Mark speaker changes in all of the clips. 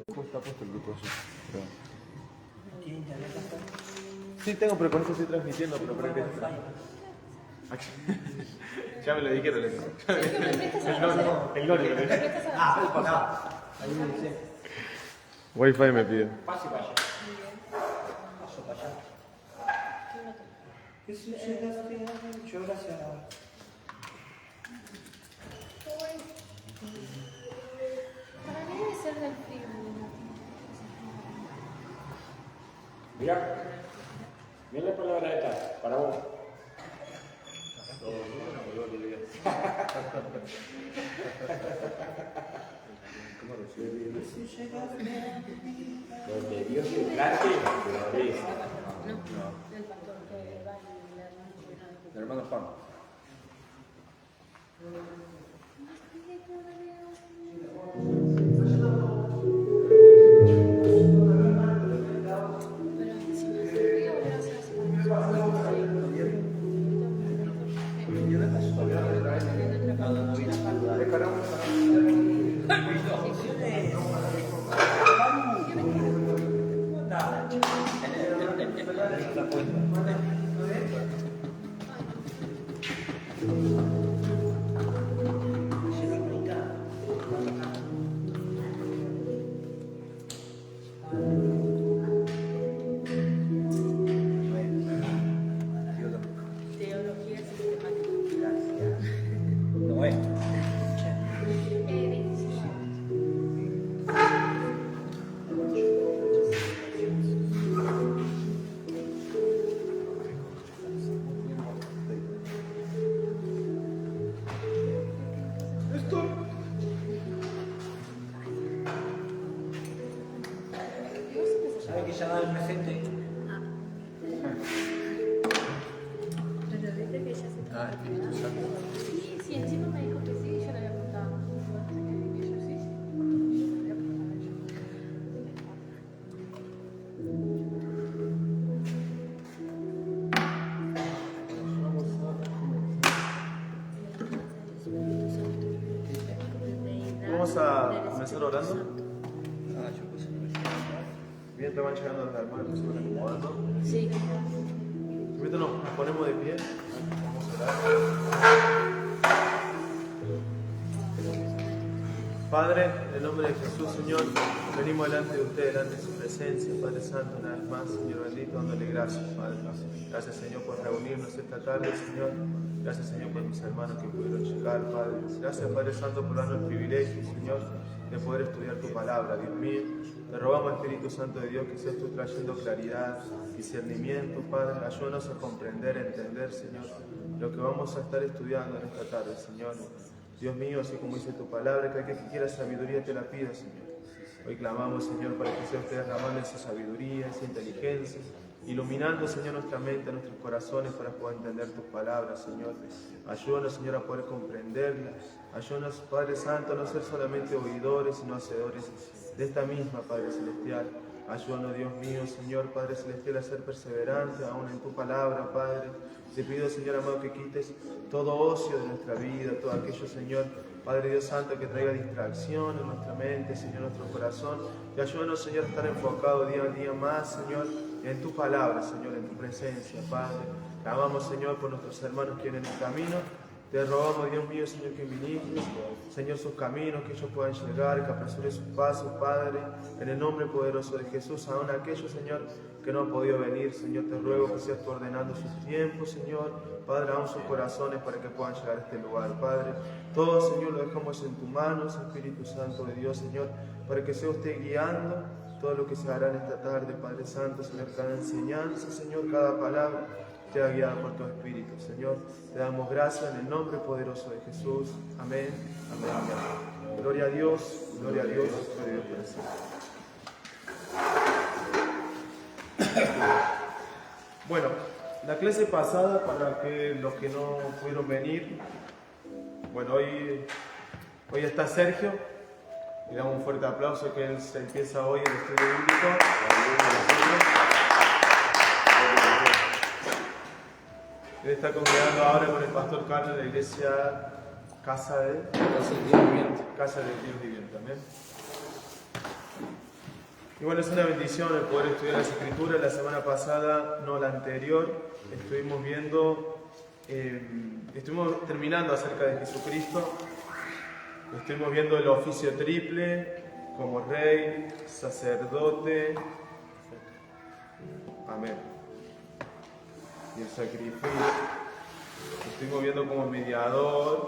Speaker 1: ¿Cómo está puesto el grupo allí? ¿Tiene internet acá? Sí, tengo, pero con eso estoy transmitiendo, pero para que... Ya me lo dijeron. El Nori.
Speaker 2: Ahí dice.
Speaker 1: Wi-Fi me pide.
Speaker 2: Pase para allá. Paso para allá. ¿Qué sucede? Muchas gracias.
Speaker 3: Para mí debe ser del frío.
Speaker 4: Mira la palabra esta, para vos. Donde Dios te plante, florece.
Speaker 3: No, del pastor que va y
Speaker 4: El hermano Juan.
Speaker 3: pero si me hace frío, gracias. Teología sistemática.
Speaker 2: No es. ¿Sabe que ya da el presente?
Speaker 3: Pero dice que ya se está.
Speaker 1: Ah, Espíritu Santo.
Speaker 3: Sí, encima me dijo que sí, yo le había preguntado. Que yo sí, sí.
Speaker 1: Vamos a comenzar orando.
Speaker 2: Ah, yo puse.
Speaker 1: Bien, te van llegando los hermanos, se van acomodando.
Speaker 3: Sí.
Speaker 1: Primero nos ponemos de pie. Vamos a orar. Padre, en el nombre de Jesús, Señor, venimos delante de usted, delante de su presencia, Padre Santo, una vez más, Señor bendito, dándole gracias, Padre. Gracias, Señor, por reunirnos esta tarde, Señor. Gracias, Señor, por mis hermanos que pudieron llegar, Padre. Gracias, Padre Santo, por darnos el privilegio, Señor, de poder estudiar tu palabra, Dios mío. Te rogamos, Espíritu Santo de Dios, que seas tú trayendo claridad, discernimiento, Padre. Ayúdanos a comprender, a entender, Señor, lo que vamos a estar estudiando en esta tarde, Señor. Dios mío, así como dice tu palabra, que aquel que quiera sabiduría te la pida, Señor. Hoy clamamos, Señor, para que sea usted derramando esa sabiduría, esa inteligencia, iluminando, Señor, nuestra mente, nuestros corazones para poder entender tus palabras, Señor. Ayúdanos, Señor, a poder comprenderlas. Ayúdanos, Padre Santo, a no ser solamente oidores, sino hacedores de esta misma, Padre Celestial. Ayúdanos, Dios mío, Señor, Padre Celestial, a ser perseverante aún en tu palabra, Padre. Te pido, Señor amado, que quites todo ocio de nuestra vida, todo aquello, Señor, Padre Dios Santo, que traiga distracción en nuestra mente, Señor, en nuestro corazón. Y ayúdanos, Señor, a estar enfocados día a día más, Señor, en tu palabra, Señor, en tu presencia, Padre. Clamamos, Señor, por nuestros hermanos que vienen en el camino. Te rogamos, Dios mío, Señor, que ministres, Señor, sus caminos, que ellos puedan llegar, que apresure sus pasos, Padre, en el nombre poderoso de Jesús. Aún aquellos, Señor, que no han podido venir, Señor, te ruego que seas tú ordenando sus tiempos, Señor, Padre, aún sus corazones para que puedan llegar a este lugar, Padre. Todo, Señor, lo dejamos en tus manos, Espíritu Santo de Dios, Señor, para que sea usted guiando todo lo que se hará en esta tarde, Padre Santo, Señor, cada enseñanza, Señor, cada palabra. Sea guiada por tu Espíritu, Señor. Te damos gracias en el nombre poderoso de Jesús. Amén, amén, amén. Gloria a Dios, gloria a Dios, gloria a Dios por siempre. Bueno, la clase pasada, para que los que no pudieron venir, bueno, hoy está Sergio. Le damos un fuerte aplauso, que él se empieza hoy el estudio bíblico. Él está congregando ahora con el pastor Carlos de la iglesia Casa del Dios Viviente. Amén. Y bueno, es una bendición el poder estudiar las Escrituras. La semana pasada, no la anterior, estuvimos terminando acerca de Jesucristo. Estuvimos viendo el oficio triple como rey, sacerdote, amén, y el sacrificio. Lo estuvimos viendo como mediador,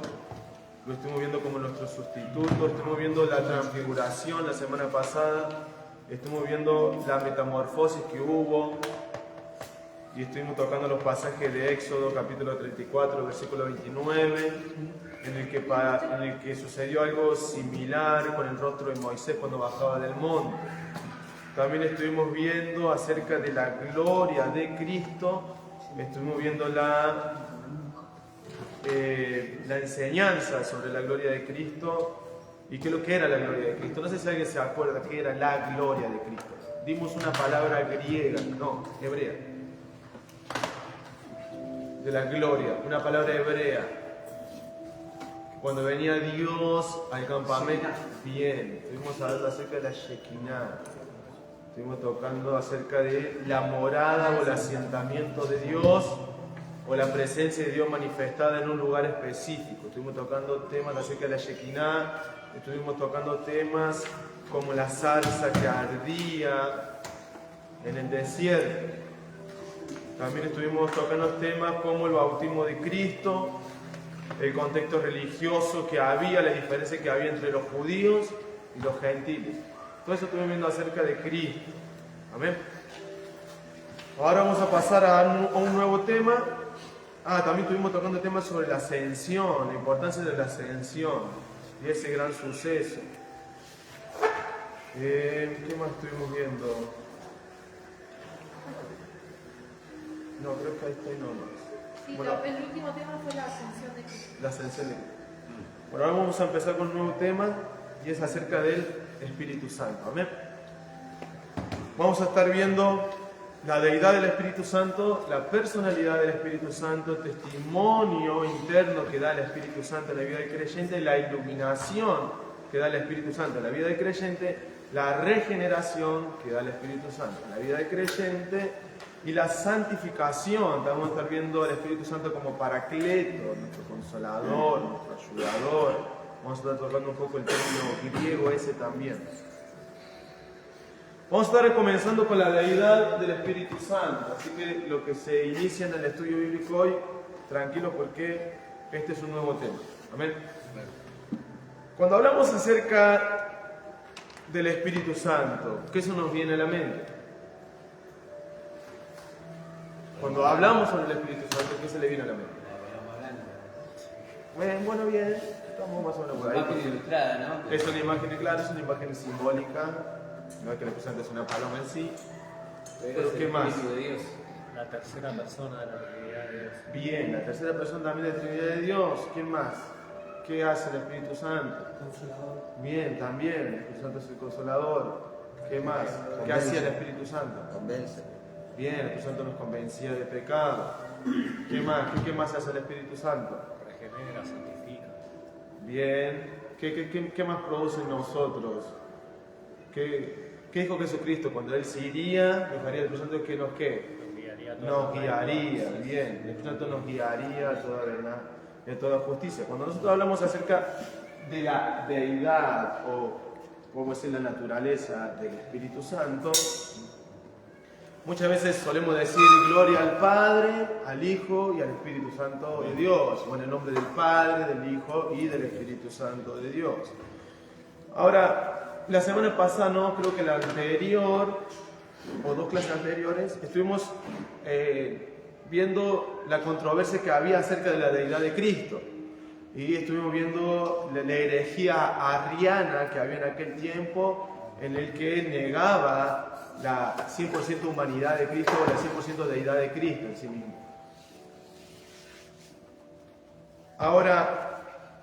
Speaker 1: lo estuvimos viendo como nuestro sustituto, estuvimos viendo la transfiguración la semana pasada, estuvimos viendo la metamorfosis que hubo y estuvimos tocando los pasajes de Éxodo capítulo 34, versículo 29, en el que sucedió algo similar con el rostro de Moisés cuando bajaba del monte. También estuvimos viendo acerca de la gloria de Cristo, estuvimos viendo la enseñanza sobre la gloria de Cristo y qué es lo que era la gloria de Cristo. No sé si alguien se acuerda qué era la gloria de Cristo. Dimos una palabra griega, no, hebrea, de la gloria, una palabra hebrea. Cuando venía Dios al campamento, bien, estuvimos hablando acerca de la Shekinah, estuvimos tocando acerca de la morada o el asentamiento de Dios o la presencia de Dios manifestada en un lugar específico. Estuvimos tocando temas acerca de la Shekinah, estuvimos tocando temas como la salsa que ardía en el desierto. También estuvimos tocando temas como el bautismo de Cristo, el contexto religioso que había, la diferencia que había entre los judíos y los gentiles. Todo eso estuvimos viendo acerca de Cristo. Amén. Ahora vamos a pasar a un nuevo tema. También estuvimos tocando temas sobre la ascensión, la importancia de la ascensión y ese gran suceso. ¿Qué más estuvimos viendo? No, creo que ahí está y no más.
Speaker 3: Sí,
Speaker 1: Bueno,
Speaker 3: el último tema fue la ascensión de Cristo.
Speaker 1: la ascensión de Cristo. Bueno, ahora vamos a empezar con un nuevo tema y es acerca del Espíritu Santo. Amén. Vamos a estar viendo la deidad del Espíritu Santo, la personalidad del Espíritu Santo, el testimonio interno que da el Espíritu Santo en la vida del creyente, la iluminación que da el Espíritu Santo en la vida del creyente, la regeneración que da el Espíritu Santo en la vida del creyente y la santificación. Vamos a estar viendo al Espíritu Santo como paracleto, nuestro consolador, nuestro ayudador. Vamos a estar tocando un poco el término griego ese también. Vamos a estar comenzando con la deidad del Espíritu Santo, así que lo que se inicia en el estudio bíblico hoy, tranquilos porque este es un nuevo tema. Amén. Cuando hablamos acerca del Espíritu Santo, ¿qué se nos viene a la mente? Cuando hablamos sobre el Espíritu Santo, ¿qué se le viene a la mente? Bueno, bien, estamos más o menos por ahí.
Speaker 2: Imagen ilustrada, ¿no?
Speaker 1: Es una imagen clara, es una imagen simbólica. No es que el Espíritu Santo es una paloma en sí. Pero ¿qué más?
Speaker 2: De Dios.
Speaker 5: La tercera persona de la Trinidad de Dios.
Speaker 1: Bien, la tercera persona también de la Trinidad de Dios. ¿Quién más? ¿Qué hace el Espíritu Santo?
Speaker 5: Consolador.
Speaker 1: Bien, también, el Espíritu Santo es el consolador. ¿Qué más? ¿Qué hacía el Espíritu Santo?
Speaker 6: Convence.
Speaker 1: Bien, el Espíritu Santo nos convencía de pecado. ¿Qué más? ¿Qué más hace el Espíritu Santo?
Speaker 5: Regenera, santifica.
Speaker 1: Bien, ¿qué más produce en nosotros? ¿Qué dijo Jesucristo? Cuando Él se iría, dejaría el Espíritu Santo que nos ¿qué? Nos guiaría, bien. El Espíritu Santo nos guiaría a toda verdad y a toda justicia. Cuando nosotros hablamos acerca de la deidad o cómo es la naturaleza del Espíritu Santo, muchas veces solemos decir gloria al Padre, al Hijo y al Espíritu Santo de Dios, o en el nombre del Padre, del Hijo y del Espíritu Santo de Dios. Ahora, la semana pasada, no, creo que la anterior, o dos clases anteriores, estuvimos viendo la controversia que había acerca de la deidad de Cristo. Y estuvimos viendo la herejía arriana que había en aquel tiempo, en el que negaba la 100% humanidad de Cristo o la 100% deidad de Cristo en sí mismo. Ahora,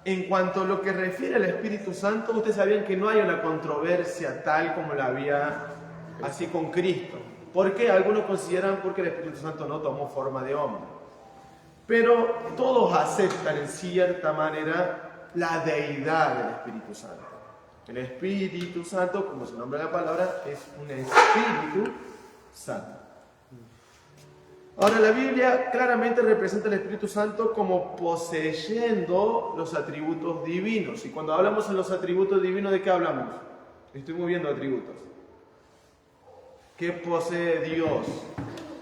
Speaker 1: en cuanto a lo que refiere al Espíritu Santo, ustedes sabían que no hay una controversia tal como la había así con Cristo. ¿Por qué? Algunos consideran porque el Espíritu Santo no tomó forma de hombre. Pero todos aceptan en cierta manera la deidad del Espíritu Santo. El Espíritu Santo, como se nombra la palabra, es un Espíritu Santo. Ahora, la Biblia claramente representa al Espíritu Santo como poseyendo los atributos divinos. Y cuando hablamos en los atributos divinos, ¿de qué hablamos? Estoy moviendo atributos. ¿Qué posee Dios?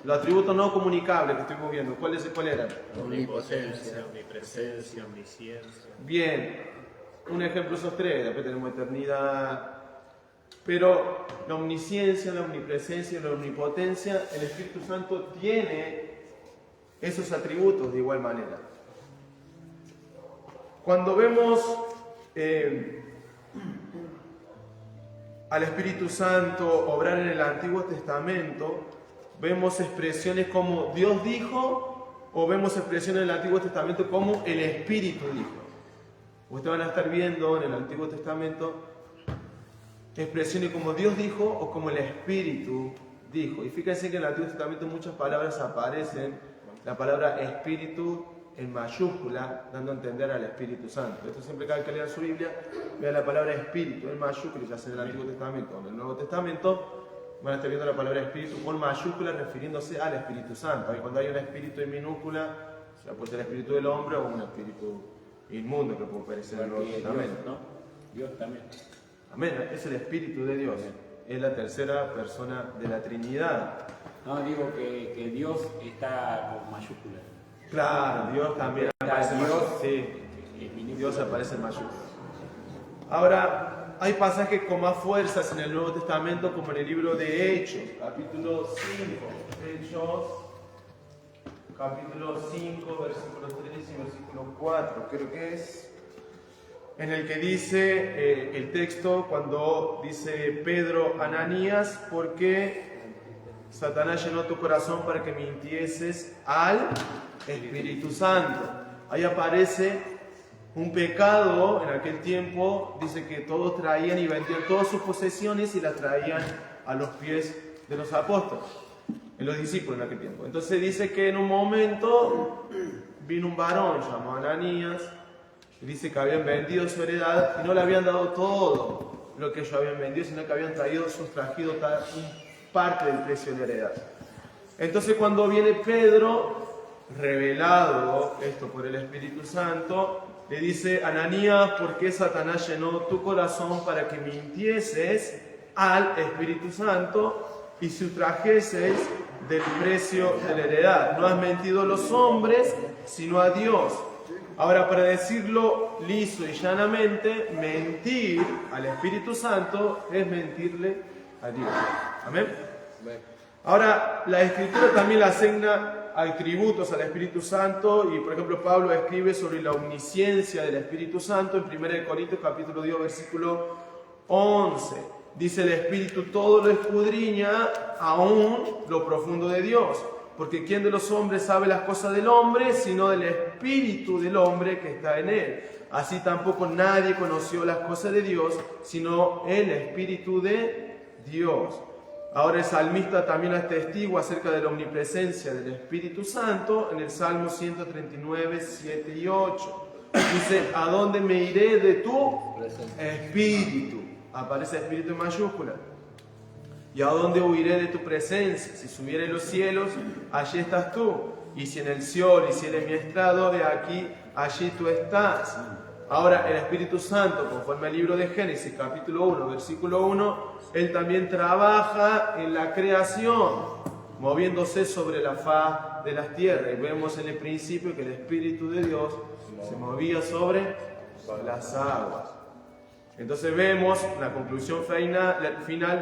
Speaker 1: Los atributos no comunicables que estoy moviendo, ¿cuál eran?
Speaker 5: Omnipotencia, omnipresencia, omnisciencia.
Speaker 1: Bien, un ejemplo esos tres, después tenemos eternidad. Pero la omnisciencia, la omnipresencia y la omnipotencia, el Espíritu Santo tiene esos atributos de igual manera. Cuando vemos al Espíritu Santo obrar en el Antiguo Testamento, vemos expresiones como Dios dijo, o vemos expresiones en el Antiguo Testamento como el Espíritu dijo. Ustedes van a estar viendo en el Antiguo Testamento expresiones como Dios dijo o como el Espíritu dijo. Y fíjense que en el Antiguo Testamento muchas palabras aparecen, la palabra Espíritu en mayúscula, dando a entender al Espíritu Santo. Esto siempre cada vez que lean su Biblia, vean la palabra Espíritu en mayúscula, ya sea en el Antiguo Testamento o en el Nuevo Testamento, van a estar viendo la palabra Espíritu con mayúscula refiriéndose al Espíritu Santo. Y cuando hay un Espíritu en minúscula, sea puede ser el Espíritu del hombre o un Espíritu inmundo que puede parecer en el Nuevo Testamento.
Speaker 4: ¿no? Dios también.
Speaker 1: Amén, es el Espíritu de Dios, es la tercera persona de la Trinidad.
Speaker 4: No, digo que Dios está con mayúsculas.
Speaker 1: Claro, Dios también aparece en mayúsculas. Sí, Dios aparece en mayúsculas. Ahora, hay pasajes con más fuerzas en el Nuevo Testamento, como en el libro de Hechos, capítulo 5. Hechos, capítulo 5, versículo 3 y versículo 4, creo que es. En el que dice el texto, cuando dice Pedro, Ananías, ¿por qué Satanás llenó tu corazón para que mintieses al Espíritu Santo? Ahí aparece un pecado en aquel tiempo, dice que todos traían y vendían todas sus posesiones y las traían a los pies de los apóstoles, de los discípulos en aquel tiempo. Entonces dice que en un momento vino un varón llamado Ananías, y dice que habían vendido su heredad y no le habían dado todo lo que ellos habían vendido, sino que habían sustraído parte del precio de la heredad. Entonces cuando viene Pedro, revelado esto por el Espíritu Santo, le dice, Ananías, ¿por qué Satanás llenó tu corazón para que mintieses al Espíritu Santo y sustrajeses del precio de la heredad? No has mentido a los hombres, sino a Dios. Ahora, para decirlo liso y llanamente, mentir al Espíritu Santo es mentirle a Dios. ¿Amén? Ahora, la Escritura también le asigna atributos al Espíritu Santo y, por ejemplo, Pablo escribe sobre la omnisciencia del Espíritu Santo en 1 Corintios capítulo 2, versículo 11. Dice, el Espíritu todo lo escudriña, aún lo profundo de Dios. Porque ¿quién de los hombres sabe las cosas del hombre, sino del Espíritu del hombre que está en él? Así tampoco nadie conoció las cosas de Dios, sino el Espíritu de Dios. Ahora el salmista también es testigo acerca de la omnipresencia del Espíritu Santo en el Salmo 139, 7 y 8. Dice, ¿a dónde me iré de tu Espíritu? Aparece Espíritu en mayúscula. ¿Y a dónde huiré de tu presencia? Si subiere a los cielos, allí estás tú. Y si en el Seol hiciere mi estrado, de aquí, allí tú estás. Ahora, el Espíritu Santo, conforme al libro de Génesis, capítulo 1, versículo 1, Él también trabaja en la creación, moviéndose sobre la faz de las tierras. Y vemos en el principio que el Espíritu de Dios se movía sobre las aguas. Entonces vemos la conclusión final,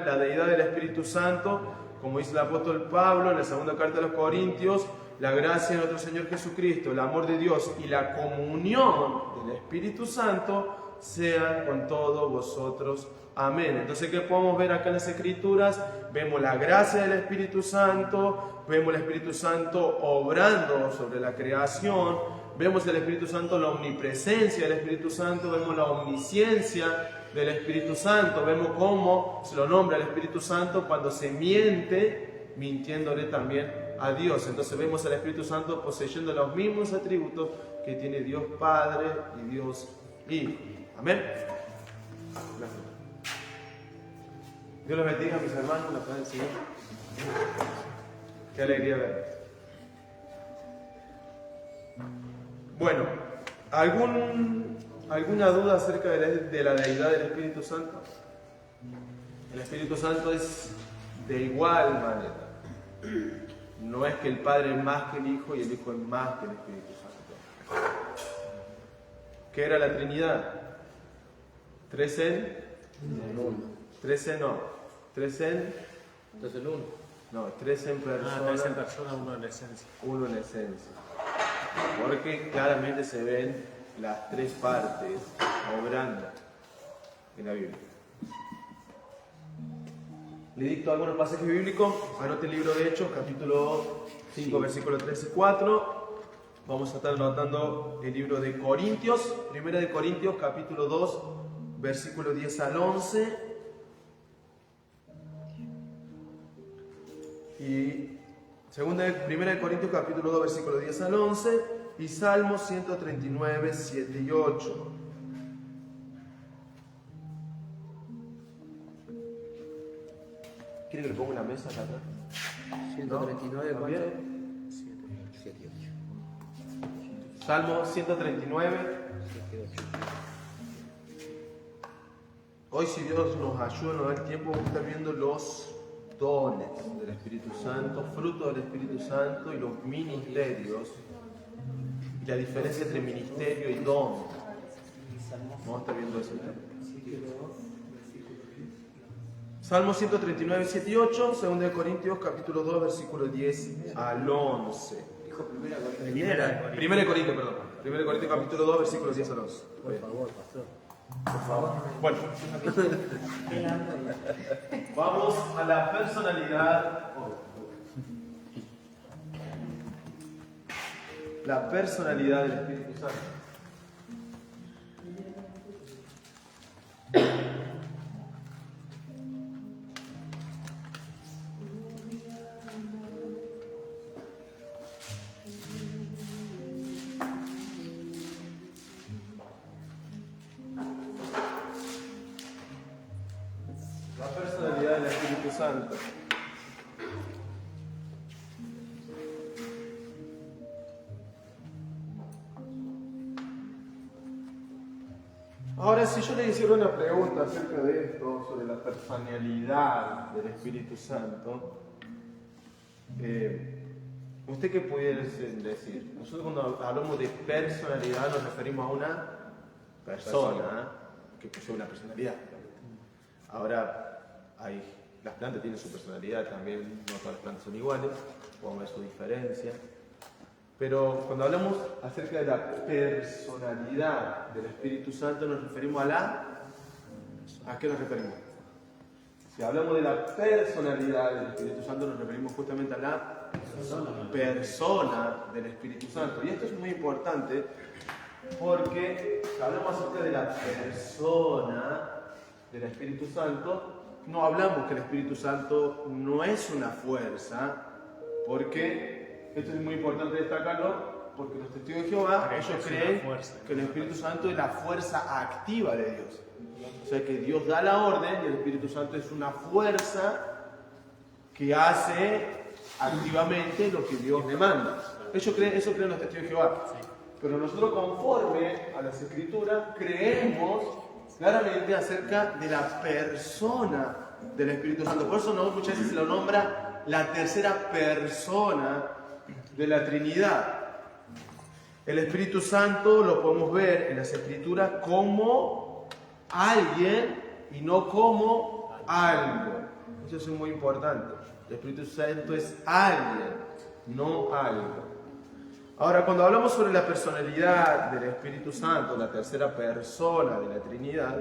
Speaker 1: la deidad del Espíritu Santo, como dice el apóstol Pablo en la segunda carta de los Corintios, la gracia de nuestro Señor Jesucristo, el amor de Dios y la comunión del Espíritu Santo sean con todos vosotros. Amén. Entonces, ¿qué podemos ver acá en las Escrituras? Vemos la gracia del Espíritu Santo, vemos el Espíritu Santo obrando sobre la creación, vemos el Espíritu Santo, la omnipresencia del Espíritu Santo, vemos la omnisciencia del Espíritu Santo, vemos cómo se lo nombra el Espíritu Santo cuando se miente, mintiéndole también a Dios. Entonces vemos al Espíritu Santo poseyendo los mismos atributos que tiene Dios Padre y Dios Hijo. Amén. Gracias. Dios los bendiga, mis hermanos, la paz del Señor. Qué alegría verlos. Bueno, ¿alguna duda acerca de la deidad del Espíritu Santo? El Espíritu Santo es de igual manera. No es que el Padre es más que el Hijo y el Hijo es más que el Espíritu Santo. ¿Qué era la Trinidad? ¿Tres en? ¿Tres en no? ¿Tres en?
Speaker 5: Entonces el uno.
Speaker 1: No, tres en persona.
Speaker 5: Tres en persona, uno en esencia.
Speaker 1: Uno en esencia. Porque claramente se ven las tres partes obrando en la Biblia. Le dicto algunos pasajes bíblicos. Anote el libro de Hechos, capítulo 5, versículos 3 y 4. Vamos a estar anotando el libro de Corintios, Primera de Corintios, capítulo 2, versículo 10 al 11. Y Primera de Corintios, capítulo 2, versículo 10 al 11. Y Salmos 139, 7 y 8. ¿Quiere que le ponga una mesa acá atrás?
Speaker 2: 139,
Speaker 1: ¿No?
Speaker 2: ¿cuánto?
Speaker 1: ¿También?
Speaker 2: 7 y 8.
Speaker 1: Salmo 139.
Speaker 2: 7 y 8.
Speaker 1: Hoy, si Dios nos ayuda, nos da el tiempo, vamos a estar viendo los dones del Espíritu Santo, fruto del Espíritu Santo y los ministerios. Y la diferencia entre ministerio y don. Vamos a estar viendo eso. Salmo 139, 7 y 8, 2 Corintios, capítulo 2, versículo 10 al 11.
Speaker 2: Dijo primera Corintios.
Speaker 1: Primera de Corintios, perdón. 1 Corintios, capítulo 2, versículo 10 al 11.
Speaker 5: Por favor, pastor.
Speaker 1: Por favor. Bueno. Vamos a la personalidad. La personalidad del Espíritu Santo. La personalidad del Espíritu Santo. Ahora, si yo le hiciera una pregunta acerca de esto, sobre la personalidad del Espíritu Santo, ¿usted qué pudiera decir? Nosotros cuando hablamos de personalidad nos referimos a una persona que posee una personalidad. Ahora, las plantas tienen su personalidad también, no todas las plantas son iguales, podemos ver su diferencia. Pero cuando hablamos acerca de la personalidad del Espíritu Santo, nos referimos ¿a qué nos referimos? Si hablamos de la personalidad del Espíritu Santo, nos referimos justamente a la persona del Espíritu Santo. Y esto es muy importante porque si hablamos acerca de la persona del Espíritu Santo, no hablamos que el Espíritu Santo no es una fuerza, porque esto es muy importante destacarlo, porque los testigos de Jehová, ellos creen que el Espíritu Santo es la fuerza activa de Dios. O sea que Dios da la orden y el Espíritu Santo es una fuerza que hace activamente lo que Dios demanda. Eso creen los testigos de Jehová. Pero nosotros, conforme a las Escrituras, creemos claramente acerca de la persona del Espíritu Santo. Por eso muchas veces se lo nombra la tercera persona de la Trinidad. El Espíritu Santo lo podemos ver en las Escrituras como alguien y no como algo. Eso es muy importante. El Espíritu Santo es alguien, no algo. Ahora, cuando hablamos sobre la personalidad del Espíritu Santo, la tercera persona de la Trinidad,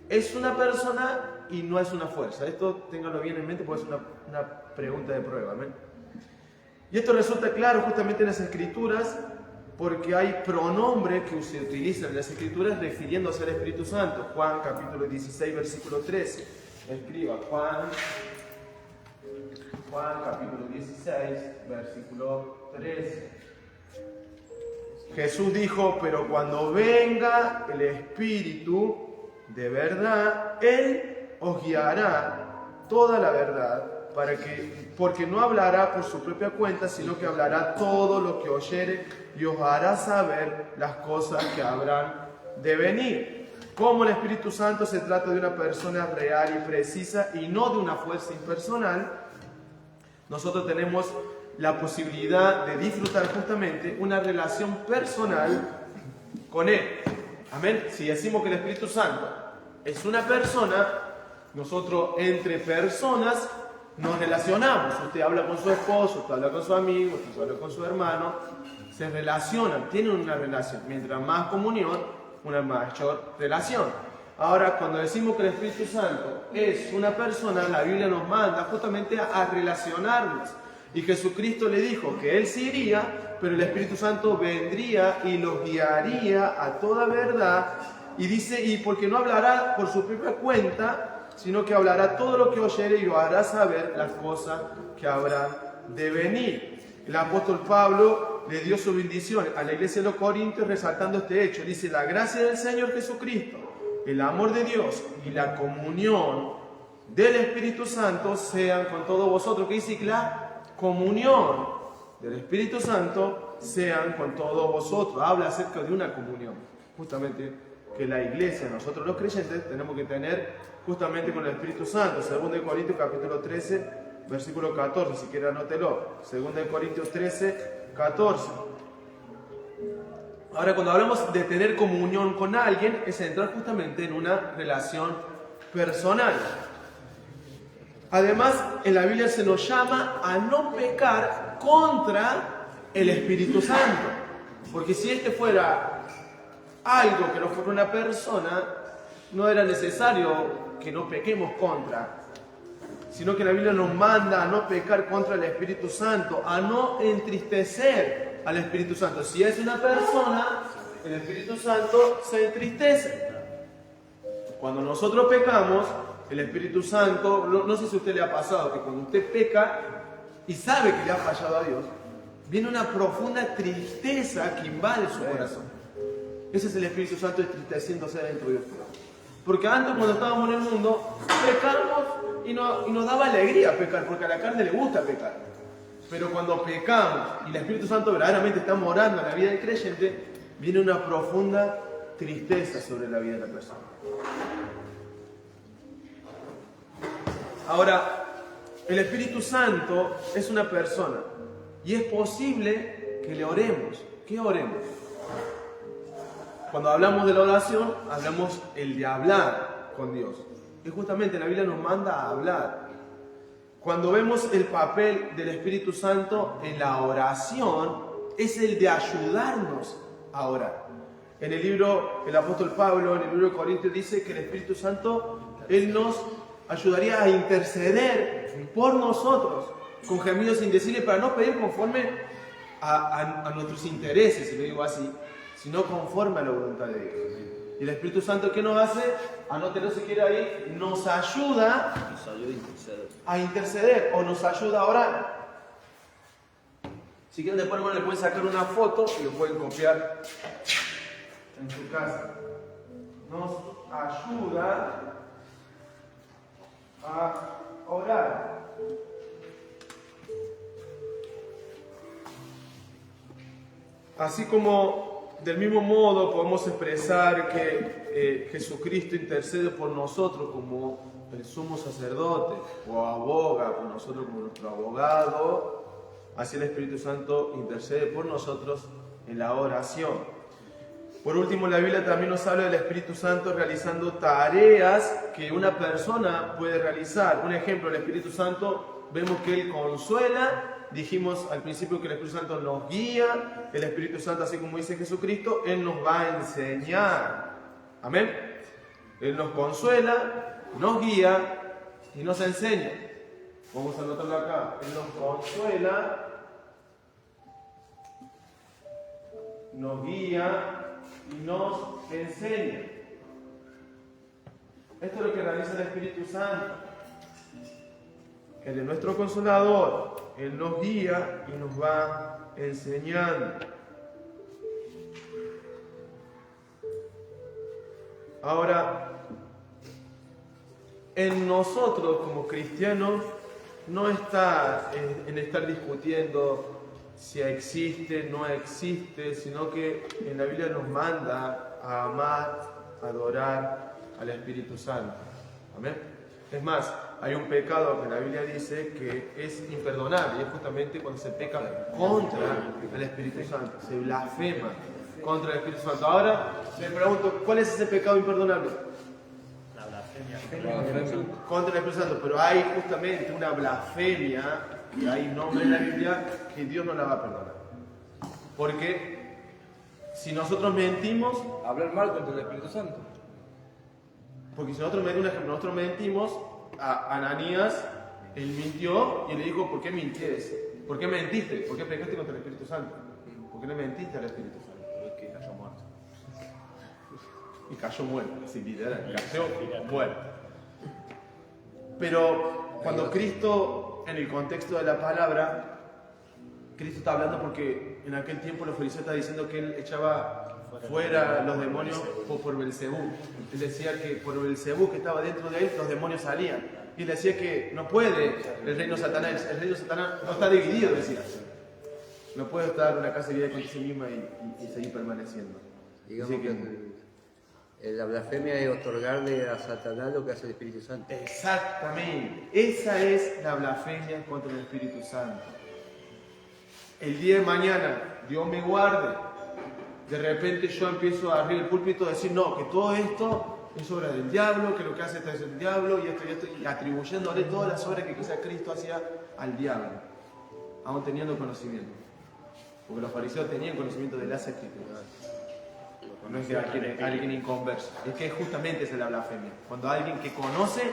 Speaker 1: es una persona y no es una fuerza. Esto ténganlo bien en mente porque es una pregunta de prueba. ¿Amén? Y esto resulta claro justamente en las Escrituras, porque hay pronombres que se utilizan en las Escrituras refiriéndose al Espíritu Santo. Juan capítulo 16, versículo 13. Escriba Juan capítulo 16, versículo 13. Jesús dijo: pero cuando venga el Espíritu de verdad, Él os guiará toda la verdad, porque no hablará por su propia cuenta, sino que hablará todo lo que oyere y os hará saber las cosas que habrán de venir. Como el Espíritu Santo se trata de una persona real y precisa y no de una fuerza impersonal, nosotros tenemos la posibilidad de disfrutar justamente una relación personal con Él. Amén. Si decimos que el Espíritu Santo es una persona, nosotros entre personas nos relacionamos. Usted habla con su esposo, usted habla con su amigo, usted habla con su hermano, se relacionan, tienen una relación. Mientras más comunión, una mayor relación. Ahora, cuando decimos que el Espíritu Santo es una persona, la Biblia nos manda justamente a relacionarnos. Y Jesucristo le dijo que Él sí iría, pero el Espíritu Santo vendría y los guiaría a toda verdad. Y dice, y porque no hablará por su propia cuenta, sino que hablará todo lo que oyere y lo hará saber las cosas que habrán de venir. El apóstol Pablo le dio su bendición a la iglesia de los Corintios resaltando este hecho. Dice, la gracia del Señor Jesucristo, el amor de Dios y la comunión del Espíritu Santo sean con todos vosotros. ¿Qué dice? La comunión del Espíritu Santo sean con todos vosotros. Habla acerca de una comunión, justamente que la iglesia, nosotros los creyentes, tenemos que tener justamente con el Espíritu Santo. 2 Corintios capítulo 13, versículo 14, si quiere anótelo. 2 Corintios 13, 14. Ahora, cuando hablamos de tener comunión con alguien, es entrar justamente en una relación personal. Además, en la Biblia se nos llama a no pecar contra el Espíritu Santo. Porque si este fuera algo que no fuera una persona, no era necesario que no pequemos contra, sino que la Biblia nos manda a no pecar contra el Espíritu Santo, a no entristecer al Espíritu Santo. Si es una persona, el Espíritu Santo se entristece. Cuando nosotros pecamos, el Espíritu Santo, no sé si a usted le ha pasado, que cuando usted peca y sabe que le ha fallado a Dios, viene una profunda tristeza que invade su corazón. Ese es el Espíritu Santo entristeciéndose dentro de usted. Porque antes, cuando estábamos en el mundo, pecamos y nos daba alegría pecar, porque a la carne le gusta pecar. Pero cuando pecamos y el Espíritu Santo verdaderamente está morando en la vida del creyente, viene una profunda tristeza sobre la vida de la persona. Ahora, el Espíritu Santo es una persona y es posible que le oremos. ¿Qué oremos? Cuando hablamos de la oración, hablamos el de hablar con Dios. Y justamente la Biblia nos manda a hablar. Cuando vemos el papel del Espíritu Santo en la oración, es el de ayudarnos a orar. En el libro, el apóstol Pablo, en el libro de Corintios, dice que el Espíritu Santo, Él nos ayudaría a interceder por nosotros con gemidos indecibles para no pedir conforme a nuestros intereses, si lo digo así, sino conforme a la voluntad de Dios. Y el Espíritu Santo, ¿qué nos hace? Anótelo si quiere ahí, nos ayuda a interceder o nos ayuda a orar. Si quieren después le pueden sacar una foto y lo pueden copiar en su casa. Nos ayuda a orar. Así como del mismo modo podemos expresar que Jesucristo intercede por nosotros como el sumo sacerdote o aboga por nosotros como nuestro abogado, así el Espíritu Santo intercede por nosotros en la oración. Por último, la Biblia también nos habla del Espíritu Santo realizando tareas que una persona puede realizar. Un ejemplo, el Espíritu Santo, vemos que Él consuela. Dijimos al principio que el Espíritu Santo nos guía. El Espíritu Santo, así como dice Jesucristo, Él nos va a enseñar. Amén. Él nos consuela, nos guía y nos enseña. Vamos a anotarlo acá. Él nos consuela, nos guía y nos enseña. Esto es lo que realiza el Espíritu Santo. Él es nuestro consolador. Él nos guía y nos va enseñando. Ahora, en nosotros como cristianos no está en estar discutiendo si existe, no existe, sino que en la Biblia nos manda a amar, a adorar al Espíritu Santo. Amén. Es más, hay un pecado que la Biblia dice que es imperdonable, y es justamente cuando se peca contra el Espíritu Santo, se blasfema contra el Espíritu Santo. Ahora me pregunto, ¿cuál es ese pecado imperdonable?
Speaker 5: La blasfemia.
Speaker 1: Contra el Espíritu Santo, pero hay justamente una blasfemia, y hay nombre en la Biblia, que Dios no la va a perdonar. Porque si nosotros mentimos,
Speaker 2: Hablar mal contra el Espíritu Santo.
Speaker 1: porque si nosotros mentimos, un ejemplo, nosotros mentimos, a Ananías, él mintió y le dijo, ¿por qué minties? ¿Por qué mentiste? ¿Por qué pecaste contra el Espíritu Santo? ¿Por qué le mentiste al Espíritu Santo?
Speaker 5: Que cayó muerto.
Speaker 1: Y cayó muerto, así literal, cayó muerto. Pero cuando Cristo, en el contexto de la palabra, Cristo está hablando porque en aquel tiempo los fariseos estaban diciendo que él echaba fuera los demonios por Belcebú. Él decía que por Belcebú que estaba dentro de él, los demonios salían. Y él decía que no puede el reino de Satanás. El reino de Satanás no está dividido, decía. No puede estar una casa dividida con sí misma y seguir permaneciendo.
Speaker 2: Digamos
Speaker 1: Así
Speaker 2: que la blasfemia es otorgarle a Satanás lo que hace el Espíritu Santo.
Speaker 1: Exactamente. Esa es la blasfemia contra el Espíritu Santo. El día de mañana, Dios me guarde, de repente yo empiezo a abrir el púlpito y decir, no, que todo esto es obra del diablo, que lo que hace esto es el diablo, y esto, y atribuyéndole todas las obras que quizá Cristo hacía al diablo, aún teniendo conocimiento. Porque los fariseos tenían conocimiento de las Escrituras. No es de alguien inconverso. Es que justamente esa es la blasfemia. Cuando alguien que conoce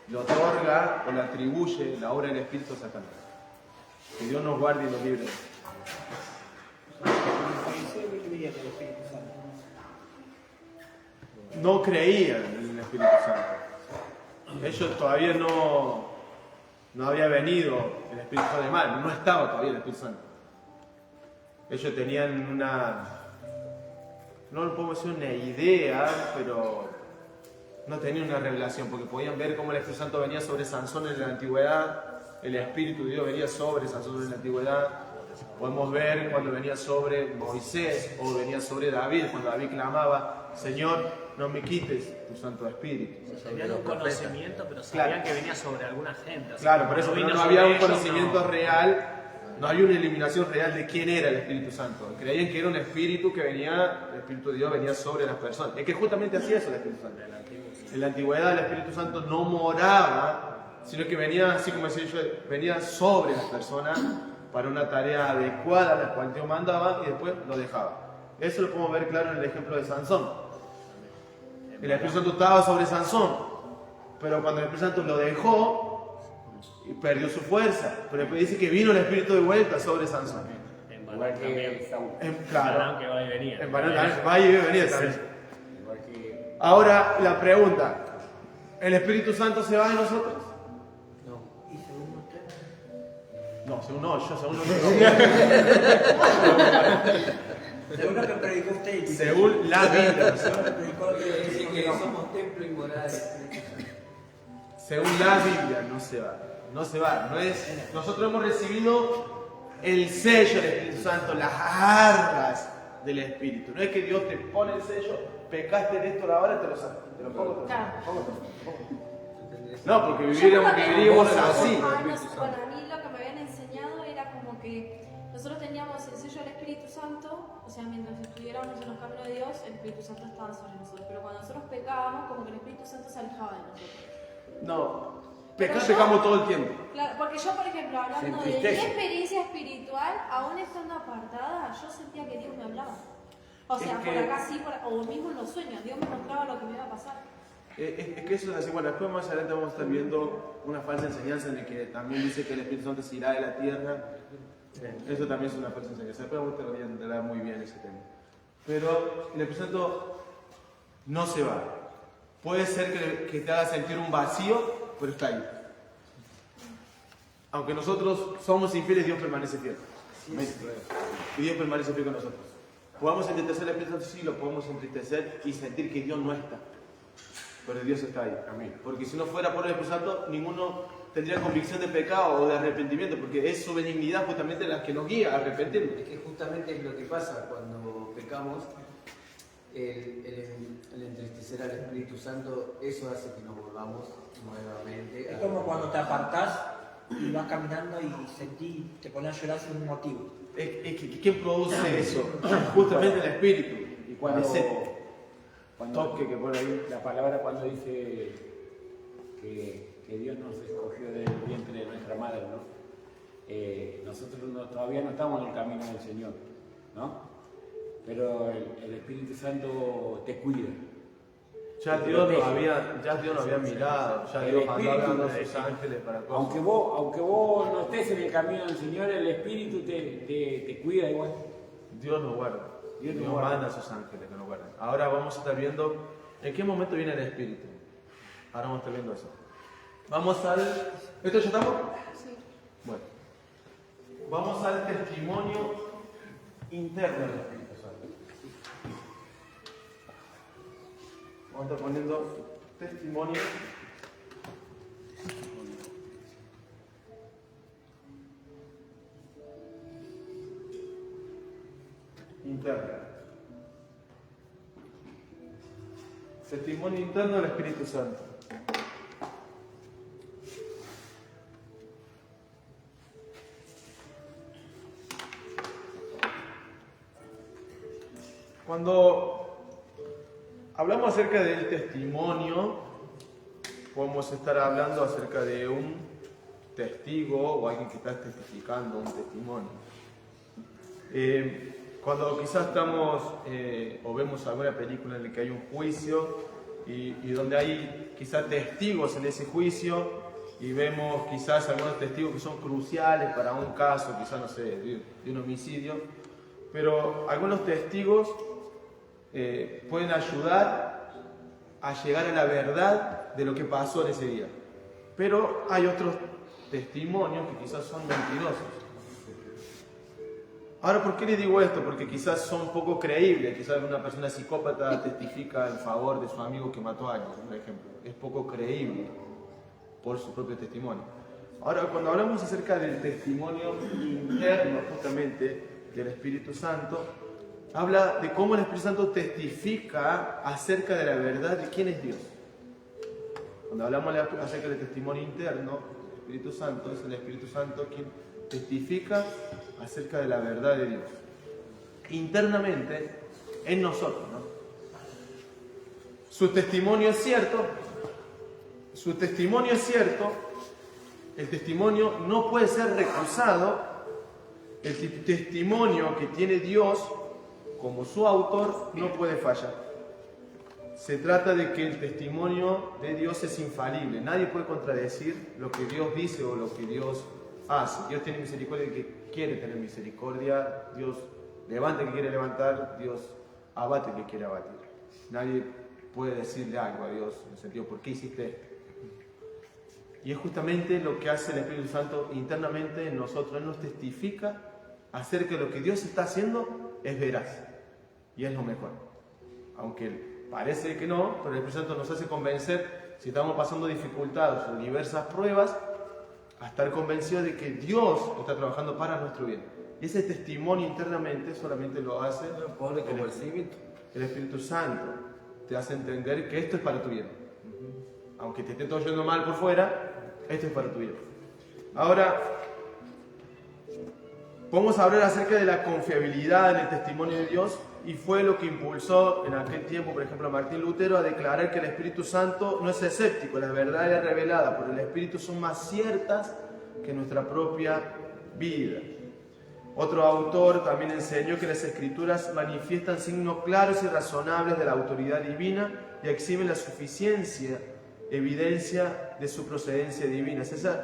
Speaker 1: le otorga o le atribuye la obra del Espíritu a Satanás. Que Dios nos guarde y nos libre. No creían en el Espíritu Santo. Ellos todavía no había venido el Espíritu Santo de mal, no estaba todavía el Espíritu Santo. Ellos tenían no podemos decir una idea, pero no tenían una revelación, porque podían ver cómo el Espíritu Santo venía sobre Sansón en la antigüedad, el Espíritu de Dios venía sobre Sansón en la antigüedad. Podemos ver cuando venía sobre Moisés o venía sobre David, cuando David clamaba, Señor, no me quites tu Santo Espíritu.
Speaker 5: Tenían un conocimiento, pero sabían que venía sobre alguna gente.
Speaker 1: Claro, por eso
Speaker 5: vino
Speaker 1: no
Speaker 5: sobre
Speaker 1: había un
Speaker 5: ellos,
Speaker 1: conocimiento
Speaker 5: no.
Speaker 1: real, no había una eliminación real de quién era el Espíritu Santo. Creían que era un espíritu que venía, el Espíritu de Dios venía sobre las personas. Es que justamente hacía eso el Espíritu Santo. En la antigüedad el Espíritu Santo no moraba, sino que venía, así como decía yo, venía sobre las personas para una tarea adecuada a la cual Dios mandaba y después lo dejaba. Eso lo podemos ver claro en el ejemplo de Sansón. El Espíritu Santo estaba sobre Sansón, pero cuando el Espíritu Santo lo dejó, perdió su fuerza. Pero después dice que vino el Espíritu de vuelta sobre Sansón.
Speaker 5: En
Speaker 4: Igual
Speaker 5: Banán
Speaker 4: que
Speaker 5: también.
Speaker 4: Saúl.
Speaker 1: Claro,
Speaker 5: Que va y venía.
Speaker 1: en Banán va y venía también.
Speaker 4: Igual que
Speaker 1: Ahora la pregunta, ¿el Espíritu Santo se va de nosotros? No, según no, yo según no.
Speaker 2: Según lo que predicó usted.
Speaker 1: Según la Biblia.
Speaker 2: Dice que somos templo y morada.
Speaker 1: Según la Biblia no se va. No se va. No es, nosotros hemos recibido el sello del Espíritu Santo, las arras del Espíritu. No es que Dios te pone el sello, pecaste en esto ahora, te lo saco. Te lo pongo. No, porque viviríamos así.
Speaker 3: Bueno, a mí lo que me habían enseñado era como que nosotros teníamos el sello del Espíritu Santo, o sea, mientras estuviéramos en los caminos de Dios, el Espíritu Santo estaba sobre nosotros. Pero cuando nosotros pecábamos, como que el Espíritu Santo se alejaba de nosotros.
Speaker 1: No,
Speaker 3: Pero yo-
Speaker 1: pecamos todo el tiempo.
Speaker 3: Claro, porque yo, por ejemplo, hablando
Speaker 2: Se
Speaker 3: de mi
Speaker 2: entristece.
Speaker 3: experiencia espiritual, aún estando apartada, yo sentía que Dios me hablaba. O sea,
Speaker 1: Es que-
Speaker 3: por acá sí, o mismo en los sueños, Dios me mostraba lo que me iba a pasar.
Speaker 1: Es que eso es así. Bueno, después más adelante vamos a estar viendo una falsa enseñanza en la que también dice que el Espíritu Santo se irá de la tierra. Eso también es una falsa enseñanza. Después vamos a estar viendo muy bien ese tema. Pero el Espíritu Santo no se va. Puede ser que te haga sentir un vacío, pero está ahí. Aunque nosotros somos infieles, Dios permanece fiel. Y Dios permanece fiel con nosotros. ¿Podemos entristecer al Espíritu Santo? Sí, lo podemos entristecer y sentir que Dios no está. pero Dios está ahí.
Speaker 4: Amén.
Speaker 1: Porque si no fuera por el Espíritu Santo, ninguno tendría convicción de pecado o de arrepentimiento, porque es su benignidad justamente la que nos guía a arrepentirnos.
Speaker 2: Es que justamente es lo que pasa cuando pecamos, el entristecer al Espíritu Santo, eso hace que nos volvamos nuevamente.
Speaker 6: Es como cuando te apartás y vas caminando y te pones a llorar sin un motivo.
Speaker 1: ¿Quién produce eso? Justamente el Espíritu.
Speaker 4: Y cuando
Speaker 1: Ese
Speaker 4: toque que por ahí la palabra cuando dice que Dios nos escogió del vientre de nuestra madre, ¿no? Nosotros todavía no estamos en el camino del Señor, ¿no? Pero el Espíritu Santo te cuida.
Speaker 1: Ya Dios nos había mirado, ya
Speaker 4: El
Speaker 1: Dios andó
Speaker 4: Espíritu,
Speaker 1: hablando a sus ángeles para cosas.
Speaker 4: Aunque vos no estés en el camino del Señor, el Espíritu te cuida igual.
Speaker 1: Dios nos guarda.
Speaker 4: Dios
Speaker 1: Dios
Speaker 4: nos guarda.
Speaker 1: manda a sus ángeles que nos guarden. Ahora vamos a estar viendo en qué momento viene el Espíritu. Ahora vamos a estar viendo eso. Vamos al... ¿Esto ya estamos?
Speaker 3: Sí.
Speaker 1: Bueno. Vamos al testimonio interno del Espíritu Santo. Vamos a estar poniendo testimonio interno. Testimonio interno del Espíritu Santo. Cuando hablamos acerca del testimonio, podemos estar hablando acerca de un testigo o alguien que está testificando un testimonio. Cuando quizás estamos o vemos alguna película en la que hay un juicio y donde hay quizás testigos en ese juicio y vemos quizás algunos testigos que son cruciales para un caso, quizás no sé, de un homicidio, pero algunos testigos pueden ayudar a llegar a la verdad de lo que pasó en ese día. Pero hay otros testimonios que quizás son mentirosos. Ahora, ¿por qué le digo esto? Porque quizás son poco creíbles. Quizás una persona psicópata testifica en favor de su amigo que mató a alguien, por ejemplo. Es poco creíble por su propio testimonio. Ahora, cuando hablamos acerca del testimonio interno, justamente, del Espíritu Santo, habla de cómo el Espíritu Santo testifica acerca de la verdad de quién es Dios. Cuando hablamos acerca del testimonio interno, el Espíritu Santo es el Espíritu Santo quien testifica acerca de la verdad de Dios. Internamente, en nosotros, ¿no? Su testimonio es cierto, el testimonio no puede ser recusado, el testimonio que tiene Dios como su autor no puede fallar. Se trata de que el testimonio de Dios es infalible. Nadie puede contradecir lo que Dios dice o lo que Dios hace. Dios tiene misericordia del que quiere tener misericordia. Dios levanta el que quiere levantar. Dios abate el que quiere abatir. Nadie puede decirle algo a Dios en el sentido, ¿por qué hiciste esto? Y es justamente lo que hace el Espíritu Santo internamente en nosotros. Él nos testifica acerca de lo que Dios está haciendo es veraz. Y es lo mejor. Aunque parece que no, pero el Espíritu Santo nos hace convencer, si estamos pasando dificultades o diversas pruebas, a estar convencidos de que Dios está trabajando para nuestro bien. Y ese testimonio internamente solamente lo hace el Espíritu Santo. Te hace entender que esto es para tu bien. Aunque te esté todo yendo mal por fuera, esto es para tu bien. Ahora, vamos a hablar acerca de la confiabilidad en el testimonio de Dios, y fue lo que impulsó en aquel tiempo, por ejemplo, a Martín Lutero a declarar que el Espíritu Santo no es escéptico, las verdades reveladas por el Espíritu son más ciertas que nuestra propia vida. Otro autor también enseñó que las Escrituras manifiestan signos claros y razonables de la autoridad divina y exhiben la suficiencia, evidencia de su procedencia divina.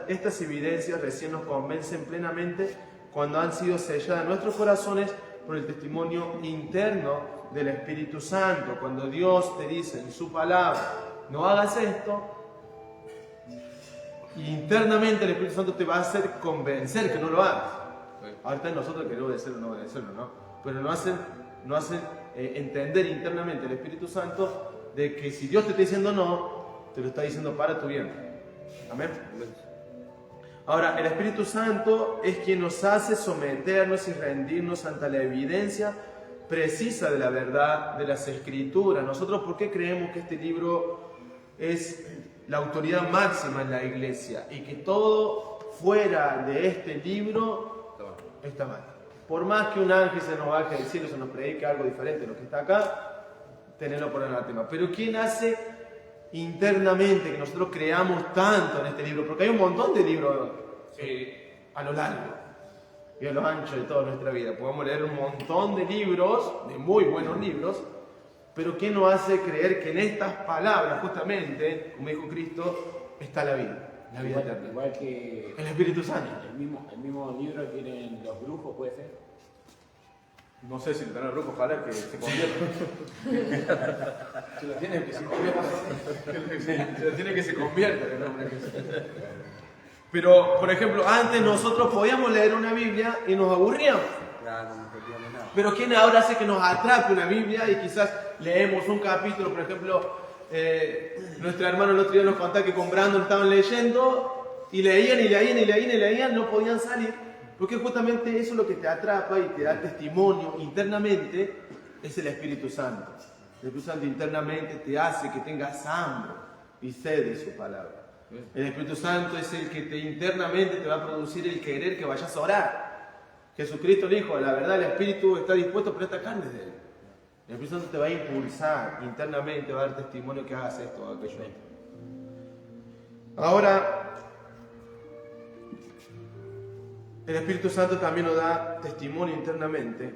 Speaker 1: Estas evidencias recién nos convencen plenamente cuando han sido selladas en nuestros corazones por el testimonio interno del Espíritu Santo. Cuando Dios te dice en su palabra, no hagas esto, internamente el Espíritu Santo te va a hacer convencer que no lo hagas. Ahorita es nosotros que queremos obedecerlo o no obedecerlo, ¿no? Pero no hacen entender internamente el Espíritu Santo de que si Dios te está diciendo no, te lo está diciendo para tu bien. Amén. Ahora, el Espíritu Santo es quien nos hace someternos y rendirnos ante la evidencia precisa de la verdad de las Escrituras. Nosotros, ¿por qué creemos que este libro es la autoridad máxima en la iglesia y que todo fuera de este libro está mal? Por más que un ángel se nos baje del cielo, se nos predique algo diferente de lo que está acá, tenerlo por anatema. Pero ¿quién hace internamente que nosotros creamos tanto en este libro? Porque hay un montón de libros a lo largo y a lo ancho de toda nuestra vida. Podemos leer un montón de libros, de muy buenos libros, pero ¿qué nos hace creer que en estas palabras, justamente, como dijo Cristo, está la vida eterna?
Speaker 4: Igual que
Speaker 1: el Espíritu Santo.
Speaker 4: el mismo libro que tienen los brujos, ¿puede ser?
Speaker 1: No sé si lo están brujos, ojalá que se convierta. Si lo tienen, que se convierta. Si lo tienen, que se convierta. Pero, por ejemplo, antes nosotros podíamos leer una Biblia y nos aburríamos.
Speaker 2: Claro, no entendíamos nada.
Speaker 1: Pero ¿quién ahora hace que nos atrape una Biblia y quizás leemos un capítulo? Por ejemplo, nuestra hermana el otro día nos contaba que con Brandon estaban leyendo y leían, no podían salir. Porque justamente eso es lo que te atrapa y te da testimonio internamente, es el Espíritu Santo. El Espíritu Santo internamente te hace que tengas hambre y sed de su palabra. El Espíritu Santo es el que internamente te va a producir el querer que vayas a orar. Jesucristo dijo, la verdad el Espíritu está dispuesto, pero esta carne es de Él. El Espíritu Santo te va a impulsar internamente, va a dar testimonio que hagas esto o aquello. Ahora, el Espíritu Santo también nos da testimonio internamente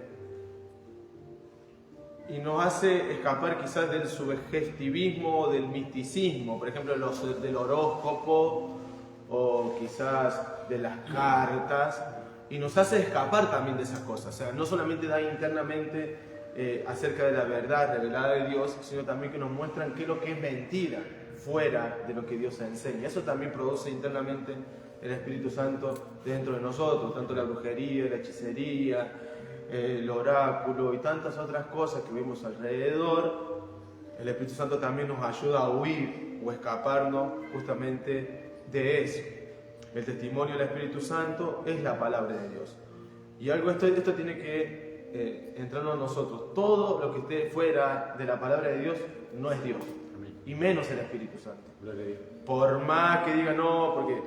Speaker 1: y nos hace escapar quizás del subjetivismo, del misticismo, por ejemplo del horóscopo o quizás de las cartas, y nos hace escapar también de esas cosas. O sea, no solamente da internamente acerca de la verdad revelada de Dios, sino también que nos muestran qué es lo que es mentira fuera de lo que Dios enseña. Eso también produce internamente el Espíritu Santo dentro de nosotros, tanto la brujería, la hechicería, el oráculo y tantas otras cosas que vemos alrededor. El Espíritu Santo también nos ayuda a huir o escaparnos justamente de eso. El testimonio del Espíritu Santo es la palabra de Dios. Y esto tiene que entrarnos a nosotros. Todo lo que esté fuera de la palabra de Dios no es Dios. Y menos el Espíritu Santo. Por más que diga no, porque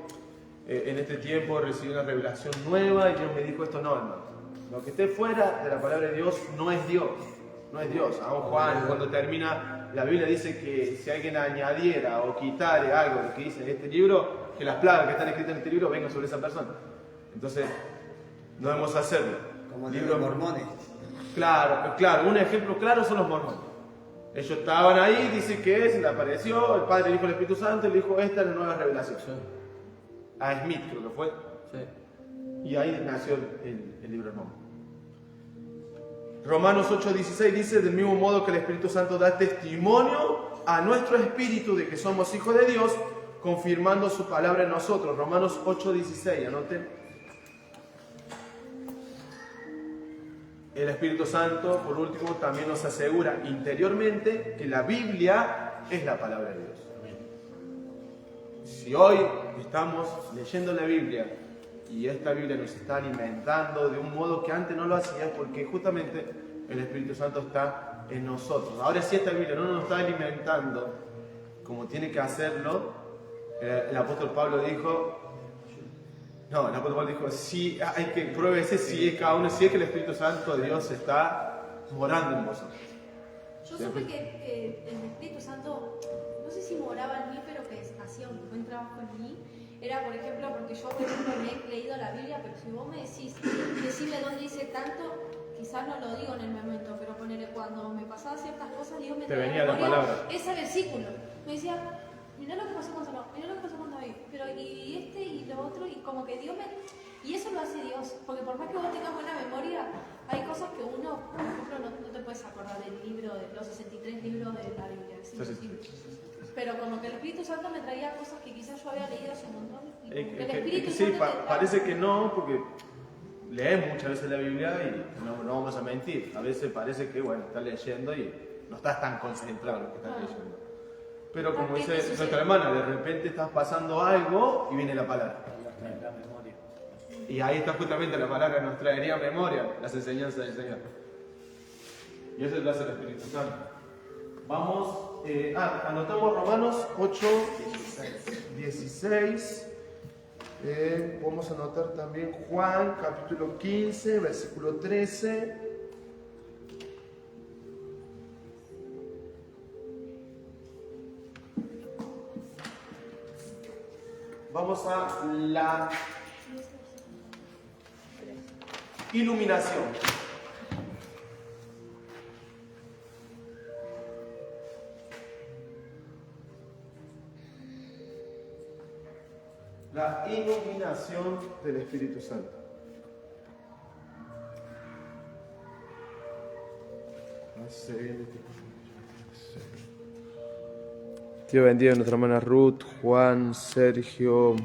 Speaker 1: en este tiempo recibí una revelación nueva y Dios me dijo esto, no, hermano. Lo que esté fuera de la palabra de Dios no es Dios. No es Dios. Aún Juan, cuando termina, la Biblia dice que si alguien añadiera o quitara algo de lo que dice en este libro, que las plagas que están escritas en este libro vengan sobre esa persona. Entonces, no debemos hacerlo.
Speaker 2: Como los mormones.
Speaker 1: Claro, un ejemplo claro son los mormones. Ellos estaban ahí, dice que se le apareció, el Padre, el Hijo y el Espíritu Santo, y le dijo, esta es la nueva revelación. Sí. A Smith creo que fue. Sí. Y ahí nació el libro de Mormón. Romanos 8:16 dice, del mismo modo que el Espíritu Santo da testimonio a nuestro espíritu de que somos hijos de Dios, confirmando su palabra en nosotros. Romanos 8:16, anoten. El Espíritu Santo, por último, también nos asegura interiormente que la Biblia es la palabra de Dios. Si hoy estamos leyendo la Biblia y esta Biblia nos está alimentando de un modo que antes no lo hacía, es porque justamente el Espíritu Santo está en nosotros. Ahora, si esta Biblia no nos está alimentando como tiene que hacerlo, el apóstol Pablo dijo, sí, hay que pruébese si es cada uno, si es que el Espíritu Santo de Dios está morando en vosotros.
Speaker 3: Yo supe que el Espíritu Santo, no sé si moraba en mí, pero que hacía un buen trabajo en mí. Era, por ejemplo, porque yo, por ejemplo, me he leído la Biblia, pero si vos me decís, decime dónde dice tanto, quizás no lo digo en el momento, pero ponele, cuando me pasaban ciertas cosas, Dios me
Speaker 1: te venía la palabra.
Speaker 3: Ese versículo. Me decía, mirá lo que pasó con Salomón, mirá lo que pasó con David, pero y este y lo otro, y como que Dios me... Y eso lo hace Dios, porque por más que vos tengas buena memoria, hay cosas que uno, por ejemplo, no te puedes acordar del libro, de los 63 libros de la Biblia, es imposible. Pero como que el Espíritu Santo me traía cosas que quizás yo había leído hace un montón.
Speaker 1: Sí, parece que no, porque leemos muchas veces la Biblia y no vamos a mentir. A veces parece que, bueno, estás leyendo y no estás tan concentrado en lo que estás leyendo. Pero como
Speaker 3: ¿Qué
Speaker 1: dice
Speaker 3: te sucede?
Speaker 1: nuestra hermana, de repente estás pasando algo y viene la palabra.
Speaker 4: La memoria.
Speaker 1: Y ahí está justamente la palabra que nos traería a memoria las enseñanzas del Señor. Y eso lo hace el Espíritu Santo. Vamos, anotamos Romanos 8, 16. Vamos a anotar también Juan, capítulo 15, versículo 13. Vamos a la iluminación. La iluminación del Espíritu Santo. Dios bendiga a nuestra hermana Ruth, Juan, Sergio,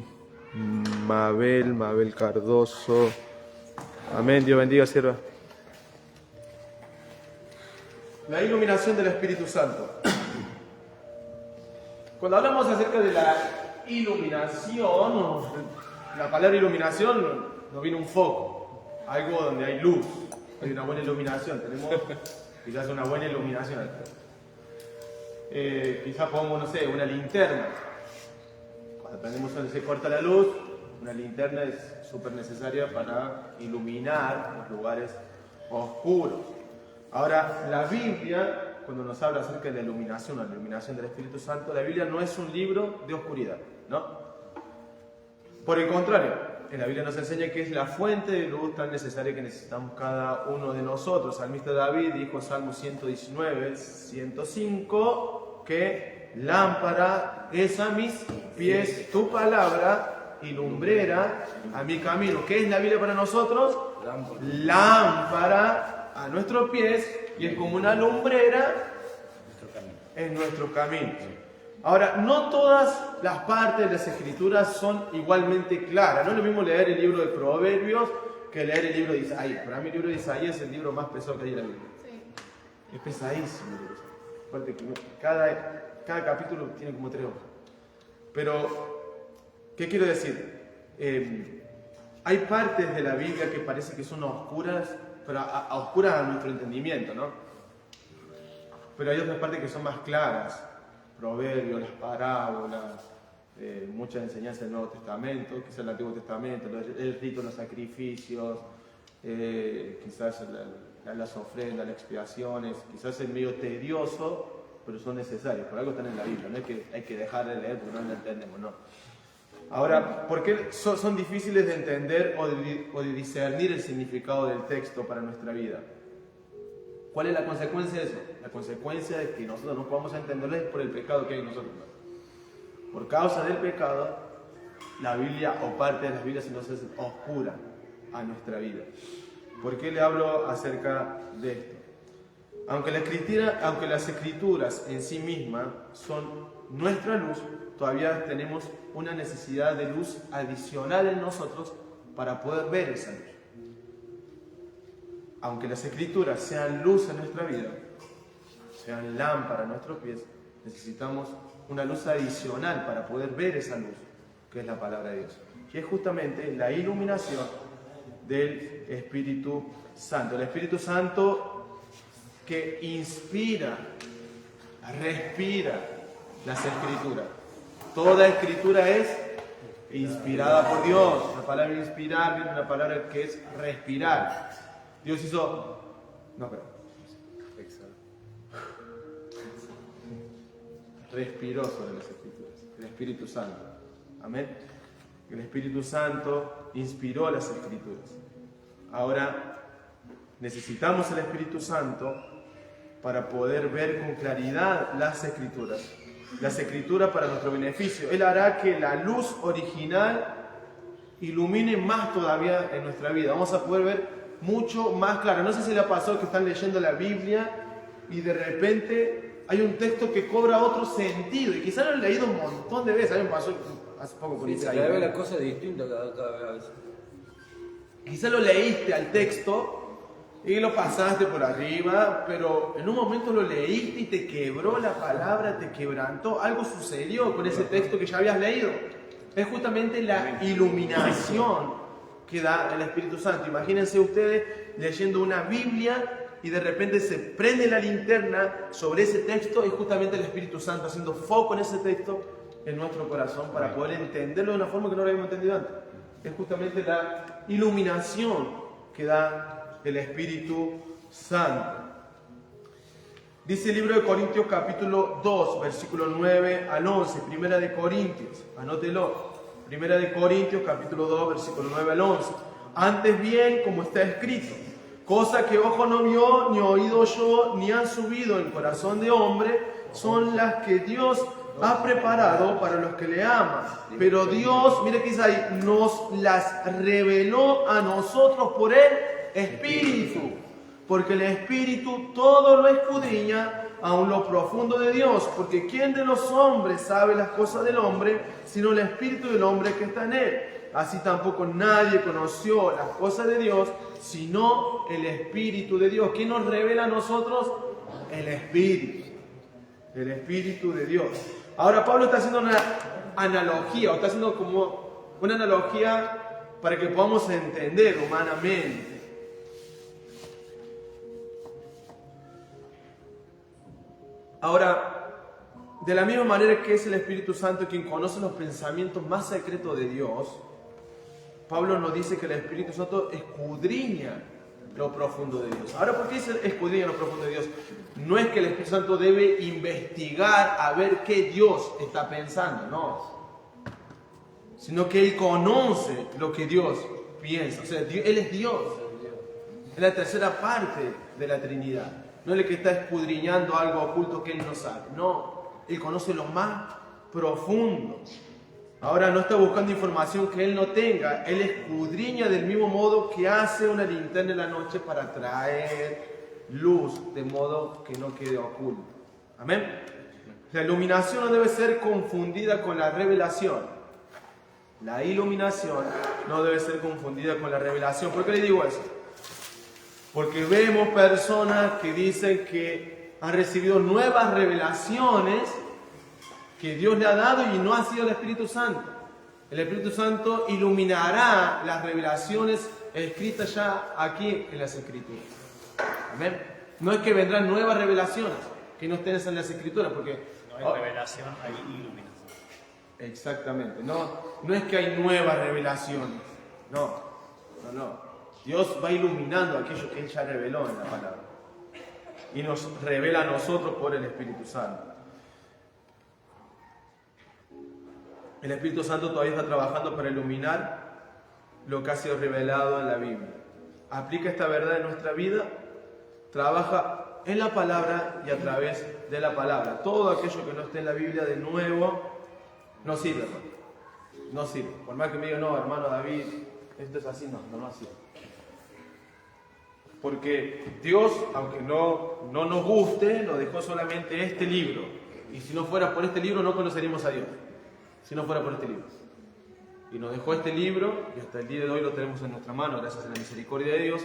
Speaker 1: Mabel Cardoso. Amén, Dios bendiga, sierva. La iluminación del Espíritu Santo. Cuando hablamos acerca de la iluminación, la palabra iluminación nos viene un foco, algo donde hay luz, hay una buena iluminación, tenemos quizás una buena iluminación. Quizás pongamos, no sé, una linterna. Cuando prendemos donde se corta la luz, una linterna es súper necesaria para iluminar los lugares oscuros. Ahora, la Biblia, cuando nos habla acerca de la iluminación del Espíritu Santo, la Biblia no es un libro de oscuridad, ¿no? Por el contrario, en la Biblia nos enseña que es la fuente de luz tan necesaria que necesitamos cada uno de nosotros. El salmista David dijo en Salmo 119, 105, que lámpara es a mis pies tu palabra y lumbrera a mi camino. ¿Qué es la Biblia para nosotros? Lámpara a nuestros pies y es como una lumbrera en nuestro camino. Ahora, no todas las partes de las Escrituras son igualmente claras. No es lo mismo leer el libro de Proverbios que leer el libro de Isaías. Para mí el libro de Isaías es el libro más pesado que hay en la Biblia. Es pesadísimo el libro. Aparte que cada capítulo tiene como 3 hojas. Pero, ¿qué quiero decir? Hay partes de la Biblia que parece que son oscuras, pero oscuras a nuestro entendimiento, ¿no? Pero hay otras partes que son más claras. Proverbios, las parábolas, muchas enseñanzas del Nuevo Testamento, quizás el Antiguo Testamento, el rito, los sacrificios, quizás las ofrendas, las expiaciones, quizás es medio tedioso, pero son necesarios, por algo están en la Biblia, no es que hay que dejar de leer porque no lo entendemos, no. Ahora, ¿por qué son difíciles de entender o de discernir el significado del texto para nuestra vida? ¿Cuál es la consecuencia de eso? La consecuencia de que nosotros no podamos entenderlo es por el pecado que hay en nosotros. Por causa del pecado, la Biblia o parte de las Biblias se nos hace oscura a nuestra vida. ¿Por qué le hablo acerca de esto? Aunque las escrituras en sí mismas son nuestra luz, todavía tenemos una necesidad de luz adicional en nosotros para poder ver esa luz. Aunque las escrituras sean luz en nuestra vida, sean lámpara a nuestros pies, necesitamos una luz adicional para poder ver esa luz, que es la palabra de Dios. Que es justamente la iluminación del Espíritu Santo. El Espíritu Santo que inspira, respira las escrituras. Toda escritura es inspirada por Dios. La palabra inspirar viene de una palabra que es respirar. Dios hizo... No, pero... Respiró sobre las Escrituras. El Espíritu Santo. Amén. El Espíritu Santo inspiró las Escrituras. Ahora necesitamos el Espíritu Santo para poder ver con claridad las Escrituras. Las Escrituras para nuestro beneficio. Él hará que la luz original ilumine más todavía en nuestra vida. Vamos a poder ver mucho más claro. No sé si le ha pasado que están leyendo la Biblia y de repente hay un texto que cobra otro sentido y quizás lo he leído un montón de veces. A mí me pasó hace poco con Isaías.
Speaker 2: Cada vez la cosa es distinta cada vez.
Speaker 1: Quizás lo leíste al texto y lo pasaste por arriba, pero en un momento lo leíste y te quebró la palabra, te quebrantó, algo sucedió con ese texto que ya habías leído. Es justamente la iluminación que da el Espíritu Santo. Imagínense ustedes leyendo una Biblia y de repente se prende la linterna sobre ese texto y justamente el Espíritu Santo haciendo foco en ese texto en nuestro corazón para poder entenderlo de una forma que no lo habíamos entendido antes. Es justamente la iluminación que da el Espíritu Santo. Dice el libro de Corintios capítulo 2, versículo 9 al 11, Primera de Corintios, anótelo. Primera de Corintios capítulo 2, versículo 9 al 11. Antes bien, como está escrito, cosa que ojo no vio, ni oído oyó, ni han subido en corazón de hombre, son las que Dios ha preparado para los que le aman. Pero Dios, mire que dice ahí, nos las reveló a nosotros por el Espíritu. Porque el Espíritu todo lo escudriña, aun lo profundo de Dios. Porque ¿quién de los hombres sabe las cosas del hombre, sino el Espíritu del hombre que está en él? Así tampoco nadie conoció las cosas de Dios, sino el Espíritu de Dios. ¿Quién nos revela a nosotros? El Espíritu. El Espíritu de Dios. Ahora Pablo está haciendo una analogía, o está haciendo como una analogía para que podamos entender humanamente. Ahora, de la misma manera que es el Espíritu Santo quien conoce los pensamientos más secretos de Dios, Pablo nos dice que el Espíritu Santo escudriña lo profundo de Dios. Ahora, ¿por qué dice escudriña lo profundo de Dios? No es que el Espíritu Santo debe investigar a ver qué Dios está pensando, no. Sino que Él conoce lo que Dios piensa. O sea, Él es Dios. Es la tercera parte de la Trinidad. No es el que está escudriñando algo oculto que Él no sabe. No, Él conoce lo más profundo. Ahora no está buscando información que Él no tenga. Él escudriña del mismo modo que hace una linterna en la noche para traer luz, de modo que no quede oculto. Amén. La iluminación no debe ser confundida con la revelación. La iluminación no debe ser confundida con la revelación. ¿Por qué le digo eso? Porque vemos personas que dicen que han recibido nuevas revelaciones que Dios le ha dado y no ha sido el Espíritu Santo. El Espíritu Santo iluminará las revelaciones escritas ya aquí en las Escrituras. Amén. No es que vendrán nuevas revelaciones que no estén en las Escrituras, porque
Speaker 5: no hay revelación, hay iluminación.
Speaker 1: Exactamente. No es que hay nuevas revelaciones. No. Dios va iluminando aquello que Él ya reveló en la palabra. Y nos revela a nosotros por el Espíritu Santo. El Espíritu Santo todavía está trabajando para iluminar lo que ha sido revelado en la Biblia. Aplica esta verdad en nuestra vida, trabaja en la palabra y a través de la palabra. Todo aquello que no esté en la Biblia de nuevo no sirve, hermano. No sirve. Por más que me digan, no, hermano David, esto es así, no sirve. Porque Dios, aunque no nos guste, nos dejó solamente este libro. Y si no fuera por este libro, no conoceríamos a Dios. Si no fuera por este libro. Y nos dejó este libro, y hasta el día de hoy lo tenemos en nuestra mano, gracias a la misericordia de Dios.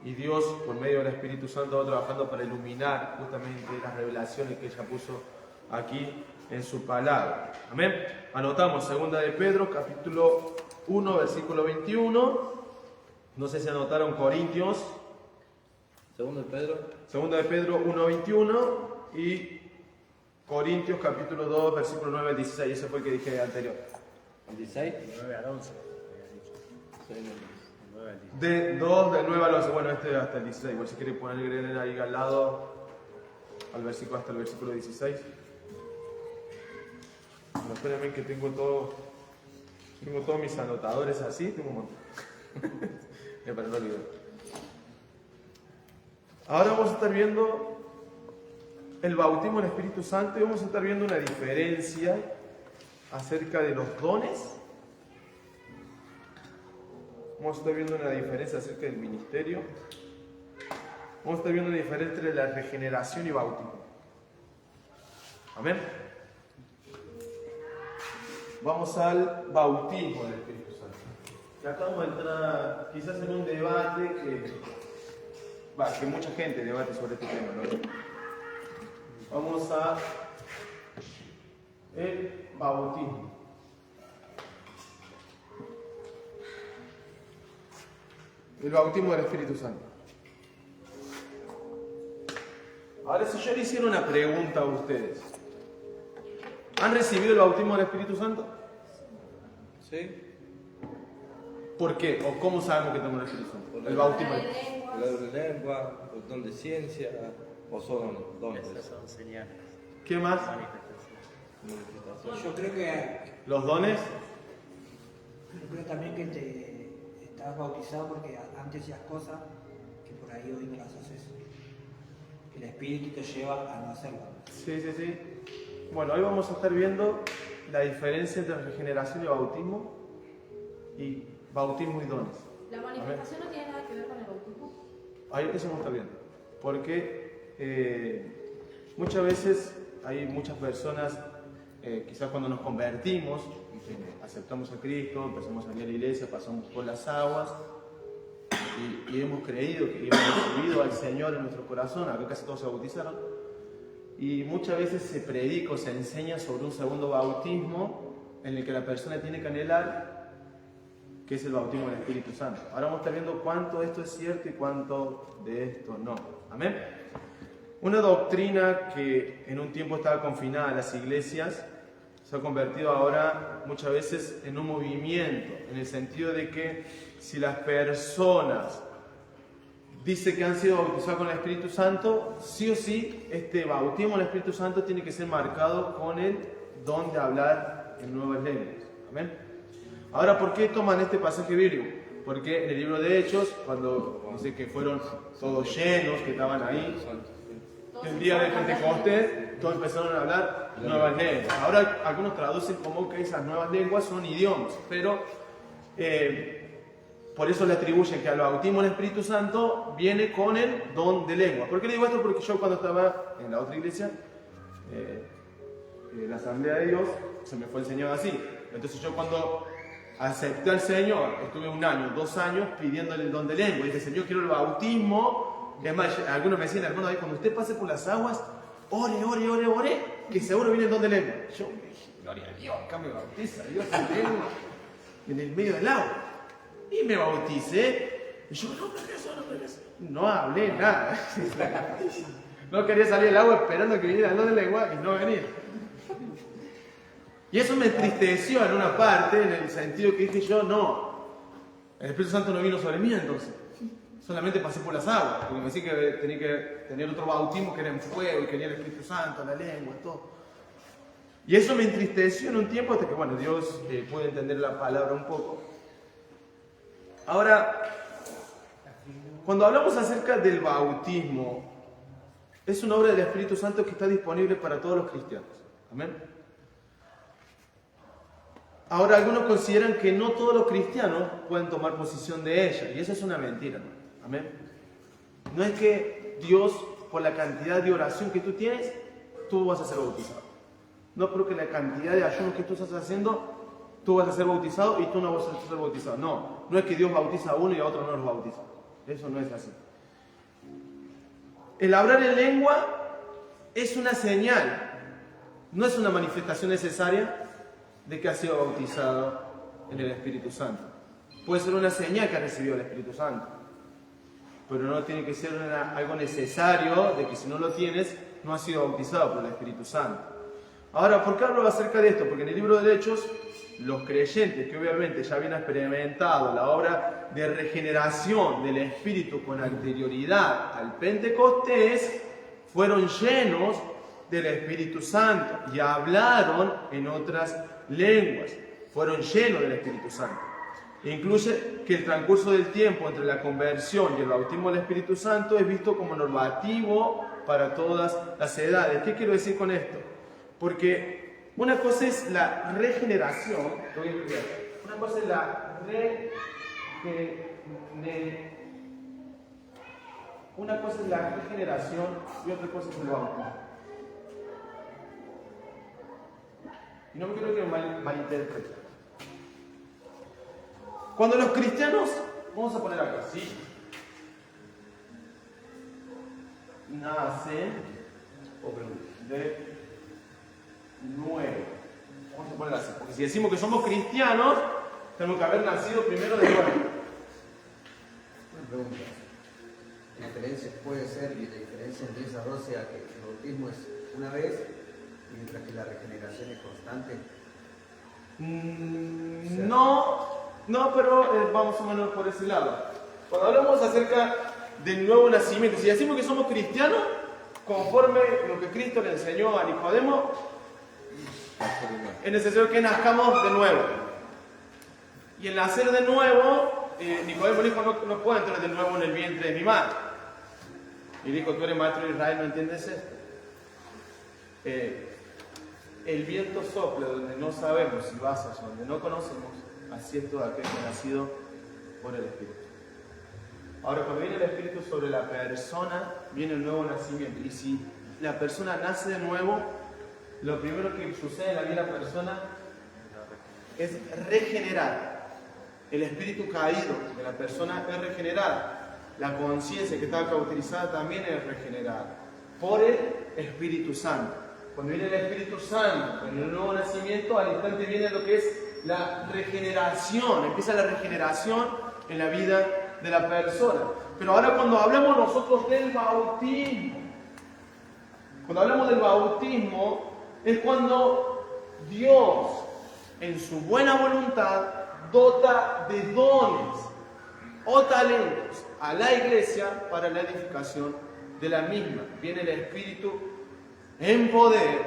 Speaker 1: Y Dios, por medio del Espíritu Santo, va trabajando para iluminar justamente las revelaciones que ella puso aquí en su palabra. Amén. Anotamos 2 de Pedro, capítulo 1, versículo 21. No sé si anotaron Corintios.
Speaker 2: 2 de Pedro.
Speaker 1: 2 de Pedro 1, 21 y Corintios capítulo 2, versículo 9 al 16. Ese fue el que dije anterior.
Speaker 2: ¿El 16?
Speaker 5: 9 al 11.
Speaker 1: De 2 del 9 al 11. Bueno, este hasta el 16. Igual si quiere ponerle ahí al lado al versículo hasta el versículo 16. No, espérenme que tengo todos mis anotadores así. Tengo un montón. Para no olvidar. Ahora vamos a estar viendo el bautismo del Espíritu Santo y vamos a estar viendo una diferencia acerca de los dones. Vamos a estar viendo una diferencia acerca del ministerio. Vamos a estar viendo una diferencia entre la regeneración y bautismo. Amén. Vamos al bautismo del Espíritu Santo. Y acá vamos a entrar quizás en un debate que que mucha gente debate sobre este tema, ¿no? Vamos a el bautismo. El bautismo del Espíritu Santo. Ahora, si yo le hiciera una pregunta a ustedes, ¿han recibido el bautismo del Espíritu Santo?
Speaker 7: Sí,
Speaker 1: ¿Por qué? ¿O cómo sabemos que tenemos el Espíritu Santo? El bautismo.
Speaker 7: hablar de lengua, el don de ciencia, o son dones.
Speaker 5: Esas son señales,
Speaker 1: ¿Qué más?
Speaker 5: manifestaciones.
Speaker 6: Yo creo que
Speaker 1: ¿Los dones?
Speaker 6: Yo creo también que te estás bautizado porque antes hacías cosas que por ahí hoy no las haces. Que el Espíritu te lleva a no hacerlo.
Speaker 1: Sí, sí, sí. Bueno, hoy vamos a estar viendo la diferencia entre regeneración y bautismo y dones.
Speaker 3: La manifestación no tiene nada que ver con el bautismo.
Speaker 1: Ahí eso vamos a estar viendo. Porque muchas veces hay muchas personas, quizás cuando nos convertimos, aceptamos a Cristo, empezamos a venir a la iglesia, pasamos por las aguas y hemos creído que hemos recibido al Señor en nuestro corazón. Acá casi todos se bautizaron. Y muchas veces se predica o se enseña sobre un segundo bautismo en el que la persona tiene que anhelar, que es el bautismo del Espíritu Santo. Ahora vamos a estar viendo cuánto esto es cierto y cuánto de esto no. Amén. Una doctrina que en un tiempo estaba confinada a las iglesias se ha convertido ahora muchas veces en un movimiento, en el sentido de que si las personas dicen que han sido bautizadas con el Espíritu Santo, sí o sí, este bautismo del Espíritu Santo tiene que ser marcado con el don de hablar en nuevas lenguas. Amén. Ahora, ¿por qué toman este pasaje bíblico? Porque en el libro de Hechos, cuando dice que fueron todos llenos, que estaban ahí, el día de Pentecostés, todos empezaron a hablar nuevas lenguas. Ahora, algunos traducen como que esas nuevas lenguas son idiomas, pero por eso le atribuyen que al bautismo del Espíritu Santo viene con el don de lengua. ¿Por qué le digo esto? Porque yo cuando estaba en la otra iglesia, la Asamblea de Dios, se me fue enseñado así. Entonces yo cuando acepté al Señor, estuve 1 año, 2 años pidiéndole el don de lengua. Y dije, Señor, quiero el bautismo. Es más, algunos me decían, hermano, ahí cuando usted pase por las aguas, ore, que seguro viene el don de lengua. Yo dije, gloria a Dios, acá me bautiza Dios en lengua, en el medio del agua. Y me bauticé. Y yo, no regreso. No hablé nada. No quería salir del agua esperando que viniera el don de lengua y no venía. Y eso me entristeció en una parte, en el sentido que dije yo, no, el Espíritu Santo no vino sobre mí entonces. Solamente pasé por las aguas, porque me decía que tenía que tener otro bautismo que era en fuego y quería el Espíritu Santo, la lengua, todo. Y eso me entristeció en un tiempo hasta que, bueno, Dios puede entender la palabra un poco. Ahora, cuando hablamos acerca del bautismo, es una obra del Espíritu Santo que está disponible para todos los cristianos. Amén. Ahora, algunos consideran que no todos los cristianos pueden tomar posición de ella, y eso es una mentira, ¿no? Amén. No es que Dios, por la cantidad de oración que tú tienes, tú vas a ser bautizado. No porque la cantidad de ayunos que tú estás haciendo, tú vas a ser bautizado y tú no vas a ser bautizado. No es que Dios bautiza a uno y a otro no los bautiza. Eso no es así. El hablar en lengua es una señal, no es una manifestación necesaria de que ha sido bautizado en el Espíritu Santo. Puede ser una señal que ha recibido el Espíritu Santo, pero no tiene que ser algo necesario de que si no lo tienes, no has sido bautizado por el Espíritu Santo. Ahora, ¿por qué hablo acerca de esto? Porque en el libro de Hechos, los creyentes que obviamente ya habían experimentado la obra de regeneración del Espíritu con anterioridad al Pentecostés, fueron llenos del Espíritu Santo y hablaron en otras lenguas, fueron llenos del Espíritu Santo. Incluye que el transcurso del tiempo entre la conversión y el bautismo del Espíritu Santo es visto como normativo para todas las edades. ¿Qué quiero decir con esto? Porque una cosa es la regeneración, lo voy a explicar. Una cosa es la regeneración y otra cosa es el bautismo. Y no me quiero que me malinterpreten. Cuando los cristianos, vamos a poner acá, ¿sí? nacen de nuevo. Vamos a poner así, porque si decimos que somos cristianos, tenemos que haber nacido primero de nuevo.
Speaker 2: Una pregunta. La diferencia puede ser, y la diferencia entre esas dos sea que el bautismo es una vez, mientras que la regeneración es constante.
Speaker 1: No, pero vamos a menos por ese lado. Cuando hablamos acerca del nuevo nacimiento, si decimos que somos cristianos, conforme lo que Cristo le enseñó a Nicodemo, es necesario que nazcamos de nuevo. Y el nacer de nuevo, Nicodemo dijo, no puedo entrar de nuevo en el vientre de mi madre. Y dijo, tú eres maestro de Israel, ¿no entiendes esto? El viento sopla donde no sabemos si vas allá, donde no conocemos, así es todo aquel que ha nacido por el Espíritu. Ahora, cuando viene el Espíritu sobre la persona, viene el nuevo nacimiento. Y si la persona nace de nuevo, lo primero que sucede en la vida de la persona es regenerar. El espíritu caído de la persona es regenerado. La conciencia que estaba cauterizada también es regenerada por el Espíritu Santo. Cuando viene el Espíritu Santo en el nuevo nacimiento, al instante viene lo que es la regeneración. Empieza la regeneración en la vida de la persona. Pero ahora cuando hablamos nosotros del bautismo, es cuando Dios, en su buena voluntad, dota de dones o talentos a la iglesia para la edificación de la misma. Viene el Espíritu en poder,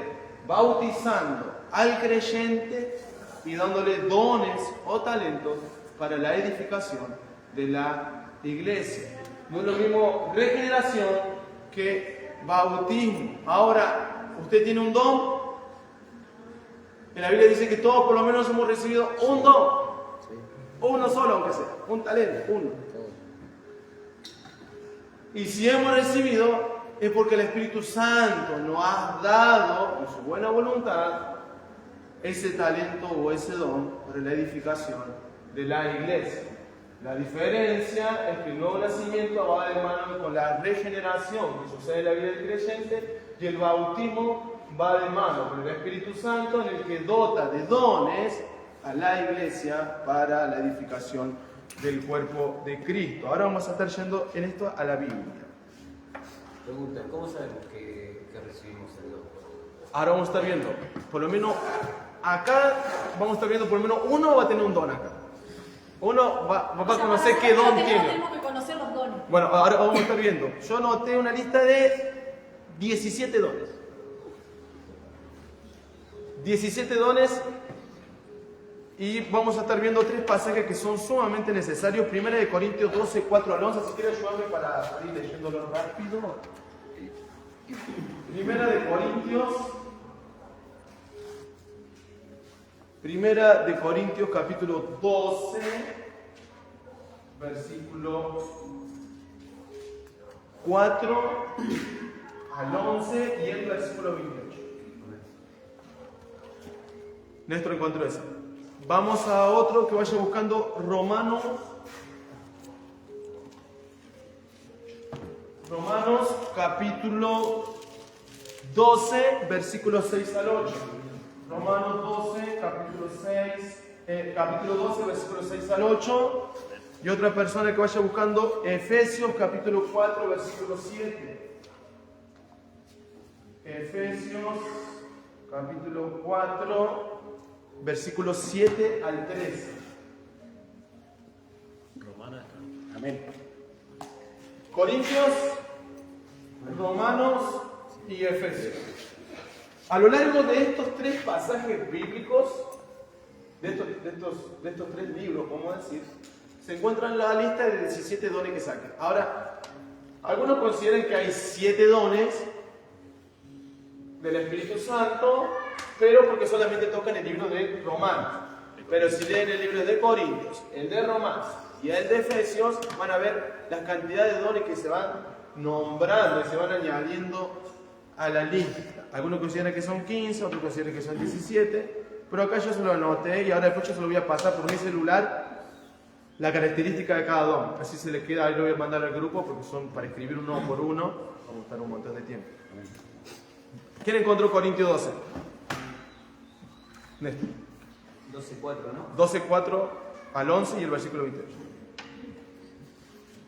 Speaker 1: bautizando al creyente y dándole dones o talentos para la edificación de la iglesia. No es lo mismo regeneración que bautismo. Ahora, usted tiene un don. En la Biblia dice que todos por lo menos hemos recibido un don. Uno solo, aunque sea. Un talento, uno. Y si hemos recibido, es porque el Espíritu Santo nos ha dado, en su buena voluntad, ese talento o ese don para la edificación de la iglesia. La diferencia es que el nuevo nacimiento va de mano con la regeneración que sucede en la vida del creyente, y el bautismo va de mano con el Espíritu Santo, en el que dota de dones a la iglesia para la edificación del cuerpo de Cristo. Ahora vamos a estar yendo en esto a la Biblia.
Speaker 2: Pregunta, ¿cómo sabemos que recibimos el don?
Speaker 1: Ahora vamos a estar viendo, por lo menos acá, vamos a estar viendo por lo menos uno va a tener un don acá. Uno va a conocer qué don tiene.
Speaker 3: Tenemos que conocer los dones.
Speaker 1: Bueno, ahora vamos a estar viendo. Yo anoté una lista de 17 dones. 17 dones. Y vamos a estar viendo 3 pasajes que son sumamente necesarios. Primera de Corintios 12, 4 al 11. Si quiere ayudarme para ir leyéndolo rápido. Primera de Corintios capítulo 12, versículo 4 al 11 y el versículo 28. Néstor encontró eso. Vamos a otro que vaya buscando Romanos capítulo 12, versículos 6 al 8. Romanos 12, capítulo 12, versículos 6 al 8. Y otra persona que vaya buscando Efesios capítulo 4, versículo 7. Efesios capítulo 4, versículos 7 al 13.
Speaker 5: Romana está.
Speaker 4: Amén.
Speaker 1: Corintios, Romanos y Efesios. A lo largo de estos 3 pasajes bíblicos, de estos 3 libros, vamos a decir, se encuentran la lista de 17 dones que sacan. Ahora, algunos consideran que hay 7 dones del Espíritu Santo, pero porque solamente tocan el libro de Romanos. Pero si leen el libro de Corintios, el de Romanos y el de Efesios, van a ver las cantidades de dones que se van nombrando y se van añadiendo a la lista. Algunos consideran que son 15, otros consideran que son 17, pero acá yo se lo anoté y ahora después yo se lo voy a pasar por mi celular la característica de cada don. Así se le queda, ahí lo voy a mandar al grupo porque son para escribir uno por uno. Vamos a estar un montón de tiempo. ¿Quién encontró Corintios 12? Néstor.
Speaker 2: 12:4, ¿no?
Speaker 1: 12:4 al 11 y el versículo 28.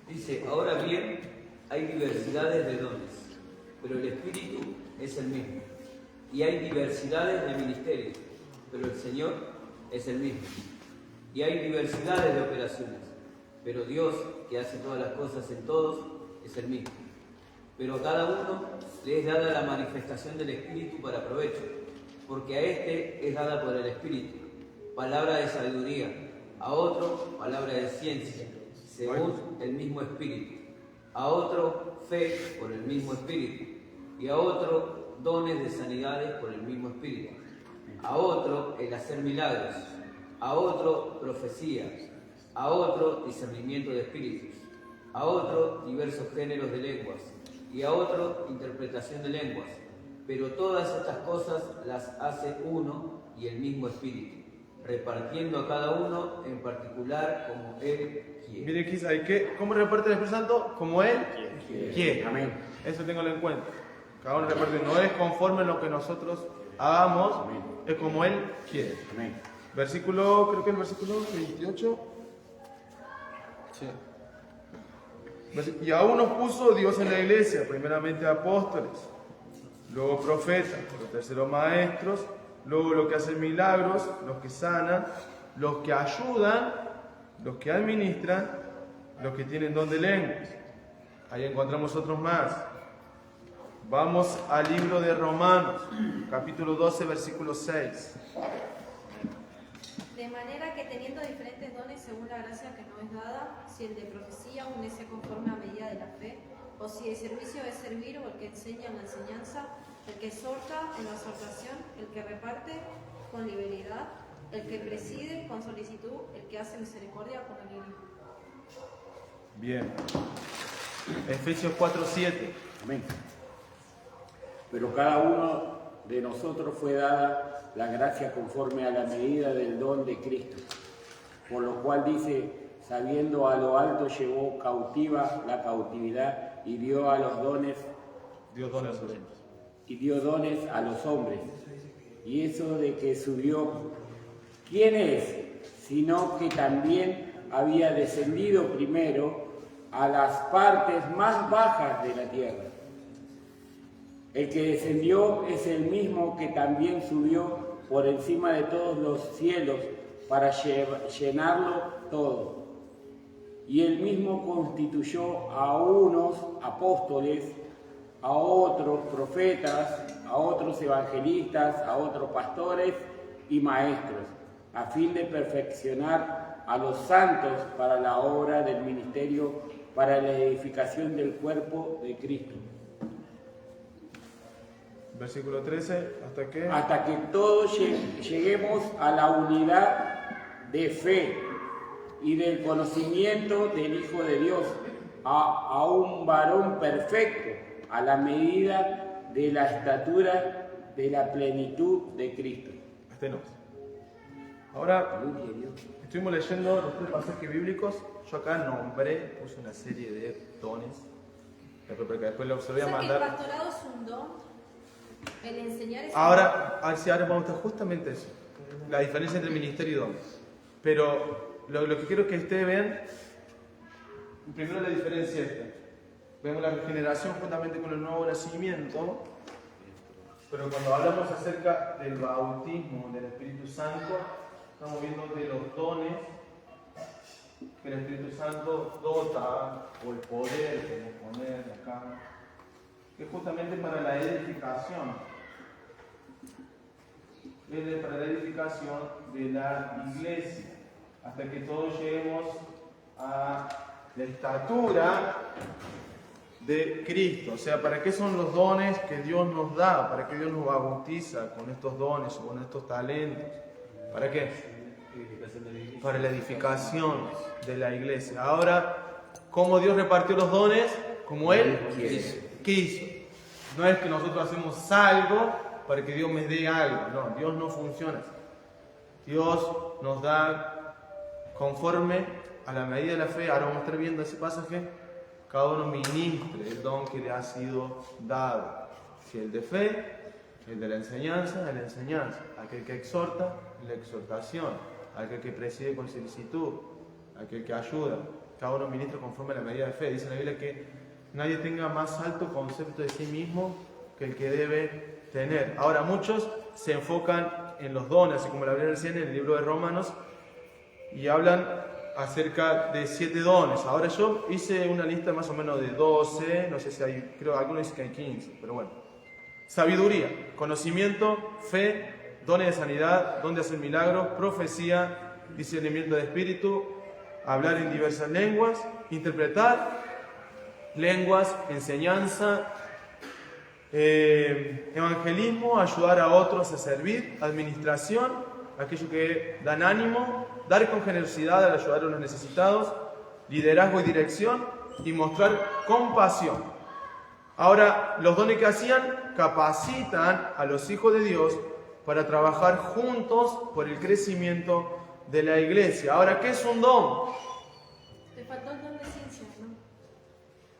Speaker 2: Dice, ahora bien, hay diversidades de dones, pero el Espíritu es el mismo. Y hay diversidades de ministerios, pero el Señor es el mismo. Y hay diversidades de operaciones, pero Dios, que hace todas las cosas en todos, es el mismo. Pero a cada uno le es dada la manifestación del Espíritu para provecho, porque a este es dada por el Espíritu palabra de sabiduría, a otro palabra de ciencia, según el mismo Espíritu, a otro fe por el mismo Espíritu, y a otro dones de sanidades por el mismo Espíritu, a otro el hacer milagros, a otro profecía, a otro discernimiento de espíritus, a otro diversos géneros de lenguas, y a otro interpretación de lenguas. Pero todas estas cosas las hace uno y el mismo Espíritu, repartiendo a cada uno en particular como Él quiere.
Speaker 1: Mire, quizá, ¿cómo reparte el Espíritu Santo? Como Él quiere.
Speaker 4: Amén.
Speaker 1: Eso tenganlo en cuenta. Cada uno reparte, no es conforme a lo que nosotros hagamos,
Speaker 4: Amén.
Speaker 1: es como Él quiere.
Speaker 4: Amén.
Speaker 1: Versículo, creo que el versículo 28. Sí. Y aún nos puso Dios en la iglesia, primeramente apóstoles, luego profetas, los terceros maestros, luego los que hacen milagros, los que sanan, los que ayudan, los que administran, los que tienen don de lenguas. Ahí encontramos otros más. Vamos al libro de Romanos, capítulo 12, versículo 6.
Speaker 3: De manera que teniendo diferentes dones según la gracia que nos es dada, si el de profecía unese conforme a medida de la fe, o si el servicio es servir, o el que enseña en la enseñanza, el que exhorta en la exhortación, el que reparte con liberalidad, el que preside con solicitud, el que hace misericordia con alegría.
Speaker 1: Bien. Efesios 4:7.
Speaker 4: Amén. Pero cada uno de nosotros fue dada la gracia conforme a la medida del don de Cristo. Por lo cual dice, sabiendo a lo alto llevó cautiva la cautividad y dio a los dones,
Speaker 1: Dios dones a los hombres.
Speaker 4: y dio dones a los hombres. Y eso de que subió, ¿quién es? Sino que también había descendido primero a las partes más bajas de la tierra. El que descendió es el mismo que también subió por encima de todos los cielos para llenarlo todo. Y él mismo constituyó a unos apóstoles, a otros profetas, a otros evangelistas, a otros pastores y maestros, a fin de perfeccionar a los santos para la obra del ministerio, para la edificación del cuerpo de Cristo.
Speaker 1: Versículo 13, ¿hasta qué?
Speaker 4: Hasta que todos lleguemos a la unidad de fe y del conocimiento del Hijo de Dios, a un varón perfecto, a la medida de la estatura de la plenitud de Cristo.
Speaker 1: Hasta no. Ahora, estuvimos leyendo los 3 pasajes bíblicos. Yo acá nombré, puse una serie de dones, porque después los voy a
Speaker 3: O sea que el
Speaker 1: mandar.
Speaker 3: pastorado es un don, el enseñar es
Speaker 1: Ahora vamos a estar justamente eso, la diferencia entre ministerio y don. Pero lo que quiero que ustedes vean, primero la diferencia esta. Vemos la regeneración juntamente con el nuevo nacimiento, pero cuando hablamos acerca del bautismo del Espíritu Santo, estamos viendo de los dones que el Espíritu Santo dota, o el poder, como poner acá, que es justamente para la edificación. Es para la edificación de la iglesia, hasta que todos lleguemos a la estatura de Cristo. O sea, ¿para qué son los dones que Dios nos da? ¿Para qué Dios nos bautiza con estos dones o con estos talentos? ¿Para qué? Para la edificación de la iglesia. Ahora, ¿cómo Dios repartió los dones? Como Él quiso. No es que nosotros hacemos algo para que Dios me dé algo. No, Dios no funciona así. Dios nos da conforme a la medida de la fe, ahora vamos a estar viendo ese pasaje, cada uno ministre el don que le ha sido dado. Si el de fe, el de la enseñanza, aquel que exhorta, la exhortación, aquel que preside con solicitud, aquel que ayuda. Cada uno ministra conforme a la medida de fe. Dice la Biblia que nadie tenga más alto concepto de sí mismo que el que debe tener. Ahora, muchos se enfocan en los dones, así como la Biblia recién en el libro de Romanos, y hablan acerca de 7 dones. Ahora yo hice una lista más o menos de 12, no sé si hay, creo algunos dicen que hay 15, pero bueno. Sabiduría, conocimiento, fe, dones de sanidad, don de hacer milagros, profecía, discernimiento de espíritu, hablar en diversas lenguas, interpretar lenguas, enseñanza, evangelismo, ayudar a otros a servir, administración, aquellos que dan ánimo, dar con generosidad al ayudar a los necesitados, liderazgo y dirección, y mostrar compasión. Ahora, los dones que hacían capacitan a los hijos de Dios para trabajar juntos por el crecimiento de la iglesia. Ahora, ¿qué es un don?
Speaker 3: Te faltó el don de ciencia, ¿no?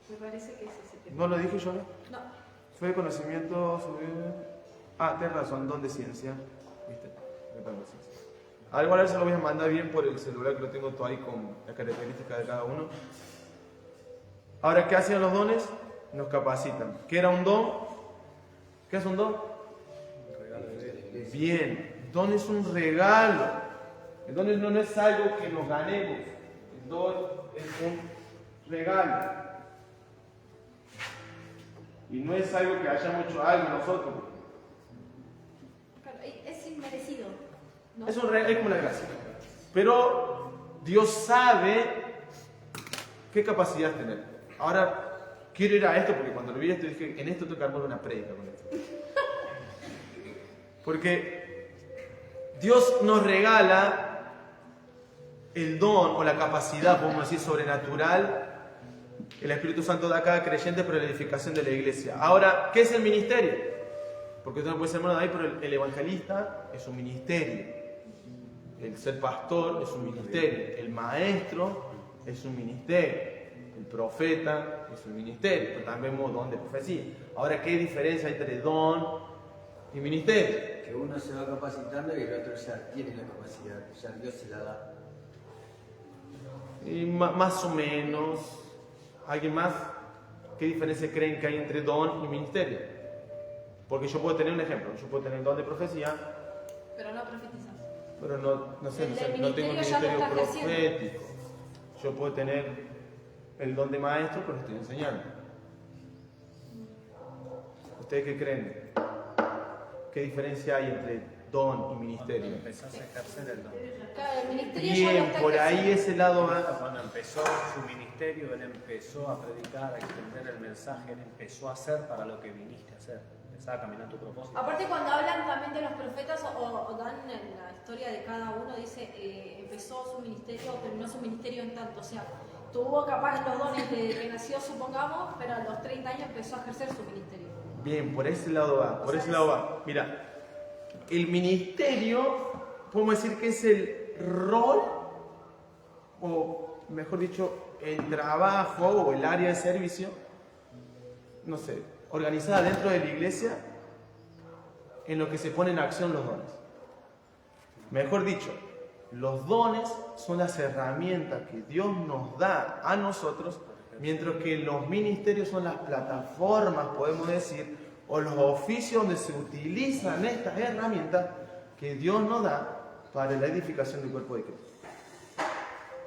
Speaker 3: Me parece que es ese tema.
Speaker 1: ¿No lo dije yo?
Speaker 3: No.
Speaker 1: Fue conocimiento sobre... Ah, tenés razón, don de ciencia. ¿Viste? Don de ciencia. Ahora igual se lo voy a mandar bien por el celular, que lo tengo todo ahí con las características de cada uno. Ahora, ¿qué hacían los dones? Nos capacitan. ¿Qué era un don? ¿Qué es un don? Bien, don es un regalo. El don no es algo que nos ganemos. El don es un regalo. Y no es algo que hayamos hecho algo nosotros.
Speaker 3: Claro, es inmerecido, ¿no?
Speaker 1: Es un regalo, es como la gracia. Pero Dios sabe qué capacidad tener. Ahora, quiero ir a esto porque cuando lo vi esto dije, en esto tengo que armar una prédica con esto. Porque Dios nos regala el don o la capacidad, podemos decir, sobrenatural. El Espíritu Santo da a cada creyente para la edificación de la iglesia. Ahora, ¿qué es el ministerio? Porque usted no puede ser hermano de ahí, pero el evangelista es un ministerio. El ser pastor es un ministerio. El maestro es un ministerio. El profeta es un ministerio. Pero también vemos don de profecía. Ahora, ¿qué diferencia hay entre don y ministerio?
Speaker 2: Que uno se va capacitando y el otro ya tiene la capacidad, ya Dios se la da.
Speaker 1: Y más o menos. ¿Alguien más? ¿Qué diferencia creen que hay entre don y ministerio? Porque yo puedo tener un ejemplo. Yo puedo tener el don de profecía,
Speaker 3: Pero no profetizas.
Speaker 1: pero no sé, no tengo un
Speaker 3: ministerio ya lo
Speaker 1: ministerio
Speaker 3: estás ejerciendo.
Speaker 1: profético. Yo puedo tener el don de maestro, pero estoy enseñando. ¿Ustedes qué creen? ¿Qué diferencia hay entre don y ministerio?
Speaker 5: Empezás a ejercer el don.
Speaker 3: Claro, el ministerio ya lo
Speaker 1: Bien,
Speaker 3: está
Speaker 1: por ahí
Speaker 3: ejerciendo.
Speaker 1: ese lado va.
Speaker 5: Cuando empezó su ministerio, él empezó a predicar, a extender el mensaje, él empezó a hacer para lo que viniste a hacer. Empezaba a caminar tu propósito.
Speaker 3: Aparte, cuando hablan también de los profetas o dan en la historia de cada uno, dice, empezó su ministerio, terminó su ministerio en tanto. O sea, tuvo capaz los dones desde que nació, supongamos, pero a los 30 años empezó a ejercer su ministerio.
Speaker 1: Bien, por ese lado va, por ese lado va. Mira, el ministerio, podemos decir que es el rol, o mejor dicho, el trabajo o el área de servicio, no sé, organizada dentro de la iglesia, en lo que se ponen en acción los dones. Mejor dicho, los dones son las herramientas que Dios nos da a nosotros, mientras que los ministerios son las plataformas, podemos decir, o los oficios donde se utilizan estas herramientas que Dios nos da para la edificación del cuerpo de Cristo.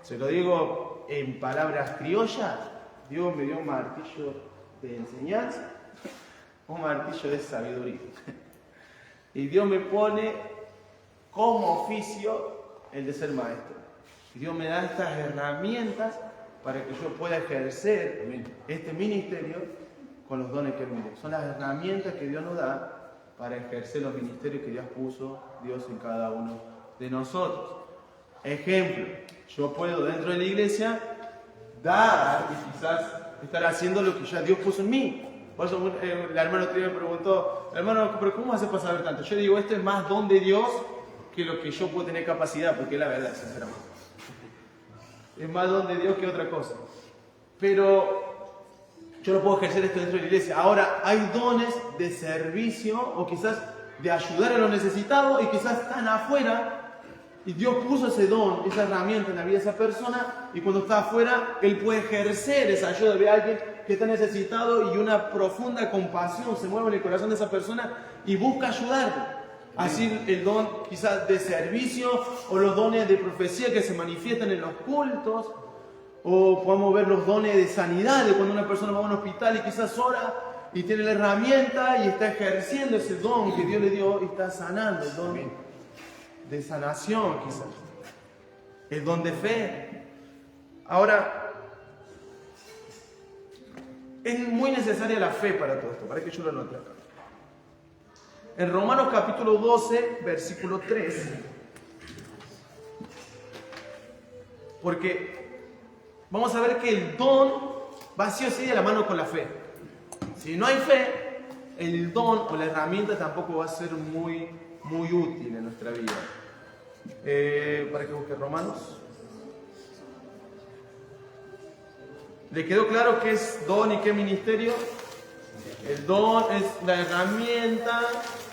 Speaker 1: Se lo digo en palabras criollas, Dios me dio un martillo de enseñanza, un martillo de sabiduría. Y Dios me pone como oficio el de ser maestro. Y Dios me da estas herramientas para que yo pueda ejercer este ministerio con los dones que Él me dio. Son las herramientas que Dios nos da para ejercer los ministerios que Dios puso Dios en cada uno de nosotros. Ejemplo, yo puedo dentro de la iglesia dar y quizás estar haciendo lo que ya Dios puso en mí. Por eso el hermano otro día me preguntó, hermano, ¿pero cómo hace para saber tanto? Yo digo, esto es más don de Dios que lo que yo puedo tener capacidad, porque es la verdad, sinceramente. es más don de Dios que otra cosa. Pero yo no puedo ejercer esto dentro de la iglesia. Ahora, hay dones de servicio o quizás de ayudar a los necesitados y quizás están afuera y Dios puso ese don, esa herramienta en la vida de esa persona y cuando está afuera, Él puede ejercer esa ayuda de alguien que está necesitado y una profunda compasión se mueve en el corazón de esa persona y busca ayudarle. Así el don quizás de servicio o los dones de profecía que se manifiestan en los cultos, o podemos ver los dones de sanidad, de cuando una persona va a un hospital y quizás ora y tiene la herramienta y está ejerciendo ese don que Dios le dio y está sanando, el don de sanación quizás, el don de fe. Ahora, es muy necesaria la fe para todo esto, para que yo lo anote acá. En Romanos capítulo 12, versículo 3, porque vamos a ver que el don va sí o sí de la mano con la fe. Si no hay fe, el don o la herramienta tampoco va a ser muy útil en nuestra vida. Para que busque Romanos. ¿Le quedó claro qué es don y qué ministerio? El don es la herramienta,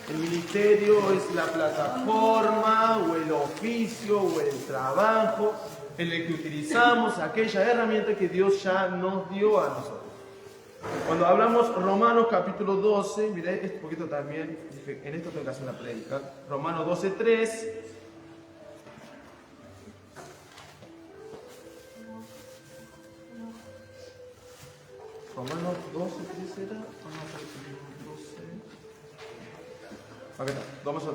Speaker 1: el ministerio es la plataforma o el oficio o el trabajo en el que utilizamos aquella herramienta que Dios ya nos dio a nosotros. Cuando hablamos Romanos capítulo 12, miré este poquito también, en esto tengo que hacer una prédica. Romanos 12:3. Romanos 12:3 era. Acá está, vamos a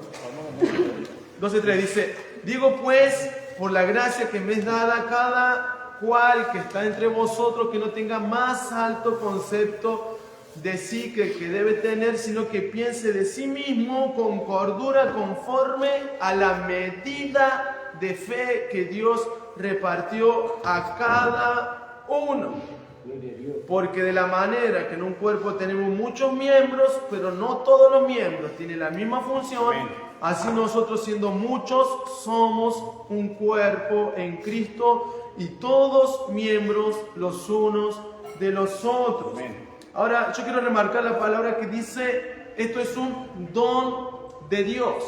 Speaker 1: 12:3 dice: digo pues, por la gracia que me es dada, cada cual que está entre vosotros, que no tenga más alto concepto de sí que el que debe tener, sino que piense de sí mismo con cordura conforme a la medida de fe que Dios repartió a cada uno. Porque de la manera que en un cuerpo tenemos muchos miembros, pero no todos los miembros tienen la misma función, así nosotros siendo muchos somos un cuerpo en Cristo y todos miembros los unos de los otros. Ahora yo quiero remarcar la palabra que dice, esto es un don de Dios.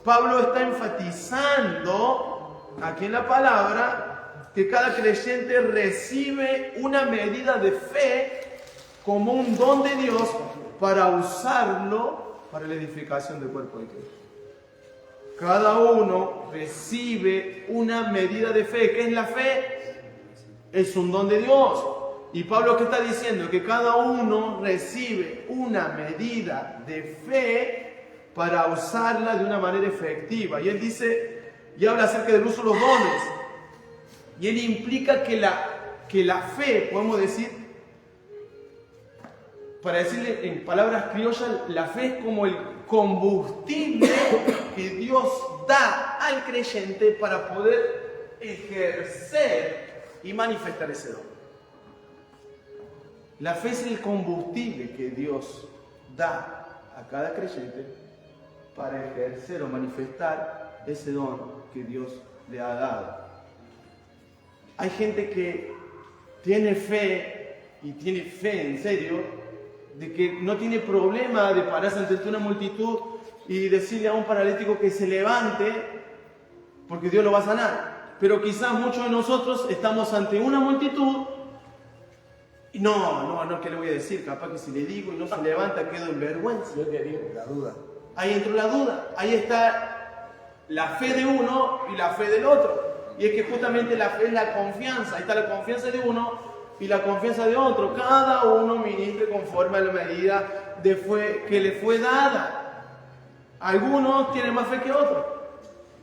Speaker 1: Pablo está enfatizando aquí en la palabra que cada creyente recibe una medida de fe como un don de Dios para usarlo para la edificación del cuerpo de Cristo. Cada uno recibe una medida de fe. ¿Qué es la fe? Es un don de Dios. Y Pablo, ¿qué está diciendo? Que cada uno recibe una medida de fe para usarla de una manera efectiva. Y él dice, y habla acerca del uso de los dones. Y él implica que la fe, podemos decir, para decirle en palabras criollas, la fe es como el combustible que Dios da al creyente para poder ejercer y manifestar ese don. La fe es el combustible que Dios da a cada creyente para ejercer o manifestar ese don que Dios le ha dado. Hay gente que tiene fe, y tiene fe en serio, de que no tiene problema de pararse ante una multitud y decirle a un paralítico que se levante, porque Dios lo va a sanar. Pero quizás muchos de nosotros estamos ante una multitud y no, ¿qué le voy a decir? Capaz que si le digo y no se levanta, quedo en vergüenza.
Speaker 4: Yo te digo, la duda.
Speaker 1: Ahí entró la duda, ahí está la fe de uno y la fe del otro. Y es que justamente la fe es la confianza. Ahí está la confianza de uno y la confianza de otro. Cada uno ministre conforme a la medida de fe que le fue dada. Algunos tienen más fe que otros.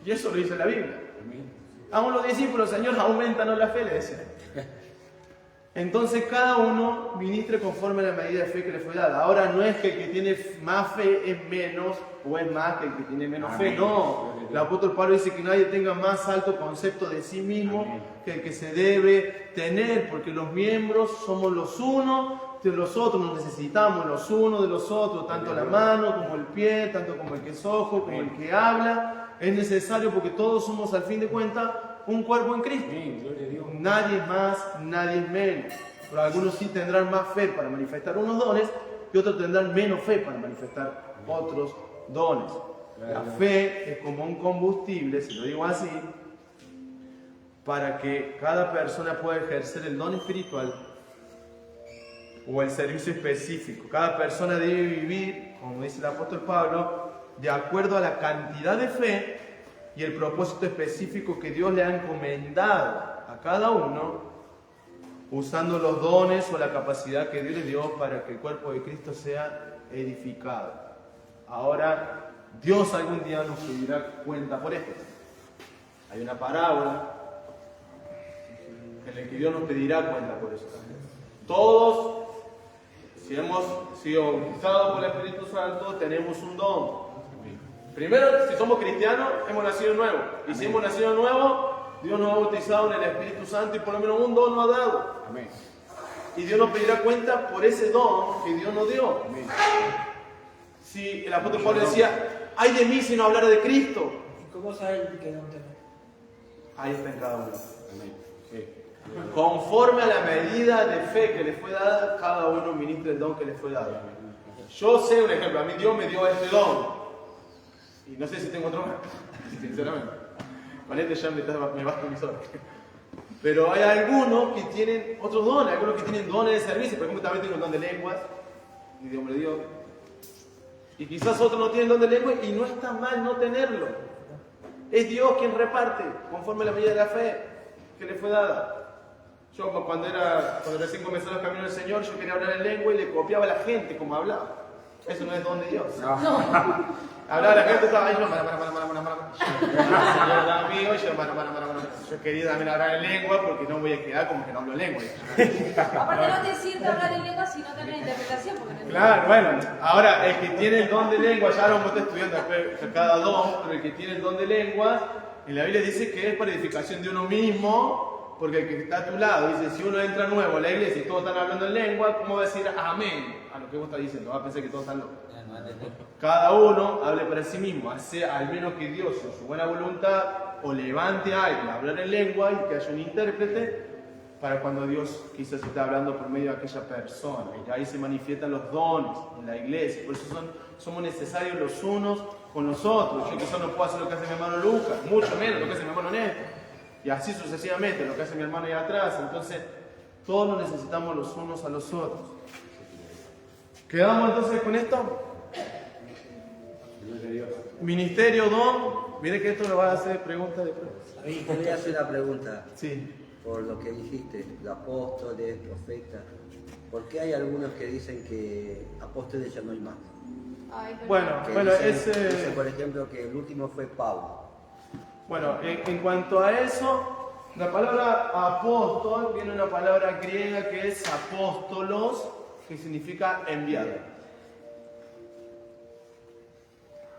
Speaker 1: Y eso lo dice la Biblia. Aún los discípulos, Señor, aumentanos la fe, le decían. Entonces cada uno ministre conforme a la medida de fe que le fue dada. Ahora no es que el que tiene más fe es menos o es más que el que tiene menos fe. No, el apóstol Pablo dice que nadie tenga más alto concepto de sí mismo que el que se debe tener, porque los miembros somos los unos de los otros, nos necesitamos los unos de los otros, tanto la mano como el pie, tanto como el que es ojo, como el que habla. Es necesario porque todos somos al fin de cuentas un cuerpo en Cristo.
Speaker 4: Amén, gloria a Dios.
Speaker 1: Nadie es más, nadie es menos. Pero algunos sí tendrán más fe para manifestar unos dones y otros tendrán menos fe para manifestar otros dones. La fe es como un combustible, si lo digo así, para que cada persona pueda ejercer el don espiritual o el servicio específico. Cada persona debe vivir, como dice el apóstol Pablo, de acuerdo a la cantidad de fe y el propósito específico que Dios le ha encomendado a cada uno, usando los dones o la capacidad que Dios le dio para que el cuerpo de Cristo sea edificado. Ahora, Dios algún día nos pedirá cuenta por esto. Hay una parábola en la que Dios nos pedirá cuenta por eso. Todos, si hemos sido bautizados por el Espíritu Santo, tenemos un don. Primero, si somos cristianos, hemos nacido nuevo. Y si hemos nacido nuevo, Dios nos ha bautizado en el Espíritu Santo y por lo menos un don nos ha dado.
Speaker 4: Amén.
Speaker 1: Y Dios nos pedirá cuenta por ese don que Dios nos dio.
Speaker 4: Amén.
Speaker 1: Si el apóstol Pablo decía, ay de mí si no hablara de Cristo.
Speaker 6: ¿Y cómo sabes que don tenés?
Speaker 1: Ahí está en cada uno.
Speaker 4: Amén. Sí.
Speaker 1: Conforme a la medida de fe que le fue dada, cada uno ministra el don que le fue dado. Yo sé un ejemplo, a mí Dios me dio este don. Y no sé si tengo otro más, sinceramente. Con este ya me basta mi solo. Pero hay algunos que tienen otros dones, algunos que tienen dones de servicio. Por ejemplo, también tengo el don de lenguas, y Dios me lo dio. Y quizás otros no tienen don de lenguas y no está mal no tenerlo. Es Dios quien reparte, conforme a la medida de la fe que le fue dada. Yo cuando recién comencé los caminos del Señor, yo quería hablar en lengua y le copiaba a la gente como hablaba. Eso no es don de Dios. Hablaba la gente, estaba ahí, yo, yo quería también hablar en lengua porque no voy a quedar como que no hablo lengua.
Speaker 3: Aparte no te sirve hablar en lengua si no tenés interpretación. Porque no
Speaker 1: Claro, bueno, ahora el que tiene el don de lengua, ya lo hemos estado estudiando cada don, pero el que tiene el don de lengua, en la Biblia dice que es para edificación de uno mismo, porque el que está a tu lado dice, si uno entra nuevo a la iglesia y todos están hablando en lengua, ¿cómo va a decir amén a lo que vos estás diciendo? Va a pensar que todos están locos. Cada uno hable para sí mismo, hace al menos que Dios en su buena voluntad o levante a alguien a hablar en lengua y que haya un intérprete para cuando Dios quizás esté hablando por medio de aquella persona. Y ahí se manifiestan los dones en la iglesia. Por eso somos necesarios los unos con los otros. Yo quizás no puedo hacer lo que hace mi hermano Lucas, mucho menos lo que hace mi hermano Néstor. Y así sucesivamente, lo que hace mi hermano allá atrás. Entonces, todos nos necesitamos los unos a los otros. ¿Quedamos entonces con esto? Ministerio, don. Mire que esto me va a hacer preguntas después.
Speaker 8: Te voy a hacer una pregunta.
Speaker 1: Sí.
Speaker 8: Por lo que dijiste, de apóstoles, profetas. ¿Por qué hay algunos que dicen que apóstoles ya no hay más?
Speaker 3: Ay, pero
Speaker 1: Bueno,
Speaker 8: Que
Speaker 1: ese...
Speaker 8: dicen, por ejemplo, que el último fue Pablo.
Speaker 1: Bueno, en cuanto a eso, la palabra apóstol viene de una palabra griega que es apóstolos, que significa enviado.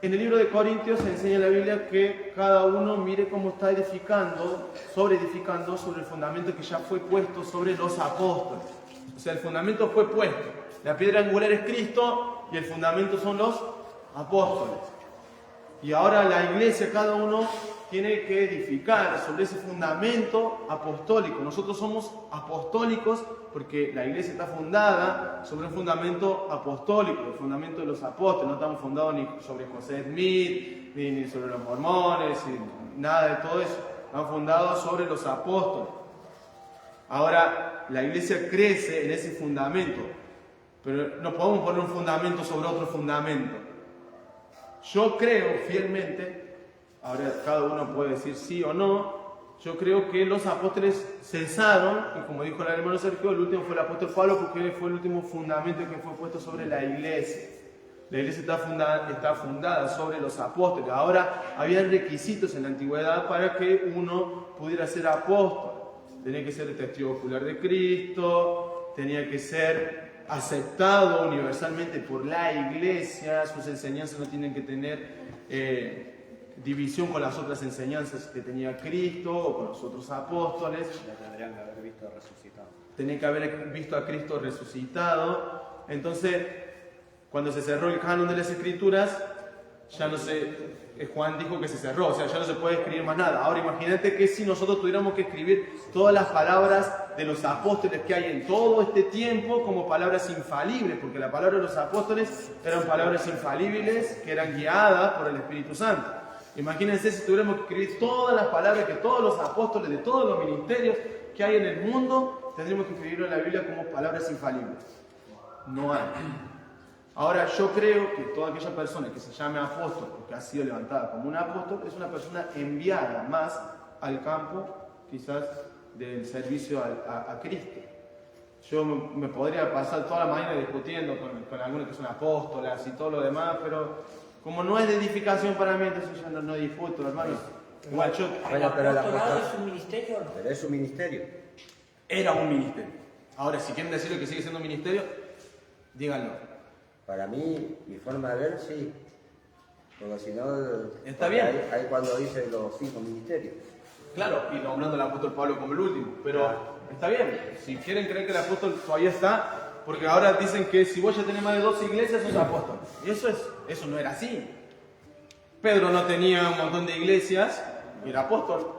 Speaker 1: En el libro de Corintios se enseña en la Biblia que cada uno mire cómo está edificando sobre el fundamento que ya fue puesto sobre los apóstoles. O sea, el fundamento fue puesto. La piedra angular es Cristo y el fundamento son los apóstoles. Y ahora la iglesia, cada uno tiene que edificar sobre ese fundamento apostólico. Nosotros somos apostólicos porque la iglesia está fundada sobre un fundamento apostólico, el fundamento de los apóstoles. No estamos fundados ni sobre José Smith, ni sobre los mormones, ni nada de todo eso. Estamos fundados sobre los apóstoles. Ahora, la iglesia crece en ese fundamento, pero no podemos poner un fundamento sobre otro fundamento. Yo creo fielmente, ahora cada uno puede decir sí o no, yo creo que los apóstoles cesaron, y como dijo el hermano Sergio, el último fue el apóstol Pablo porque fue el último fundamento que fue puesto sobre la iglesia. La iglesia está fundada sobre los apóstoles. Ahora, había requisitos en la antigüedad para que uno pudiera ser apóstol. Tenía que ser el testigo ocular de Cristo, tenía que ser aceptado universalmente por la iglesia, sus enseñanzas no tienen que tener división con las otras enseñanzas que tenía Cristo o con los otros apóstoles.
Speaker 5: Ya tendrían que haber visto resucitado.
Speaker 1: Tenían que haber visto a Cristo resucitado. Entonces, cuando se cerró el canon de las Escrituras, ya no se... Juan dijo que se cerró, o sea, ya no se puede escribir más nada. Ahora imagínate que si nosotros tuviéramos que escribir todas las palabras de los apóstoles que hay en todo este tiempo como palabras infalibles, porque la palabra de los apóstoles eran palabras infalibles que eran guiadas por el Espíritu Santo. Imagínense si tuviéramos que escribir todas las palabras que todos los apóstoles de todos los ministerios que hay en el mundo, tendríamos que escribirlo en la Biblia como palabras infalibles. No hay. Ahora, yo creo que toda aquella persona que se llame apóstol, o que ha sido levantada como un apóstol, es una persona enviada más al campo, quizás, del servicio a Cristo. Yo me podría pasar toda la mañana discutiendo con algunos que son apóstolas y todo lo demás, pero como no es de edificación para mí, entonces yo no disfruto, hermano. Igual yo...
Speaker 8: Bueno, pero el
Speaker 6: apostolado
Speaker 8: apostolado
Speaker 6: es un ministerio, ¿no?
Speaker 8: pero es un ministerio.
Speaker 1: Era un ministerio. Ahora, si quieren decirle que sigue siendo un ministerio, díganlo.
Speaker 8: Para mí, mi forma de ver, sí. Porque si no...
Speaker 1: Está bien.
Speaker 8: Ahí cuando dice los 5 ministerios.
Speaker 1: Claro, y nombrando al apóstol Pablo como el último, pero está bien. Si quieren creer que el apóstol todavía está, porque ahora dicen que si vos ya tenés más de 12 iglesias, sos apóstol. Y eso no era así. Pedro no tenía un montón de iglesias y era apóstol.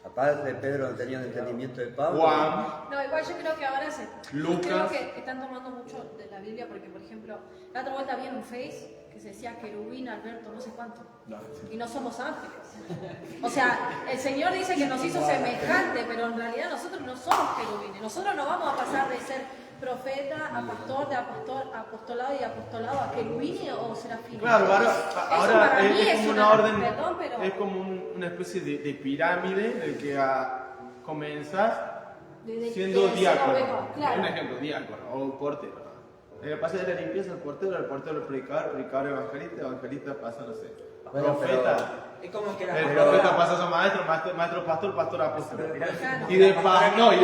Speaker 8: Aparte, Pedro no tenía un entendimiento de Pablo.
Speaker 1: Juan,
Speaker 3: No, igual yo creo que ahora
Speaker 1: Lucas.
Speaker 3: creo que están tomando mucho de la Biblia porque, por ejemplo, la otra vuelta vi en un Face que se decía querubín, Alberto, no sé cuánto. Y no somos ángeles. O sea, el Señor dice que nos hizo semejante, pero en realidad nosotros no somos querubines. Nosotros no vamos a pasar de ser profeta a pastor, de apostolado y apostolado a querubín o serafín.
Speaker 1: claro, ahora
Speaker 3: para mí
Speaker 1: es como una orden,
Speaker 3: perdón, pero...
Speaker 1: es como una especie de pirámide en el que comenzás siendo diácono.
Speaker 3: Claro.
Speaker 1: Un ejemplo, diácono o portero. Pasa de la limpieza al portero el predicador evangelista pasa, no sé,
Speaker 8: Bueno,
Speaker 1: profeta.
Speaker 6: Es como que
Speaker 1: El profeta pasa a ser maestro, pastor, apóstol. Y de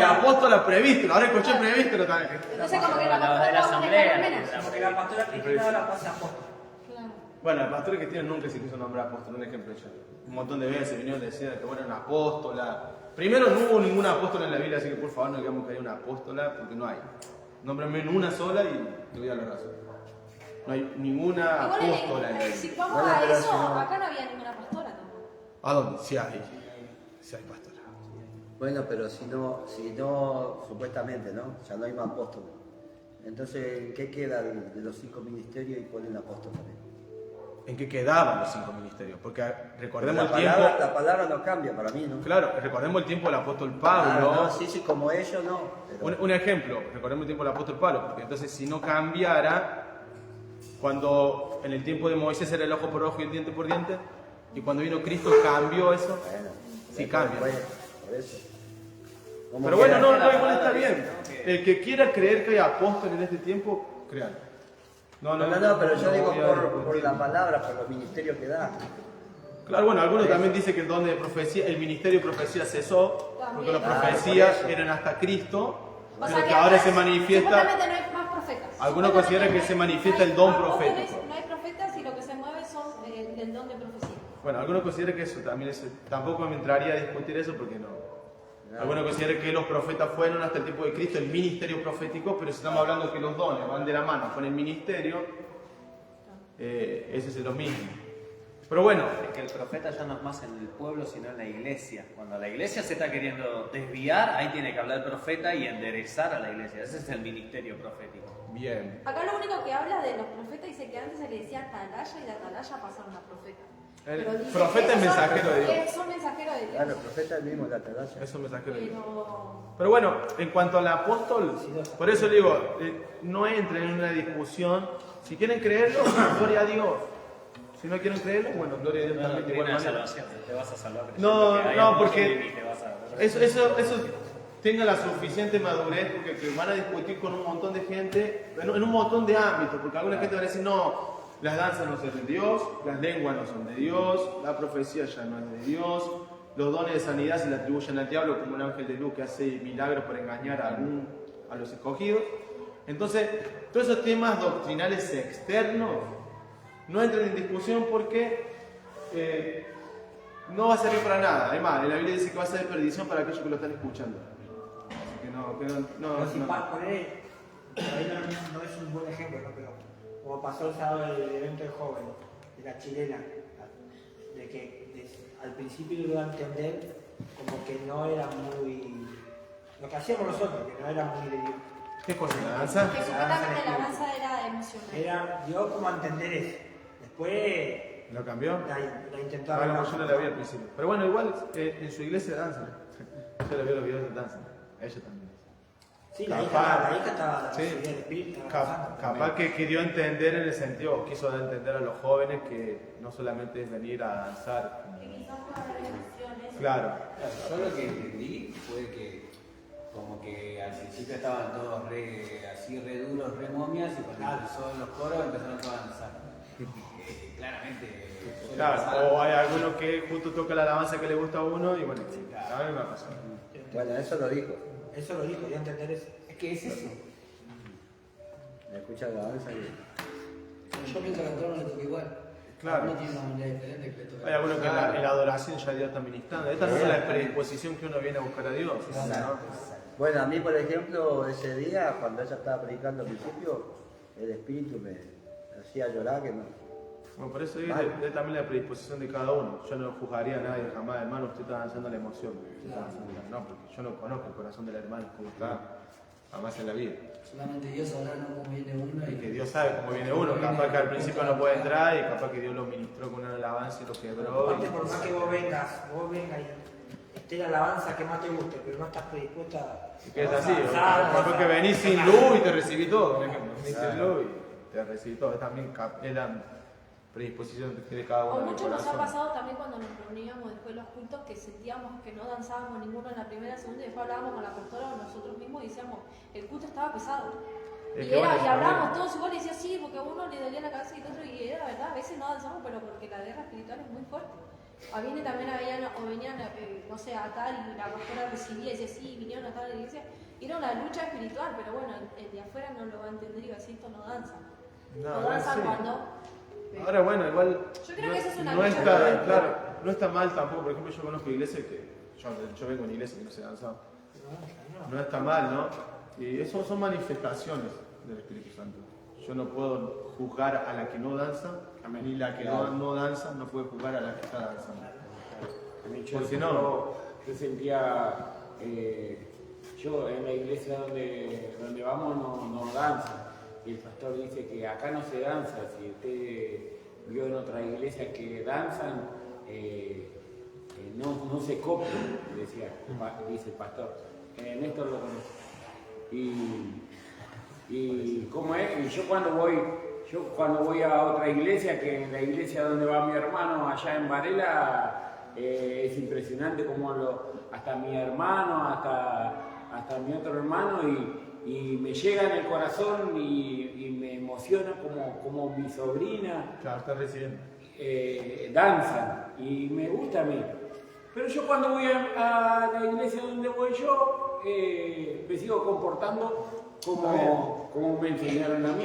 Speaker 1: apóstol a prevístero. Ahora escuché prevístero también.
Speaker 3: Entonces como que la
Speaker 9: de la asamblea.
Speaker 6: Porque la pastora Cristina ahora pasa apóstol.
Speaker 3: Claro.
Speaker 1: Bueno, el pastor que tiene nunca se quiso nombrar apóstol, un ejemplo ya. Un montón de veces vinieron y decían que bueno, una apóstola. Primero no hubo ninguna apóstola en la Biblia, así que por favor no digamos que hay una apóstola, porque no hay. Nómbrame en una sola y te voy a la razón. No hay ninguna apóstola en la Biblia.
Speaker 3: Si vamos
Speaker 8: Bueno,
Speaker 3: a
Speaker 8: pero
Speaker 3: eso,
Speaker 8: si no-
Speaker 3: acá no había ninguna pastora tampoco.
Speaker 1: ¿A dónde? Sí hay pastora.
Speaker 8: Bueno, pero si no, supuestamente, ¿no? Ya no hay más apóstoles. Entonces, ¿qué queda de los 5 ministerios y ponen apóstoles?
Speaker 1: ¿En qué quedaban los 5 ministerios? Porque recordemos el tiempo.
Speaker 8: La palabra no cambia para mí, ¿no?
Speaker 1: Claro, recordemos el tiempo del apóstol Pablo.
Speaker 8: Ah, no, sí, como ellos no. Pero...
Speaker 1: Un ejemplo, recordemos el tiempo del apóstol Pablo, porque entonces si no cambiara, cuando en el tiempo de Moisés era el ojo por ojo y el diente por diente, y cuando vino Cristo cambió eso,
Speaker 8: Bueno,
Speaker 1: sí cambia.
Speaker 8: Bueno, por eso. Como
Speaker 1: Pero bueno,
Speaker 8: quiera.
Speaker 1: no, igual está bien. El que quiera creer que hay apóstoles en este tiempo, créanlo.
Speaker 8: No, pero yo digo
Speaker 1: voy a
Speaker 8: por la palabra, por los ministerios que da.
Speaker 1: Claro, bueno, algunos también dicen que el don de profecía, el ministerio de profecía cesó, porque las
Speaker 3: También.
Speaker 1: profecías eran hasta Cristo,
Speaker 3: O
Speaker 1: pero
Speaker 3: sea
Speaker 1: que ahora se
Speaker 3: supuestamente
Speaker 1: manifiesta.
Speaker 3: no hay más profetas.
Speaker 1: Algunos consideran que se manifiesta el don profético.
Speaker 3: No hay profetas y lo que se mueve son el don de profecía.
Speaker 1: Bueno, algunos consideran que eso también tampoco me entraría a discutir eso porque no. Algunos consideran que los profetas fueron hasta el tiempo de Cristo el ministerio profético, pero si estamos hablando que los dones van de la mano con el ministerio, ese es lo mismo. Pero bueno,
Speaker 5: Es que el profeta ya no es más en el pueblo, sino en la iglesia. Cuando la iglesia se está queriendo desviar, ahí tiene que hablar el profeta y enderezar a la iglesia. Ese es el ministerio profético.
Speaker 1: bien.
Speaker 3: Acá lo único que habla de los profetas dice que antes se le decía atalaya y de atalaya pasaron a profeta.
Speaker 1: El
Speaker 3: Pero dice
Speaker 1: profeta
Speaker 3: que
Speaker 1: es mensajero de Dios.
Speaker 3: Son mensajeros de Dios.
Speaker 8: Claro, el profeta es el mismo, la atalaya.
Speaker 1: Eso es un mensajero de Dios.
Speaker 3: Pero
Speaker 1: Pero bueno, en cuanto al apóstol, por eso le digo, no entren en una discusión. Si quieren creerlo, gloria a Dios. Si no quieren creerlo, bueno, gloria a Dios también de igual
Speaker 5: Tiene
Speaker 1: manera.
Speaker 5: salvación, te vas a salvar.
Speaker 1: No,
Speaker 5: creyendo que hay
Speaker 1: no,
Speaker 5: amor
Speaker 1: porque
Speaker 5: y te vas a-
Speaker 1: eso tenga la suficiente madurez, porque que van a discutir con un montón de gente, en un montón de ámbitos, porque alguna gente va a decir, no, las danzas no son de Dios, las lenguas no son de Dios, la profecía ya no es de Dios, los dones de sanidad se le atribuyen al diablo como un ángel de luz que hace milagros para engañar a los escogidos. Entonces, todos esos temas doctrinales externos no entran en discusión porque no va a servir para nada. Además, en la Biblia dice que va a ser perdición para aquellos que lo están escuchando. Así que no.
Speaker 6: Pero si poner, ahí no es un buen ejemplo, ¿no? Pero como pasó el sábado el evento de jóvenes, la chilena, de que al principio lo iba a entender como que no era muy... Lo que hacíamos nosotros, que no era muy de Dios.
Speaker 1: ¿Qué cosa? ¿La danza?
Speaker 3: Que supuestamente la danza era emocional.
Speaker 6: Era Dios como a entender eso. Después
Speaker 1: ¿Lo cambió?
Speaker 6: la intentó
Speaker 1: Ah, no,
Speaker 6: arreglar.
Speaker 1: yo no la vi al principio. Pero bueno, igual en su iglesia danza. Yo le veo los videos de danza. A ella también.
Speaker 6: Sí,
Speaker 1: Capaz.
Speaker 6: la hija estaba
Speaker 1: Sí.
Speaker 6: subida de espíritu, estaba danzando.
Speaker 1: Capaz que dio a entender en el sentido, o quiso dar a entender a los jóvenes que no solamente es venir a danzar.
Speaker 3: Que quizás pueda haber emociones.
Speaker 1: Claro.
Speaker 2: Yo lo que entendí fue que como que al principio estaban todos así re duros, re momias, y cuando empezó en los coros empezaron todos a danzar. Claramente.
Speaker 1: Claro, o hay alguno que justo toca la alabanza que le gusta a uno y bueno, a mí me ha pasado.
Speaker 8: Bueno, eso lo dijo.
Speaker 6: Eso lo dijo, dio a entender eso.
Speaker 2: Es que es eso.
Speaker 8: Me escucha la danza y...
Speaker 9: Yo pienso que a todos nos toca igual.
Speaker 1: Claro.
Speaker 9: No tiene una manera diferente que le toca.
Speaker 1: Hay algunos que en la adoración ya Dios está ministrando. Esta no es la predisposición que uno viene a buscar a Dios. ¿no?
Speaker 8: Bueno, a mí, por ejemplo, ese día, cuando ella estaba predicando al principio, el espíritu me hacía llorar que no.
Speaker 1: Bueno, por eso es también la predisposición de cada uno. Yo no juzgaría a nadie jamás, hermano, usted está danzando la emoción. No, porque yo no conozco el corazón del hermano, cómo está jamás en la vida.
Speaker 9: Solamente Dios sabrá cómo viene uno
Speaker 1: Y
Speaker 9: y
Speaker 1: que Dios sabe cómo viene uno, capaz que al principio no puede entrar y capaz que Dios lo ministró con una alabanza y lo quebró.
Speaker 6: Aparte, por más que vos vengas y esté la alabanza que más te guste, pero no estás predispuesta
Speaker 1: Y que es así,
Speaker 6: danzar,
Speaker 1: capaz que venís sin luz y te recibí todo, por ejemplo. Venís sin luz y te recibí todo. Es también es la predisposición que tiene cada uno.
Speaker 3: O
Speaker 1: en el
Speaker 3: mucho nos ha
Speaker 1: corazón.
Speaker 3: pasado también cuando nos reuníamos después de los cultos que sentíamos que no danzábamos ninguno en la primera, segunda y después hablábamos con la pastora o nosotros mismos y decíamos, el culto estaba pesado.
Speaker 1: Es
Speaker 3: Y,
Speaker 1: que bueno,
Speaker 3: y
Speaker 1: eso
Speaker 3: hablábamos
Speaker 1: también.
Speaker 3: todos igual y decía sí, porque a uno le dolía la cabeza y el otro, y era verdad, a veces no danzamos, pero porque la guerra espiritual es muy fuerte. A veces también venían, no sé, a tal y la pastora recibía y decía sí, vinieron a tal iglesia. Y era una lucha espiritual, pero bueno, el de afuera no lo va a entender y va a decir esto no danza. No danza
Speaker 1: sí.
Speaker 3: cuando...
Speaker 1: Ahora bueno, igual
Speaker 3: Yo creo que esa es una
Speaker 1: no
Speaker 3: lucha
Speaker 1: está,
Speaker 3: también.
Speaker 1: claro, no está mal tampoco. Por ejemplo, yo conozco iglesias que yo vengo en iglesias que no se danza. No está mal, ¿no? Y eso son manifestaciones del Espíritu Santo. Yo no puedo juzgar a la que no danza, ni la que no danza no puede juzgar a la que está danzando. Porque no.
Speaker 4: Yo sentía, yo en la iglesia donde vamos no danza. Y el pastor dice que acá no se danza. Si usted vio en otra iglesia que danzan, no se copian, dice el pastor. Néstor lo conoce. Y cómo es, y yo cuando voy a otra iglesia, que en la iglesia donde va mi hermano allá en Varela, es impresionante como hasta mi hermano, hasta mi otro hermano, y me llega en el corazón y me emociona como mi sobrina
Speaker 1: Claro, está recibiendo.
Speaker 4: danzan, y me gusta a mí. Pero yo cuando voy a la iglesia donde voy yo, me sigo comportando como me enseñaron a mí.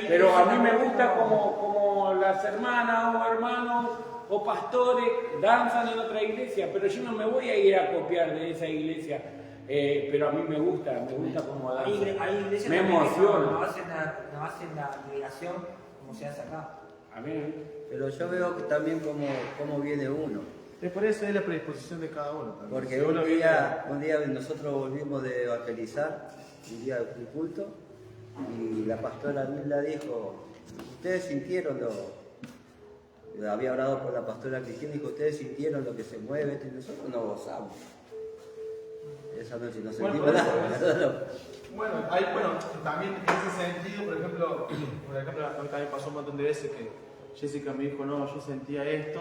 Speaker 4: Pero a mí me gusta como las hermanas o hermanos o pastores danzan en otra iglesia, pero yo no me voy a ir a copiar de esa iglesia. Pero a mí me gusta como danza.
Speaker 6: Hay iglesias
Speaker 4: Me
Speaker 6: también que
Speaker 4: emociona.
Speaker 6: no hacen la migración como se hace acá.
Speaker 4: A mí,
Speaker 8: Pero yo veo que también cómo viene uno.
Speaker 1: Es por eso es la predisposición de cada uno también.
Speaker 8: Porque
Speaker 1: Si uno
Speaker 8: un
Speaker 1: viene-
Speaker 8: día nosotros volvimos de evangelizar, un día de culto, y la pastora Mila dijo, ustedes sintieron había hablado por la pastora Cristina, dijo, ustedes sintieron lo que se mueve, y nosotros no gozamos. Esa noche no
Speaker 1: Bueno,
Speaker 8: sentimos
Speaker 1: por eso,
Speaker 8: nada.
Speaker 1: Bueno, también en ese sentido, por ejemplo, a mí también pasó un montón de veces que Jessica me dijo, no, yo sentía esto,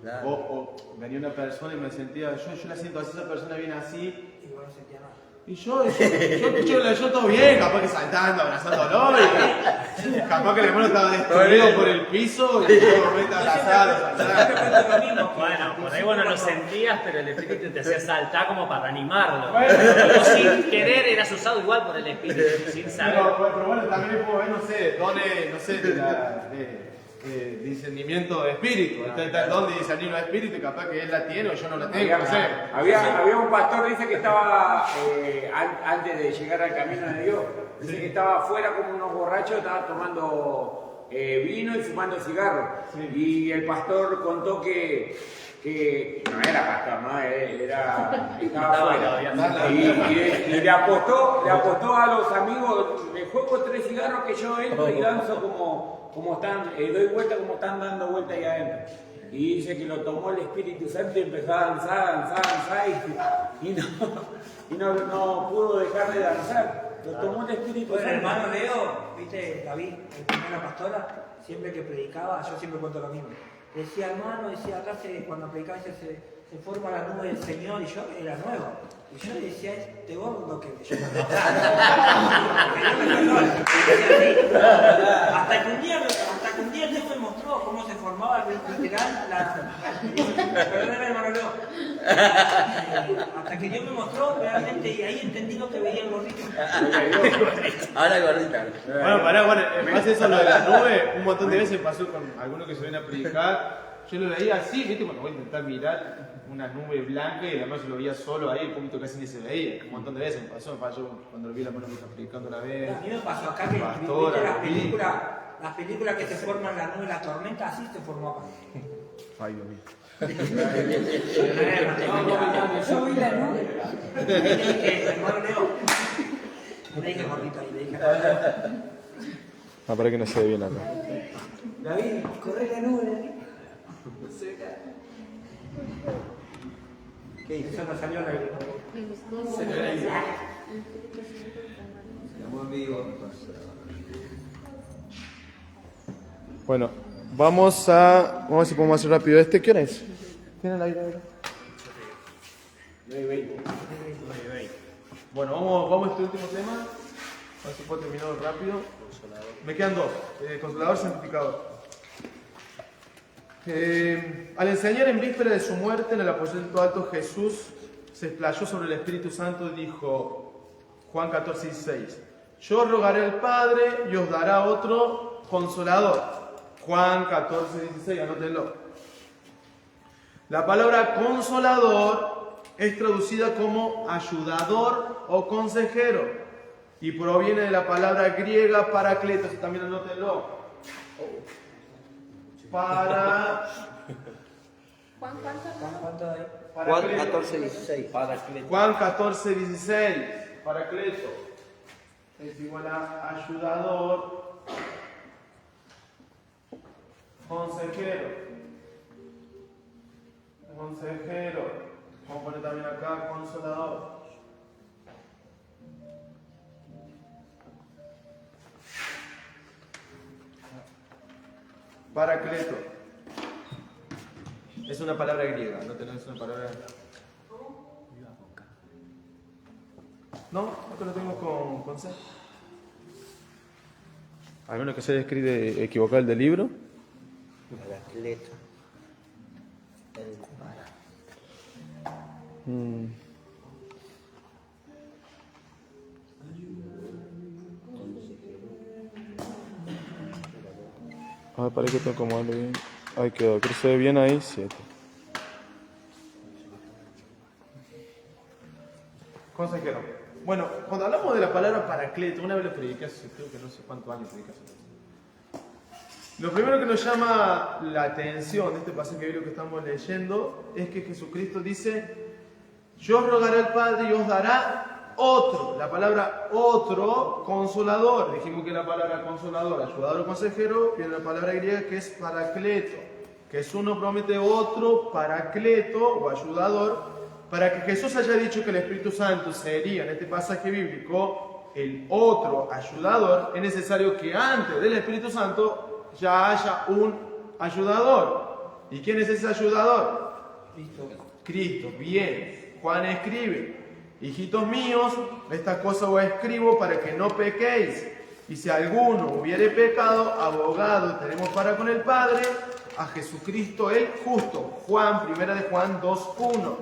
Speaker 8: Claro.
Speaker 1: o venía una persona y me sentía, yo la siento así, esa persona viene así,
Speaker 6: Y vos no sentías nada.
Speaker 1: y yo todo bien, capaz que saltando, abrazándolo, y capaz que el hermano estaba destruido por el piso, y yo momento abrazado, saltando.
Speaker 5: Bueno, por ahí vos no lo sentías, pero el espíritu te hacía saltar como para animarlo.
Speaker 1: Bueno.
Speaker 5: Pero sin querer eras usado igual por el espíritu, sin saber.
Speaker 1: Pero bueno, también puedo ver, no sé, dones, no sé, de discernimiento de espíritu. Está el don de discernir de espíritu y capaz que él la tiene o yo no la tengo, no sé.
Speaker 4: había un pastor, dice que estaba, antes de llegar al camino de Dios, dice que estaba afuera como unos borrachos, estaba tomando vino y fumando cigarros. Y el pastor contó que no era pastor, ¿no? Estaba afuera. Y le apostó a los amigos, le juego 3 cigarros que yo entro y danzo como están, doy vuelta como están dando vuelta ahí adentro. Y dice que lo tomó el Espíritu Santo y empezó a danzar y no pudo dejar de danzar. Lo tomó el Espíritu
Speaker 6: Bueno,
Speaker 4: Santo.
Speaker 6: hermano Leo, viste, David, el primera pastora, siempre que predicaba, yo siempre cuento lo mismo. Decía, hermano, decía, acá cuando predicaba se forma la nube del Señor, y yo era nuevo. Y yo le decía, este gordo que yo no hasta que un día Dios me mostró cómo se formaba literal perdóname, hermano Leo. Hasta que Dios me mostró realmente, y ahí entendí lo que veía el gordito.
Speaker 8: Ahora gordita.
Speaker 1: Bueno, en base a eso, lo de la nube, un montón de veces pasó con algunos que se ven a predicar. Yo lo veía así, ¿viste? Cuando voy a intentar mirar una nube blanca y además yo lo veía solo ahí, el poquito casi ni se veía. Un montón de veces me pasó cuando lo vi la mano que está predicando una vez.
Speaker 6: A mí me pasó acá que
Speaker 1: Pastora,
Speaker 6: ¿viste las películas que se forman la nube y la tormenta? Así se formó acá.
Speaker 1: Ay, Dios mío.
Speaker 9: Yo vi la nube.
Speaker 6: Le dije, hermano Leo, le dije gordito ahí, le dije.
Speaker 1: Para que no se ve bien acá.
Speaker 9: David, corre la nube.
Speaker 6: ¿Qué dice? Eso no salió al aire.
Speaker 2: Estamos en vivo.
Speaker 1: Bueno, vamos a ver si podemos hacer rápido este. ¿Qué hora es? ¿Tiene el aire?
Speaker 4: 9:20.
Speaker 1: Bueno, vamos a este último tema. A ver si puedo terminarlo rápido. Me quedan 2. Consolador, santificador. Al enseñar en víspera de su muerte en el aposento alto, Jesús se explayó sobre el Espíritu Santo y dijo, Juan 14:16, yo rogaré al Padre y os dará otro consolador. Juan 14:16, anótenlo. La palabra consolador es traducida como ayudador o consejero y proviene de la palabra griega parakletos, también anótenlo. Para...
Speaker 3: Juan,
Speaker 6: ¿Cuánto hay?
Speaker 8: Juan 14:16.
Speaker 1: Juan 14:16. Paracleto. Es igual a ayudador, consejero. Vamos a poner también acá consolador. Paracleto. Es una palabra griega, no tenés una palabra. No, esto lo tengo con C. Al menos que se escribe equivocado el del libro.
Speaker 8: Paracleto.
Speaker 1: A ver, parece que tengo como algo bien. Ahí quedó, creo que se ve bien ahí, 7. Consejero. Bueno, cuando hablamos de la palabra paracleto, una vez lo prediqué hace, creo que no sé cuántos años prediqué hace. Lo primero que nos llama la atención de este pasaje bíblico que estamos leyendo es que Jesucristo dice, yo os rogaré al Padre y os dará otro. La palabra otro, consolador. Dijimos que la palabra consolador, ayudador o consejero, viene la palabra griega que es paracleto. Que es uno promete otro paracleto o ayudador. Para que Jesús haya dicho que el Espíritu Santo sería, en este pasaje bíblico, el otro ayudador, es necesario que antes del Espíritu Santo ya haya un ayudador. ¿Y quién es ese ayudador? Cristo. Bien. Juan escribe, hijitos míos, estas cosas os escribo para que no pequéis. Y si alguno hubiere pecado, abogado tenemos para con el Padre, a Jesucristo el justo. Primera de Juan 2:1.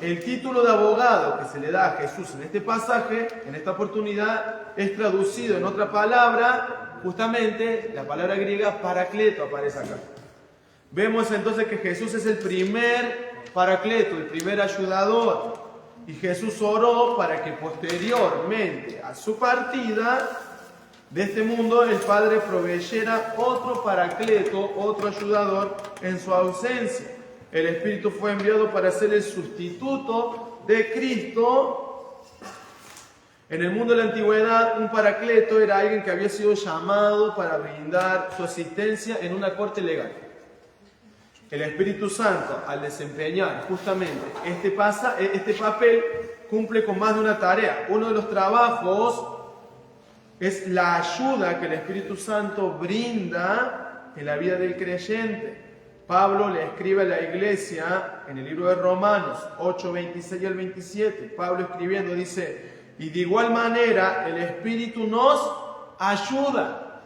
Speaker 1: El título de abogado que se le da a Jesús en este pasaje, en esta oportunidad, es traducido en otra palabra, justamente la palabra griega paracleto aparece acá. Vemos entonces que Jesús es el primer paracleto, el primer ayudador. Y Jesús oró para que posteriormente a su partida de este mundo, el Padre proveyera otro paracleto, otro ayudador en su ausencia. El Espíritu fue enviado para ser el sustituto de Cristo. En el mundo de la antigüedad, un paracleto era alguien que había sido llamado para brindar su asistencia en una corte legal. El Espíritu Santo, al desempeñar justamente este papel, cumple con más de una tarea. Uno de los trabajos es la ayuda que el Espíritu Santo brinda en la vida del creyente. Pablo le escribe a la iglesia en el libro de Romanos 8, 26 al 27. Pablo escribiendo dice: y de igual manera el Espíritu nos ayuda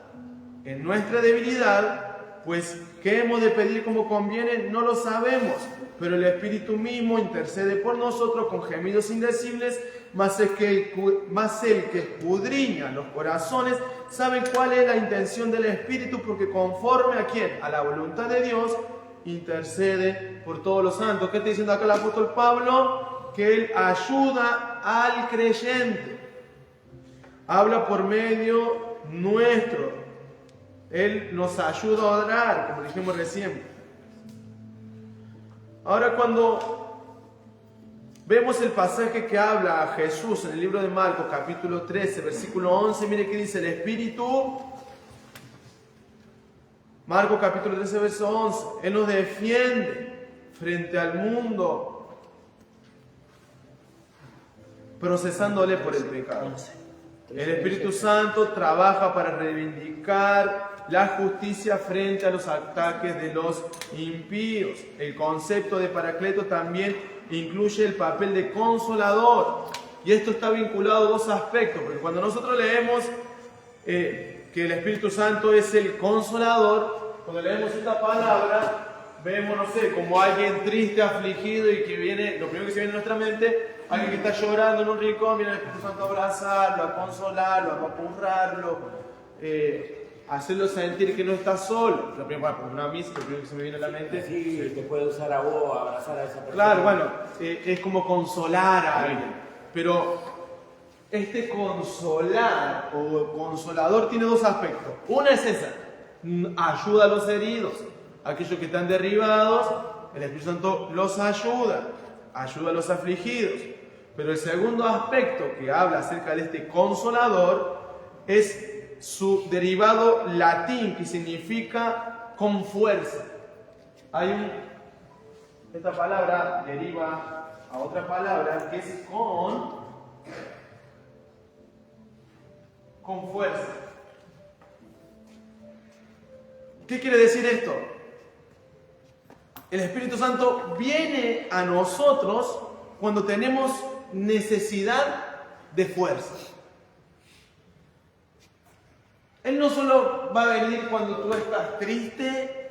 Speaker 1: en nuestra debilidad, pues ¿qué hemos de pedir como conviene? No lo sabemos, pero el Espíritu mismo intercede por nosotros con gemidos indecibles, más el que escudriña los corazones sabe cuál es la intención del Espíritu, porque conforme a quién, a la voluntad de Dios, intercede por todos los santos. ¿Qué está diciendo acá el apóstol Pablo? Que él ayuda al creyente, habla por medio nuestro, él nos ayuda a orar, como dijimos recién. Ahora, cuando vemos el pasaje que habla a Jesús en el libro de Marcos, capítulo 13, versículo 11, mire que dice el Espíritu. Marcos capítulo 13, verso 11, Él nos defiende frente al mundo, procesándole por el pecado. El Espíritu Santo trabaja para reivindicar la justicia frente a los ataques de los impíos. El concepto de paracleto también incluye el papel de consolador. Y esto está vinculado a dos aspectos, porque cuando nosotros leemos que el Espíritu Santo es el consolador, cuando leemos esta palabra, vemos, no sé, como alguien triste, afligido y que viene, lo primero que se viene a nuestra mente, alguien que está llorando en un rincón, viene el Espíritu Santo a abrazarlo, a consolarlo, a apapurrarlo, hacerlo sentir que no está solo. Lo primero que se me viene a la mente.
Speaker 4: Sí, te puede usar a vos, abrazar a esa persona.
Speaker 1: Claro, bueno, es como consolar a alguien. Pero este consolar o consolador tiene dos aspectos. Una es esa, ayuda a los heridos, aquellos que están derribados, el Espíritu Santo los ayuda a los afligidos. Pero el segundo aspecto que habla acerca de este consolador es su derivado latín, que significa con fuerza. Esta palabra deriva a otra palabra que es con fuerza. ¿Qué quiere decir esto? El Espíritu Santo viene a nosotros cuando tenemos necesidad de fuerza. Él no solo va a venir cuando tú estás triste,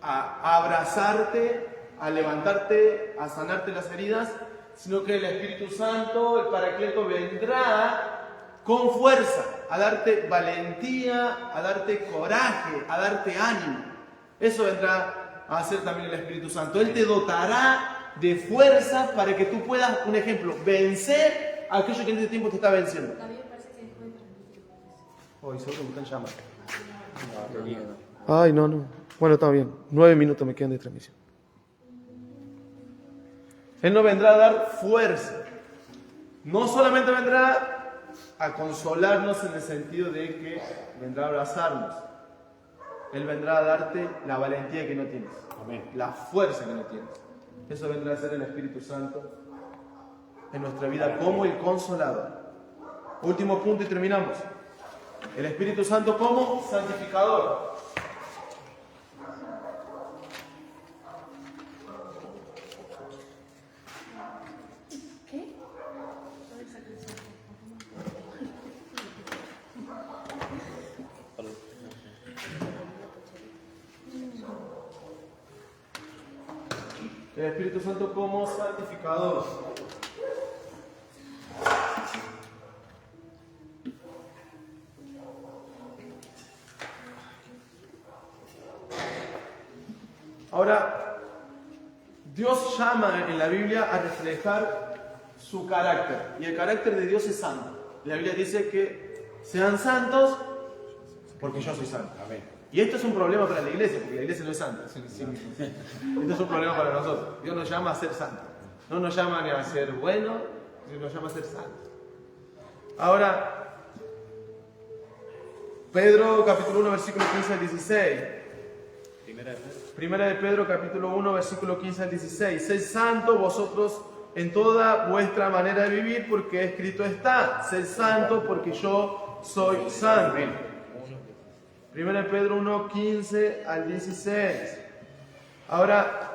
Speaker 1: a abrazarte, a levantarte, a sanarte las heridas, sino que el Espíritu Santo, el Paracleto, vendrá con fuerza, a darte valentía, a darte coraje, a darte ánimo. Eso vendrá a hacer también el Espíritu Santo. Él te dotará de fuerza para que tú puedas, un ejemplo, vencer a aquello que en este tiempo te está venciendo. Hoy seguro me están llamando. Ay, no. Bueno, está bien. 9 minutos me quedan de transmisión. Él nos vendrá a dar fuerza. No solamente vendrá a consolarnos en el sentido de que vendrá a abrazarnos. Él vendrá a darte la valentía que no tienes. Amén. La fuerza que no tienes. Eso vendrá a ser el Espíritu Santo en nuestra vida como el consolador. Último punto y terminamos. El Espíritu Santo como santificador.
Speaker 3: ¿Qué?
Speaker 1: El Espíritu Santo como santificador. Ahora, Dios llama en la Biblia a reflejar su carácter. Y el carácter de Dios es santo. La Biblia dice que sean santos porque yo soy santo.
Speaker 4: Amén.
Speaker 1: Y esto es un problema para la iglesia, porque la iglesia no es santa. Esto es un problema para nosotros. Dios nos llama a ser santos. No nos llama ni a ser buenos, sino nos llama a ser santos. Ahora, Pedro capítulo 1, versículo 15 al 16. Primera de Pedro capítulo 1, versículo 15 al 16. Sed santos vosotros en toda vuestra manera de vivir, porque escrito está: sed santos porque yo soy santo. Primera de Pedro 1, 15 al 16. Ahora,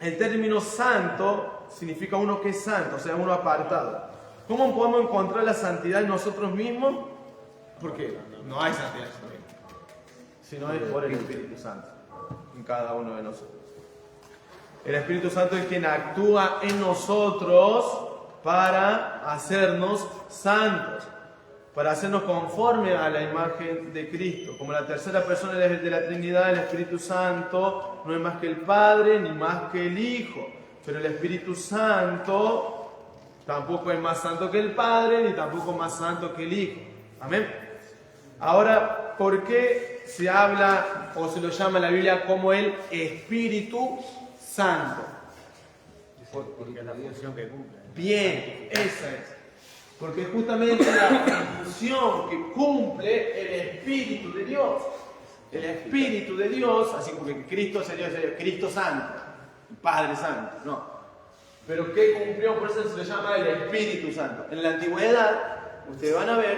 Speaker 1: el término santo significa uno que es santo, o sea, uno apartado. ¿Cómo podemos encontrar la santidad en nosotros mismos? Porque no hay santidad en nosotros mismos, sino es por el Espíritu Santo en cada uno de nosotros. El Espíritu Santo es quien actúa en nosotros para hacernos santos, para hacernos conforme a la imagen de Cristo. Como la tercera persona de la Trinidad, el Espíritu Santo no es más que el Padre ni más que el Hijo, pero el Espíritu Santo tampoco es más santo que el Padre ni tampoco más santo que el Hijo. Amén. Ahora, ¿por qué se habla o se lo llama en la Biblia como el Espíritu Santo?
Speaker 4: Porque es la función que cumple.
Speaker 1: Bien, esa es. Porque justamente la función que cumple el Espíritu de Dios. El Espíritu de Dios, así como que Cristo sería Cristo Santo, el Padre Santo, no. Pero ¿qué cumplió? Por eso se le llama el Espíritu Santo. En la antigüedad, ustedes van a ver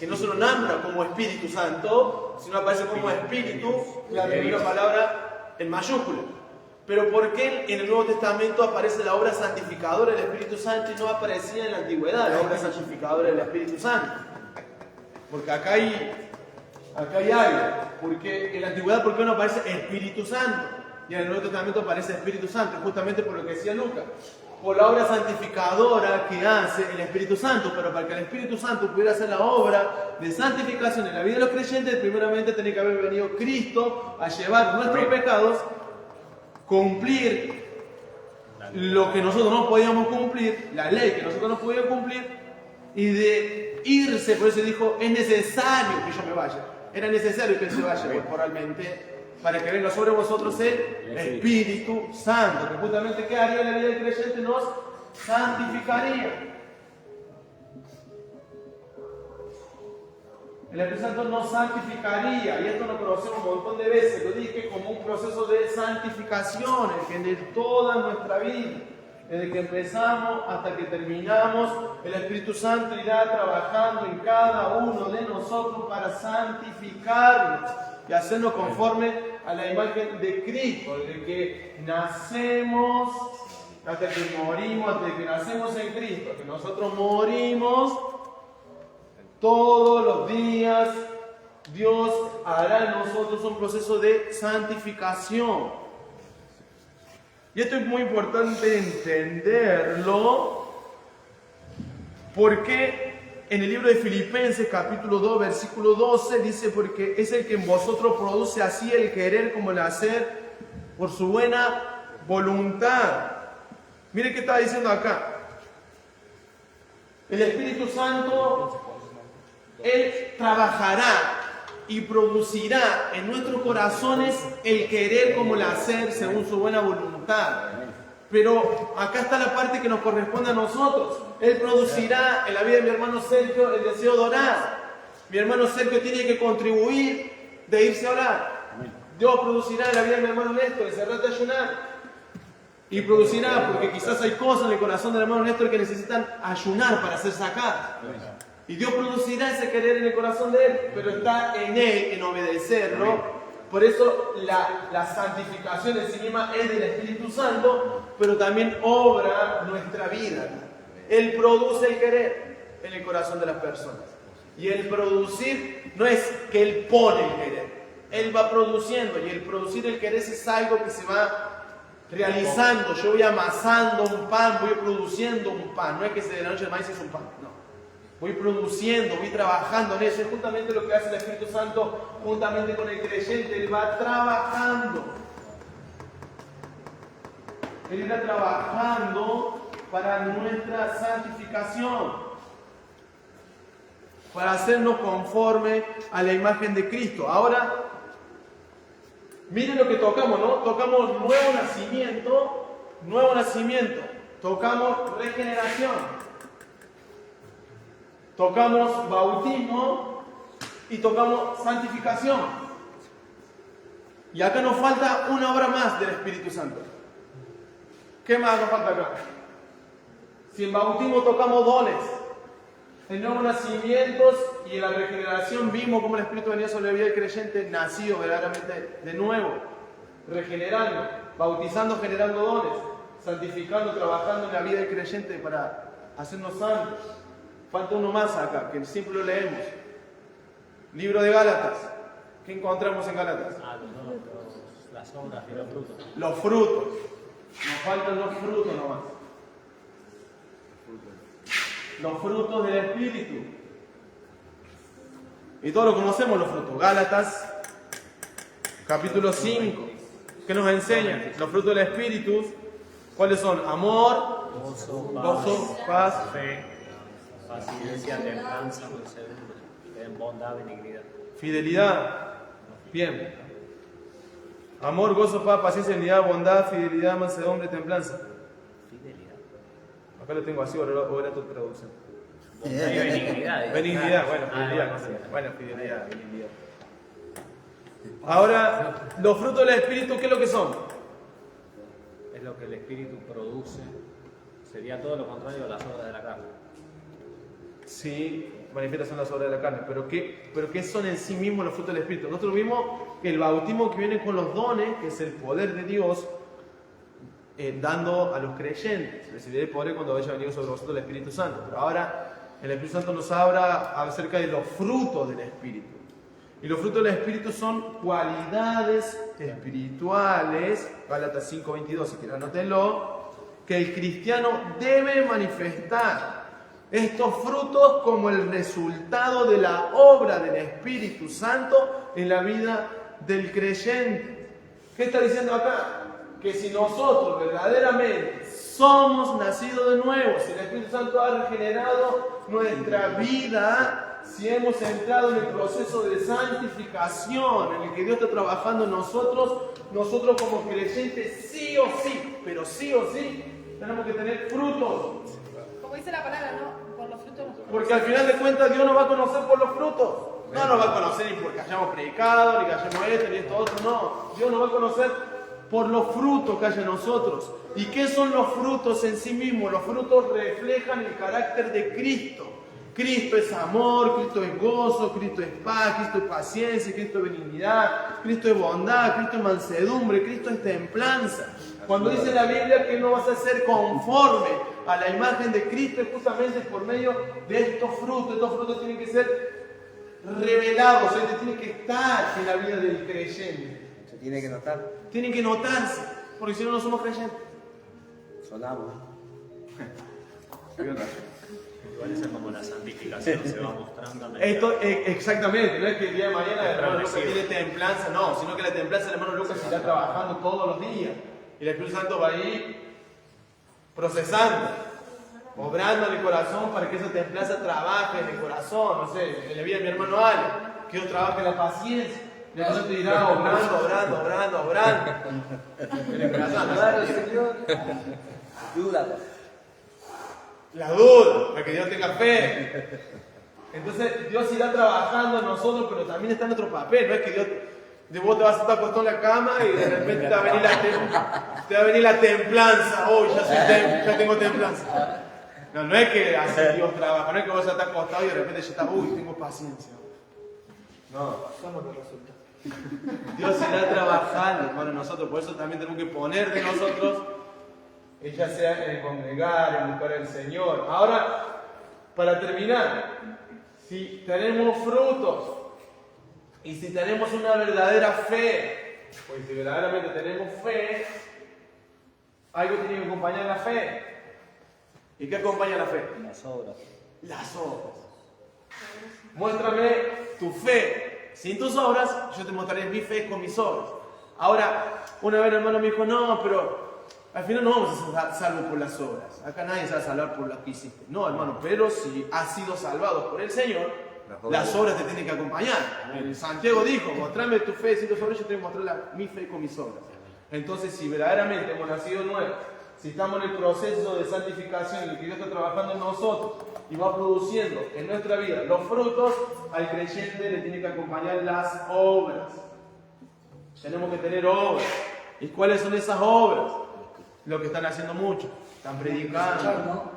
Speaker 1: que no se lo nombra como Espíritu Santo, sino aparece como Espíritu, la primera palabra en mayúscula. Pero ¿por qué en el Nuevo Testamento aparece la obra santificadora del Espíritu Santo y no aparecía en la antigüedad la obra santificadora del Espíritu Santo? Porque acá hay algo. Porque en la antigüedad, ¿por qué no aparece Espíritu Santo? Y en el Nuevo Testamento aparece Espíritu Santo, justamente por lo que decía Lucas. Por la obra santificadora que hace el Espíritu Santo. Pero para que el Espíritu Santo pudiera hacer la obra de santificación en la vida de los creyentes, primeramente tenía que haber venido Cristo a llevar nuestros pecados, cumplir lo que nosotros no podíamos cumplir, la ley que nosotros no podíamos cumplir, y de irse. Por eso dijo: es necesario que yo me vaya. Era necesario que él se vaya temporalmente, para que venga sobre vosotros el Espíritu Santo, que justamente ¿qué haría en la vida del creyente? Nos santificaría. El Espíritu Santo nos santificaría, y esto lo conocemos un montón de veces, lo dije, como un proceso de santificación, el que en toda nuestra vida, desde que empezamos hasta que terminamos, el Espíritu Santo irá trabajando en cada uno de nosotros para santificarnos y hacernos conforme a la imagen de Cristo, desde que nacemos hasta que morimos, hasta que nacemos en Cristo, que nosotros morimos. Todos los días Dios hará en nosotros un proceso de santificación. Y esto es muy importante entenderlo, porque en el libro de Filipenses capítulo 2 versículo 12 dice: porque es el que en vosotros produce así el querer como el hacer por su buena voluntad. Mire qué está diciendo acá. El Espíritu Santo, Él trabajará y producirá en nuestros corazones el querer como el hacer según su buena voluntad. Pero acá está la parte que nos corresponde a nosotros. Él producirá en la vida de mi hermano Sergio el deseo de orar. Mi hermano Sergio tiene que contribuir de irse a orar. Dios producirá en la vida de mi hermano Néstor el cerrar de ayunar. Y producirá porque quizás hay cosas en el corazón del hermano Néstor que necesitan ayunar para ser sacadas. Y Dios producirá ese querer en el corazón de él, pero está en él, en obedecerlo. Por eso la santificación en sí misma es del Espíritu Santo, pero también obra nuestra vida. Él produce el querer en el corazón de las personas. Y el producir no es que Él pone el querer. Él va produciendo, y el producir el querer es algo que se va realizando. Yo voy amasando un pan, voy produciendo un pan. No es que de la noche al mañana es un pan, no. Voy produciendo, voy trabajando en eso. Es justamente lo que hace el Espíritu Santo juntamente con el creyente. Él va trabajando. Él irá trabajando para nuestra santificación. para hacernos conforme a la imagen de Cristo. Ahora, miren lo que tocamos, ¿no? Tocamos nuevo nacimiento, tocamos regeneración, tocamos bautismo y tocamos santificación. Y acá nos falta una obra más del Espíritu Santo. ¿Qué más nos falta acá? Si en bautismo tocamos dones, en nuevos nacimientos y en la regeneración vimos cómo el Espíritu venía sobre la vida del creyente, nacido verdaderamente de nuevo, regenerando, bautizando, generando dones, santificando, trabajando en la vida del creyente para hacernos santos. Falta uno más acá, que siempre lo leemos. Libro de Gálatas. ¿Qué encontramos en Gálatas?
Speaker 5: Las obras y los frutos.
Speaker 1: Los frutos. Nos faltan los frutos nomás. Los frutos del Espíritu. Y todos lo conocemos, los frutos. Gálatas, capítulo 5. ¿Qué nos enseña? Los frutos del Espíritu. ¿Cuáles son? Amor, gozo, paz,
Speaker 5: fe, paciencia, templanza, mansedumbre, bondad, benignidad.
Speaker 1: fidelidad. Bien. Amor, gozo, paz, paciencia, benignidad, bondad, fidelidad, mansedumbre, templanza.
Speaker 5: Fidelidad.
Speaker 1: Acá lo tengo así, o era tu traducción.
Speaker 5: Bondad y benignidad.
Speaker 1: Benignidad, bueno, fidelidad. Bueno, fidelidad, benignidad. Ahora, los frutos del Espíritu, ¿qué es lo que son?
Speaker 5: Es lo que el Espíritu produce. Sería todo lo contrario a las obras de la carne.
Speaker 1: Sí, manifiestan las obras de la carne, pero ¿qué son en sí mismos los frutos del Espíritu? Nosotros vimos que el bautismo que viene con los dones, que es el poder de Dios, dando a los creyentes. Recibiré el poder cuando haya venido sobre vosotros el Espíritu Santo. Pero ahora el Espíritu Santo nos habla acerca de los frutos del Espíritu. Y los frutos del Espíritu son cualidades espirituales, Gálatas 5:22, si quieren anótenlo, que el cristiano debe manifestar. Estos frutos como el resultado de la obra del Espíritu Santo en la vida del creyente. ¿Qué está diciendo acá? Que si nosotros verdaderamente somos nacidos de nuevo, si el Espíritu Santo ha regenerado nuestra vida, si hemos entrado en el proceso de santificación en el que Dios está trabajando en nosotros como creyentes sí o sí, pero sí o sí, tenemos que tener frutos.
Speaker 3: Como dice la palabra, ¿no? Por los frutos los
Speaker 1: Porque al final de cuentas Dios nos va a conocer por los frutos. No nos va a conocer ni porque hayamos predicado, ni que hayamos esto, ni esto otro, no. Dios nos va a conocer por los frutos que hay en nosotros. ¿Y qué son los frutos en sí mismos? Los frutos reflejan el carácter de Cristo. Cristo es amor, Cristo es gozo, Cristo es paz, Cristo es paciencia, Cristo es benignidad, Cristo es bondad, Cristo es mansedumbre, Cristo es templanza. Cuando dice la Biblia que no vas a ser conforme a la imagen de Cristo, es justamente por medio de estos frutos. Estos frutos tienen que ser revelados, tienen que estar en la vida del creyente.
Speaker 8: Se tiene que notar.
Speaker 1: Tienen que notarse, porque si no, no somos creyentes.
Speaker 8: Sonamos.
Speaker 5: Igual es como la santificación, se va mostrando.
Speaker 1: Esto, exactamente, no es que el día de mañana el hermano Lucas tiene templanza, no, sino que la templanza del hermano Lucas irá trabajando todos los días. Y el Espíritu Santo va a ir procesando, obrando en el corazón para que esa templanza trabaje en el corazón. No sé, en la vida de mi hermano Ale, que Dios trabaje en la paciencia. Y el Espíritu Santo irá obrando. En el corazón,
Speaker 8: Claro, Señor. Duda.
Speaker 1: la duda, para que Dios tenga fe. Entonces Dios irá trabajando en nosotros, pero también está en nuestro papel. No es que vos te vas a estar acostado en la cama y de repente te va a venir la templanza. Oh, ya tengo templanza. No es que así Dios trabaja, no es que vos estás acostado y de repente ya estás, tengo paciencia. No,
Speaker 6: Somos los resultados.
Speaker 1: Dios irá trabajando para nosotros, por eso también tenemos que poner de nosotros, ya sea en el congregar, en buscar al Señor. Ahora, para terminar, si tenemos frutos y si tenemos una verdadera fe, pues si verdaderamente tenemos fe, algo tiene que acompañar la fe. ¿Y qué acompaña la fe?
Speaker 8: Las obras.
Speaker 1: Las obras. Muéstrame tu fe. Sin tus obras, yo te mostraré mi fe con mis obras. Ahora, una vez el hermano me dijo, no, pero al final no vamos a ser salvos por las obras. Acá nadie se va a salvar por lo que hiciste. No, hermano, pero si has sido salvado por el Señor, las obras te tienen que acompañar. Santiago dijo, mostrame tu fe sin tus obras, yo te voy a mostrar mi fe con mis obras. Entonces, si verdaderamente hemos nacido nuevos, si estamos en el proceso de santificación, en el que Dios está trabajando en nosotros y va produciendo en nuestra vida los frutos, al creyente le tiene que acompañar las obras. Tenemos que tener obras. ¿Y cuáles son esas obras? Lo que están haciendo muchos. Están predicando.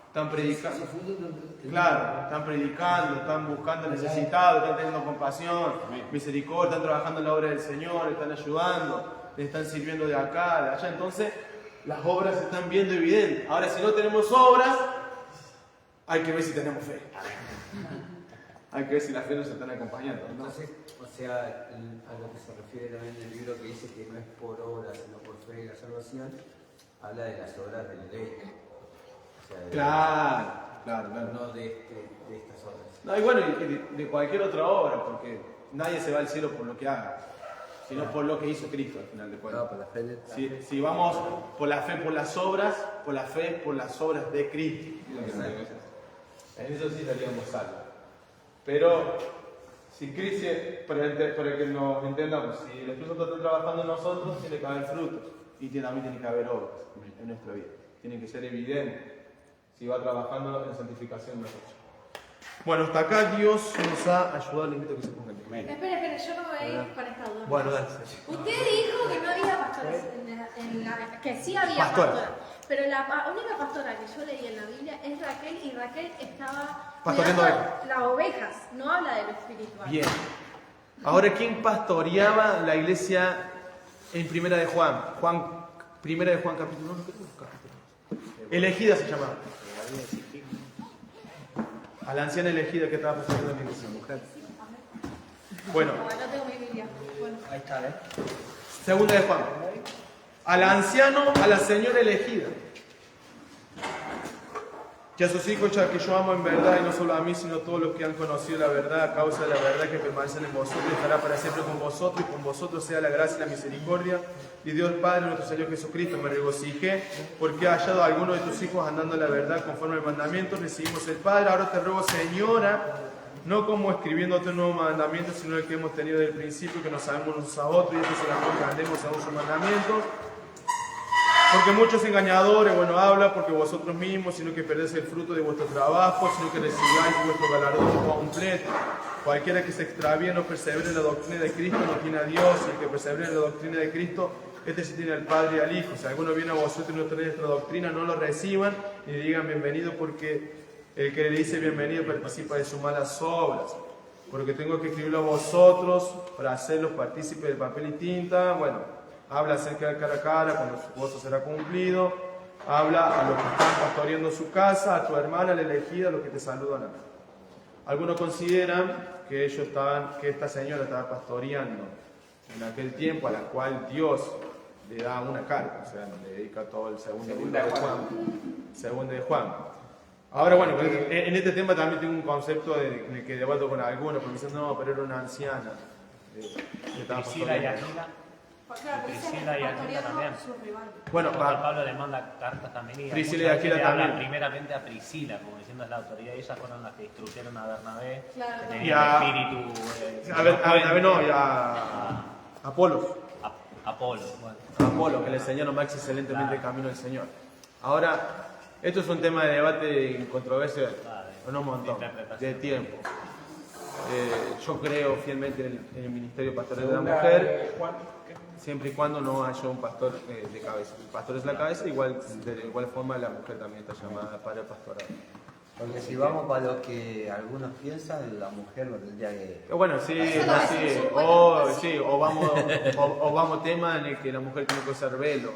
Speaker 1: Están predicando. Claro, están predicando, están buscando necesitados, están teniendo compasión, misericordia, están trabajando en la obra del Señor, están ayudando, le están sirviendo de acá, de allá. Entonces, las obras se están viendo evidentes. Ahora, si no tenemos obras, hay que ver si tenemos fe. Hay que ver si las fe nos están acompañando, ¿no?
Speaker 2: Entonces, o sea, a lo que se refiere también el libro que dice que no es por obras, sino por fe y la salvación, habla de las obras de la ley. O sea,
Speaker 1: Claro.
Speaker 2: No de estas obras.
Speaker 1: No, y bueno, y de cualquier otra obra, porque nadie se va al cielo por lo que haga, sino por lo que hizo Cristo al final de cuentas.
Speaker 8: No, por la fe.
Speaker 1: Si vamos por la fe, por las obras, por la fe, por las obras de Cristo. En eso sí estaríamos salvos. Pero si Cristo, para que nos entendamos, si el Espíritu Santo está trabajando en nosotros, tiene que haber frutos y también tiene que haber obras en nuestra vida. Tienen que ser evidentes si va trabajando en santificación nosotros. Bueno, hasta acá Dios nos ha ayudado. Le invito a que se ponga en pie.
Speaker 3: Espera, yo no me voy a ir con esta duda.
Speaker 1: Bueno, dale.
Speaker 3: Usted dijo que no había pastores que sí había pastoras. Pero la única pastora que yo leí en la Biblia es Raquel, y Raquel estaba
Speaker 1: Pastoreando
Speaker 3: cuidando las ovejas, no habla de lo espiritual.
Speaker 1: Bien. Ahora, ¿quién pastoreaba la iglesia en Primera de Juan? Primera de Juan, capítulo 1, capítulo. Elegida se llamaba. A la anciana elegida que estaba pastoreando la iglesia, mujer. Bueno.
Speaker 3: No tengo mi Biblia. Bueno.
Speaker 6: Ahí está, ¿eh?
Speaker 1: Segunda de Juan. Al anciano, a la señora elegida, que a sus hijos, ya que yo amo en verdad, y no solo a mí, sino a todos los que han conocido la verdad, a causa de la verdad que permanecen en vosotros, estará para siempre con vosotros, y con vosotros sea la gracia y la misericordia de Dios Padre, nuestro Señor Jesucristo. Me regocijé porque he hallado a alguno de tus hijos andando en la verdad conforme al mandamiento, recibimos el Padre. Ahora te ruego, Señora, no como escribiéndote un nuevo mandamiento, sino el que hemos tenido desde el principio, que nos sabemos unos a otros, y esto solamente andemos a sus mandamientos. Porque muchos engañadores, habla porque vosotros mismos, sino que perdéis el fruto de vuestro trabajo, sino que recibáis vuestro galardón completo. Cualquiera que se extravíe, no persevere en la doctrina de Cristo, no tiene a Dios, y el que persevere en la doctrina de Cristo, este sí tiene al Padre y al Hijo. Si alguno viene a vosotros y no tenéis nuestra doctrina, no lo reciban, ni digan bienvenido, porque el que le dice bienvenido participa de sus malas obras. Porque tengo que escribirlo a vosotros para hacerlos partícipes del papel y tinta. Habla acerca de cara a cara, cuando su gozo será cumplido. Habla a los que están pastoreando su casa, a tu hermana, la elegida, a los que te saludan a mí. Algunos consideran que esta señora estaba pastoreando en aquel tiempo, a la cual Dios le da una carta, o sea, le dedica todo el segundo libro de Juan. Segundo de Juan. Ahora, en este tema también tengo un concepto en el que debato con algunos, porque dicen, no, pero era una anciana.
Speaker 5: Priscila y Aquila.
Speaker 3: Claro,
Speaker 5: Priscila y Aquila también.
Speaker 1: Bueno,
Speaker 5: Pablo le manda cartas también, y
Speaker 1: Priscila y Aquila
Speaker 5: le hablan
Speaker 1: también.
Speaker 5: primeramente a Priscila, como diciendo es la autoridad, y ellas fueron las que instruyeron a Bernabé,
Speaker 3: Claro.
Speaker 5: que
Speaker 1: Y
Speaker 5: tenía
Speaker 1: a-
Speaker 5: el espíritu.
Speaker 1: y a Apolos.
Speaker 5: Apolo. Bueno.
Speaker 1: Apolo, que le enseñaron más excelentemente el camino del Señor. Ahora, esto es un tema de debate y controversia en un montón de tiempo. Yo creo fielmente en el ministerio pastoral de la mujer, siempre y cuando no haya un pastor de cabeza. El pastor es la cabeza, de igual forma la mujer también está llamada para el pastorado.
Speaker 8: Porque si vamos para lo que algunos piensan, la mujer no tendría que...
Speaker 1: O vamos tema en el que la mujer tiene que usar velo.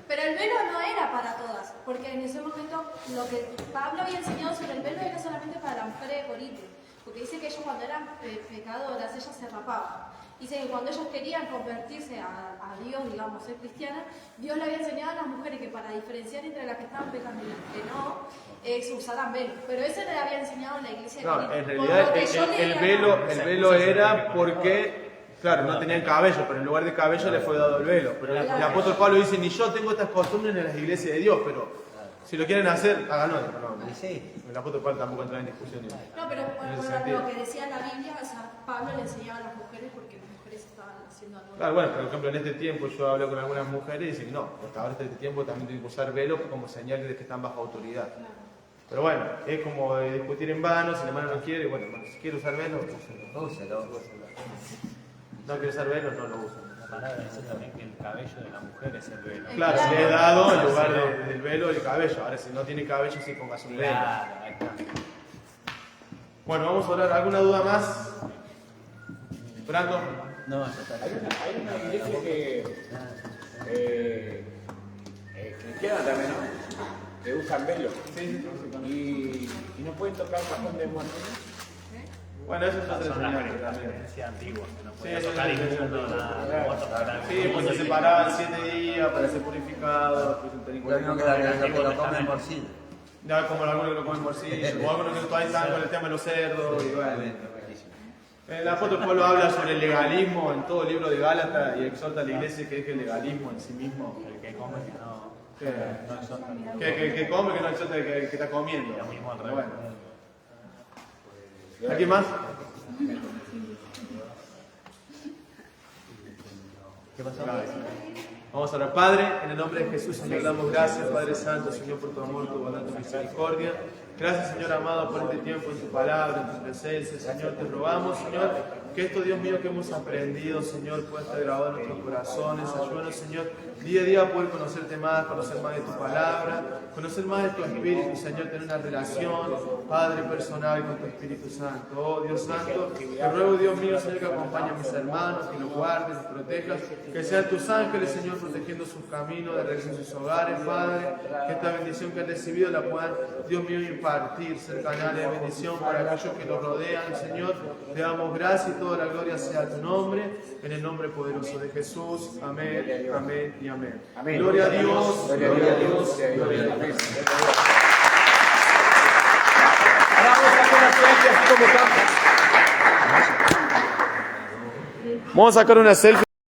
Speaker 3: Pero el velo no era para todas, porque en ese momento lo que Pablo había enseñado sobre el velo era solamente para las mujeres de Corinto, porque dice que ellos cuando eran pecadoras, ellas se rapaban. Dice que cuando ellos querían convertirse a Dios, digamos, ser cristianas, Dios le había enseñado a las mujeres que para diferenciar entre las que estaban pecando y las que no, se usaran velo. Pero eso le había enseñado en la iglesia de
Speaker 1: No,
Speaker 3: Corinto.
Speaker 1: en realidad el velo era porque, claro, no tenían cabello, pero en lugar de cabello le fue dado el velo. Pero el apóstol Pablo dice, ni yo tengo estas costumbres en las iglesias de Dios, pero Si lo quieren hacer, háganlo. No.
Speaker 8: Y sí.
Speaker 1: El apóstol Pablo tampoco entra en discusión.
Speaker 3: No, pero
Speaker 1: En ese
Speaker 3: bueno,
Speaker 1: sentido.
Speaker 3: lo que decía la Biblia, o sea, Pablo le enseñaba a las mujeres porque las mujeres estaban haciendo algo.
Speaker 1: Claro, bueno, por ejemplo, en este tiempo yo hablo con algunas mujeres y dicen, no, hasta ahora este tiempo también tienen que usar velo como señal de que están bajo autoridad. Pero bueno, es como discutir en vano, si la hermana no quiere, bueno, hermano, si quiere usar velo, úselo.
Speaker 8: Úselo.
Speaker 1: No quiere usar velo, no lo usa.
Speaker 5: La palabra dice también que el cabello de la mujer es el velo.
Speaker 1: Claro, se le he dado en lugar del velo el cabello. Ahora, si no tiene cabello, sí pongas un velo.
Speaker 5: Claro, ahí está.
Speaker 1: Bueno, vamos a orar. ¿Alguna duda más? Brando.
Speaker 5: No, ya está.
Speaker 4: Hay una iglesia que cristiana también, ¿no? Que usan velo. Y no pueden tocar cajón de muertos.
Speaker 1: Bueno, eso es otra
Speaker 5: Son las
Speaker 1: enseñanza también.
Speaker 5: creencias antiguas, que no
Speaker 1: Sí,
Speaker 5: pueden
Speaker 1: eso
Speaker 5: tocar
Speaker 1: es
Speaker 5: inmundo, nada. No tocar
Speaker 1: Sí, pues se separaban 7 días para ser purificados.
Speaker 8: Lo mismo que los que lo comen por sí.
Speaker 1: Ya como algunos que lo comen morcillo, o algunos que todavía están con el tema de los cerdos. Y bueno. El apóstol Pablo habla sobre el legalismo en todo el libro de Gálatas y exhorta a la iglesia que deje el legalismo en sí mismo.
Speaker 5: El que come que no.
Speaker 1: Que come, que no exhorta que está comiendo.
Speaker 5: Lo mismo al
Speaker 1: Pero
Speaker 5: revés.
Speaker 1: bueno. ¿Alguien más?
Speaker 8: ¿Qué pasó?
Speaker 1: Vamos a orar. Padre, en el nombre de Jesús, Señor, damos gracias, Padre Santo, Señor, por tu amor, tu bondad, tu misericordia. Gracias, Señor amado, por este tiempo en tu palabra, en tu presencia. Señor, te rogamos, Señor, que esto, Dios mío, que hemos aprendido, Señor, pueda estar grabado en nuestros corazones. Ayúdanos, Señor, día a día a poder conocerte más, conocer más de tu palabra, conocer más de tu Espíritu, Señor, tener una relación, Padre, personal con tu Espíritu Santo. Oh, Dios Santo, te ruego, Dios mío, Señor, que acompañe a mis hermanos, que los guardes, los protejas, que sean tus ángeles, Señor, protegiendo sus caminos, de regreso a sus hogares, Padre, que esta bendición que han recibido la puedan, Dios mío, impartir, ser canales de bendición para aquellos que los rodean, Señor. Te damos gracias y toda la gloria sea a tu nombre, en el nombre poderoso de Jesús. Amén, amén y amén. Gloria a Dios, gloria a Dios, gloria a Dios. Vamos a sacar una selfie.